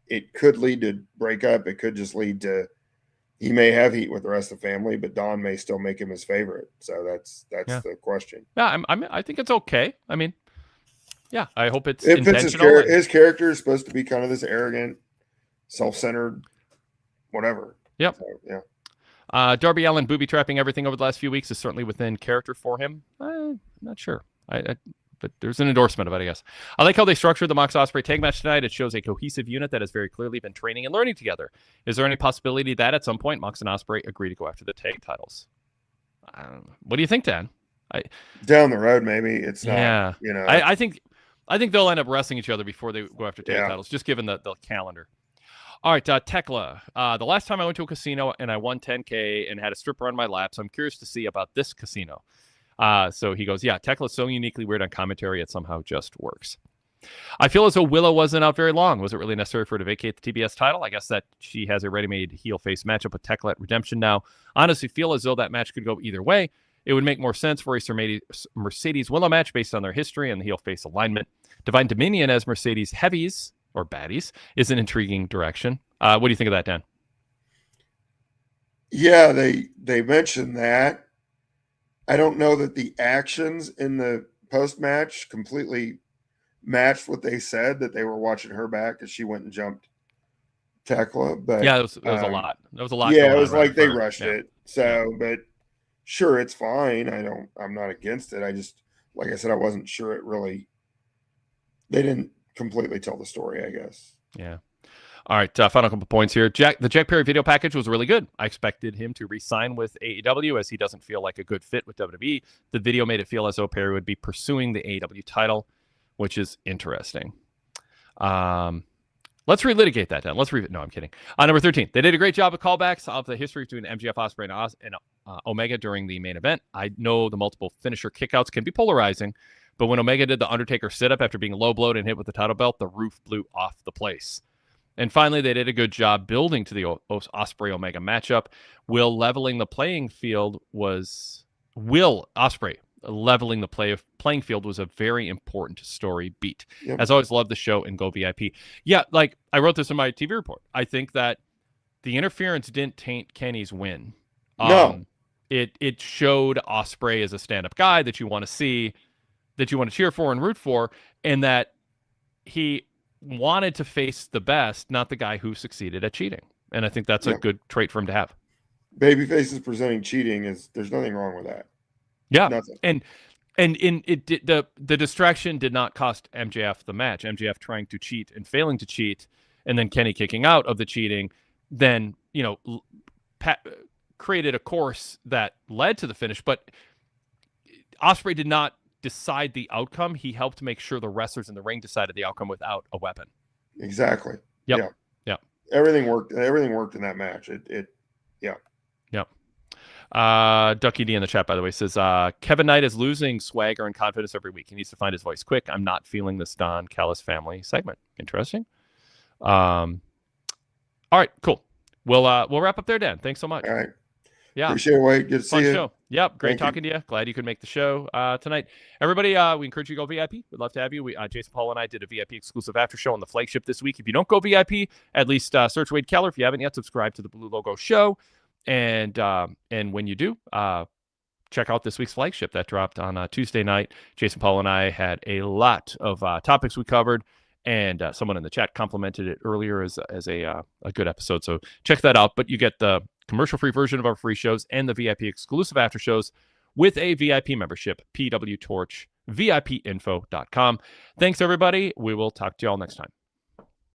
it could lead to breakup. It could just lead to he may have heat with the rest of the family, but Don may still make him his favorite. So that's the question. Yeah, I think it's okay. I mean, yeah, I hope it's if intentional. His character is supposed to be kind of this arrogant, self-centered, whatever. Yep. So, yeah. Darby Allin booby trapping everything over the last few weeks is certainly within character for him. I'm not sure. But there's an endorsement of it, I guess. I like how they structured the Mox Ospreay tag match tonight. It shows a cohesive unit that has very clearly been training and learning together. Is there any possibility that at some point Mox and Ospreay agree to go after the tag titles? What do you think, Dan? Down the road, maybe. It's not. Yeah. You know. I think they'll end up wrestling each other before they go after tag titles, just given the calendar. All right, Tekla. The last time I went to a casino and I won $10K and had a stripper on my lap, so I'm curious to see about this casino. So he goes, yeah, Tekla's so uniquely weird on commentary, it somehow just works. I feel as though Willow wasn't out very long. Was it really necessary for her to vacate the TBS title? I guess that she has a ready-made heel-face matchup with Tekla at Redemption now. Honestly, feel as though that match could go either way. It would make more sense for a Mercedes Willow match based on their history and the heel-face alignment. Divine Dominion as Mercedes heavies, or baddies, is an intriguing direction. What do you think of that, Dan? Yeah, they mentioned that. I don't know that the actions in the post-match completely matched what they said, that they were watching her back as she went and jumped Tekla. But yeah, it was a lot. There was a lot. Yeah, going it was on right like they front. rushed Yeah. it. So, but sure, it's fine. I'm not against it. I just, like I said, I wasn't sure they didn't completely tell the story, I guess. Yeah. All right, final couple points here. The Jack Perry video package was really good. I expected him to re-sign with AEW as he doesn't feel like a good fit with WWE. The video made it feel as though Perry would be pursuing the AEW title, which is interesting. Let's relitigate that then. No, I'm kidding. Number 13. They did a great job of callbacks of the history between MJF, Ospreay, and Omega during the main event. I know the multiple finisher kickouts can be polarizing, but when Omega did the Undertaker sit-up after being low-blowed and hit with the title belt, the roof blew off the place. And finally, they did a good job building to the Ospreay-Omega matchup. Will Ospreay leveling the playing field was a very important story beat. Yep. As always, love the show and go VIP. Yeah, like I wrote this in my TV report. I think that the interference didn't taint Kenny's win. No. It showed Ospreay as a stand-up guy that you want to see, that you want to cheer for and root for, and that he wanted to face the best, not the guy who succeeded at cheating. And I think that's a good trait for him to have. Babyfaces presenting cheating there's nothing wrong with that. Yeah. Nothing. And the distraction did not cost MJF the match. MJF trying to cheat and failing to cheat, and then Kenny kicking out of the cheating, then, created a course that led to the finish. But Ospreay did not decide the outcome. He helped make sure the wrestlers in the ring decided the outcome without a weapon. Exactly. Yep. Yeah. Everything worked in that match. Ducky D in the chat, by the way, says Kevin Knight is losing swagger and confidence every week. He needs to find his voice quick. I'm not feeling this Don Callis family segment. Interesting. All right, cool. We'll wrap up there, Dan. Thanks so much. All right. Yeah. Appreciate it, Wade. Good to see you. Show. Yep. Great Thank talking to you. Glad you could make the show tonight. Everybody, we encourage you to go VIP. We'd love to have you. Jason Paul and I did a VIP exclusive after show on the flagship this week. If you don't go VIP, at least search Wade Keller. If you haven't yet, subscribe to the Blue Logo Show. And when you do, check out this week's flagship that dropped on Tuesday night. Jason Paul and I had a lot of topics we covered, and someone in the chat complimented it earlier as a good episode. So check that out. But you get the commercial-free version of our free shows and the VIP exclusive after shows with a VIP membership. PWTorch, VIPinfo.com. Thanks, everybody. We will talk to you all next time.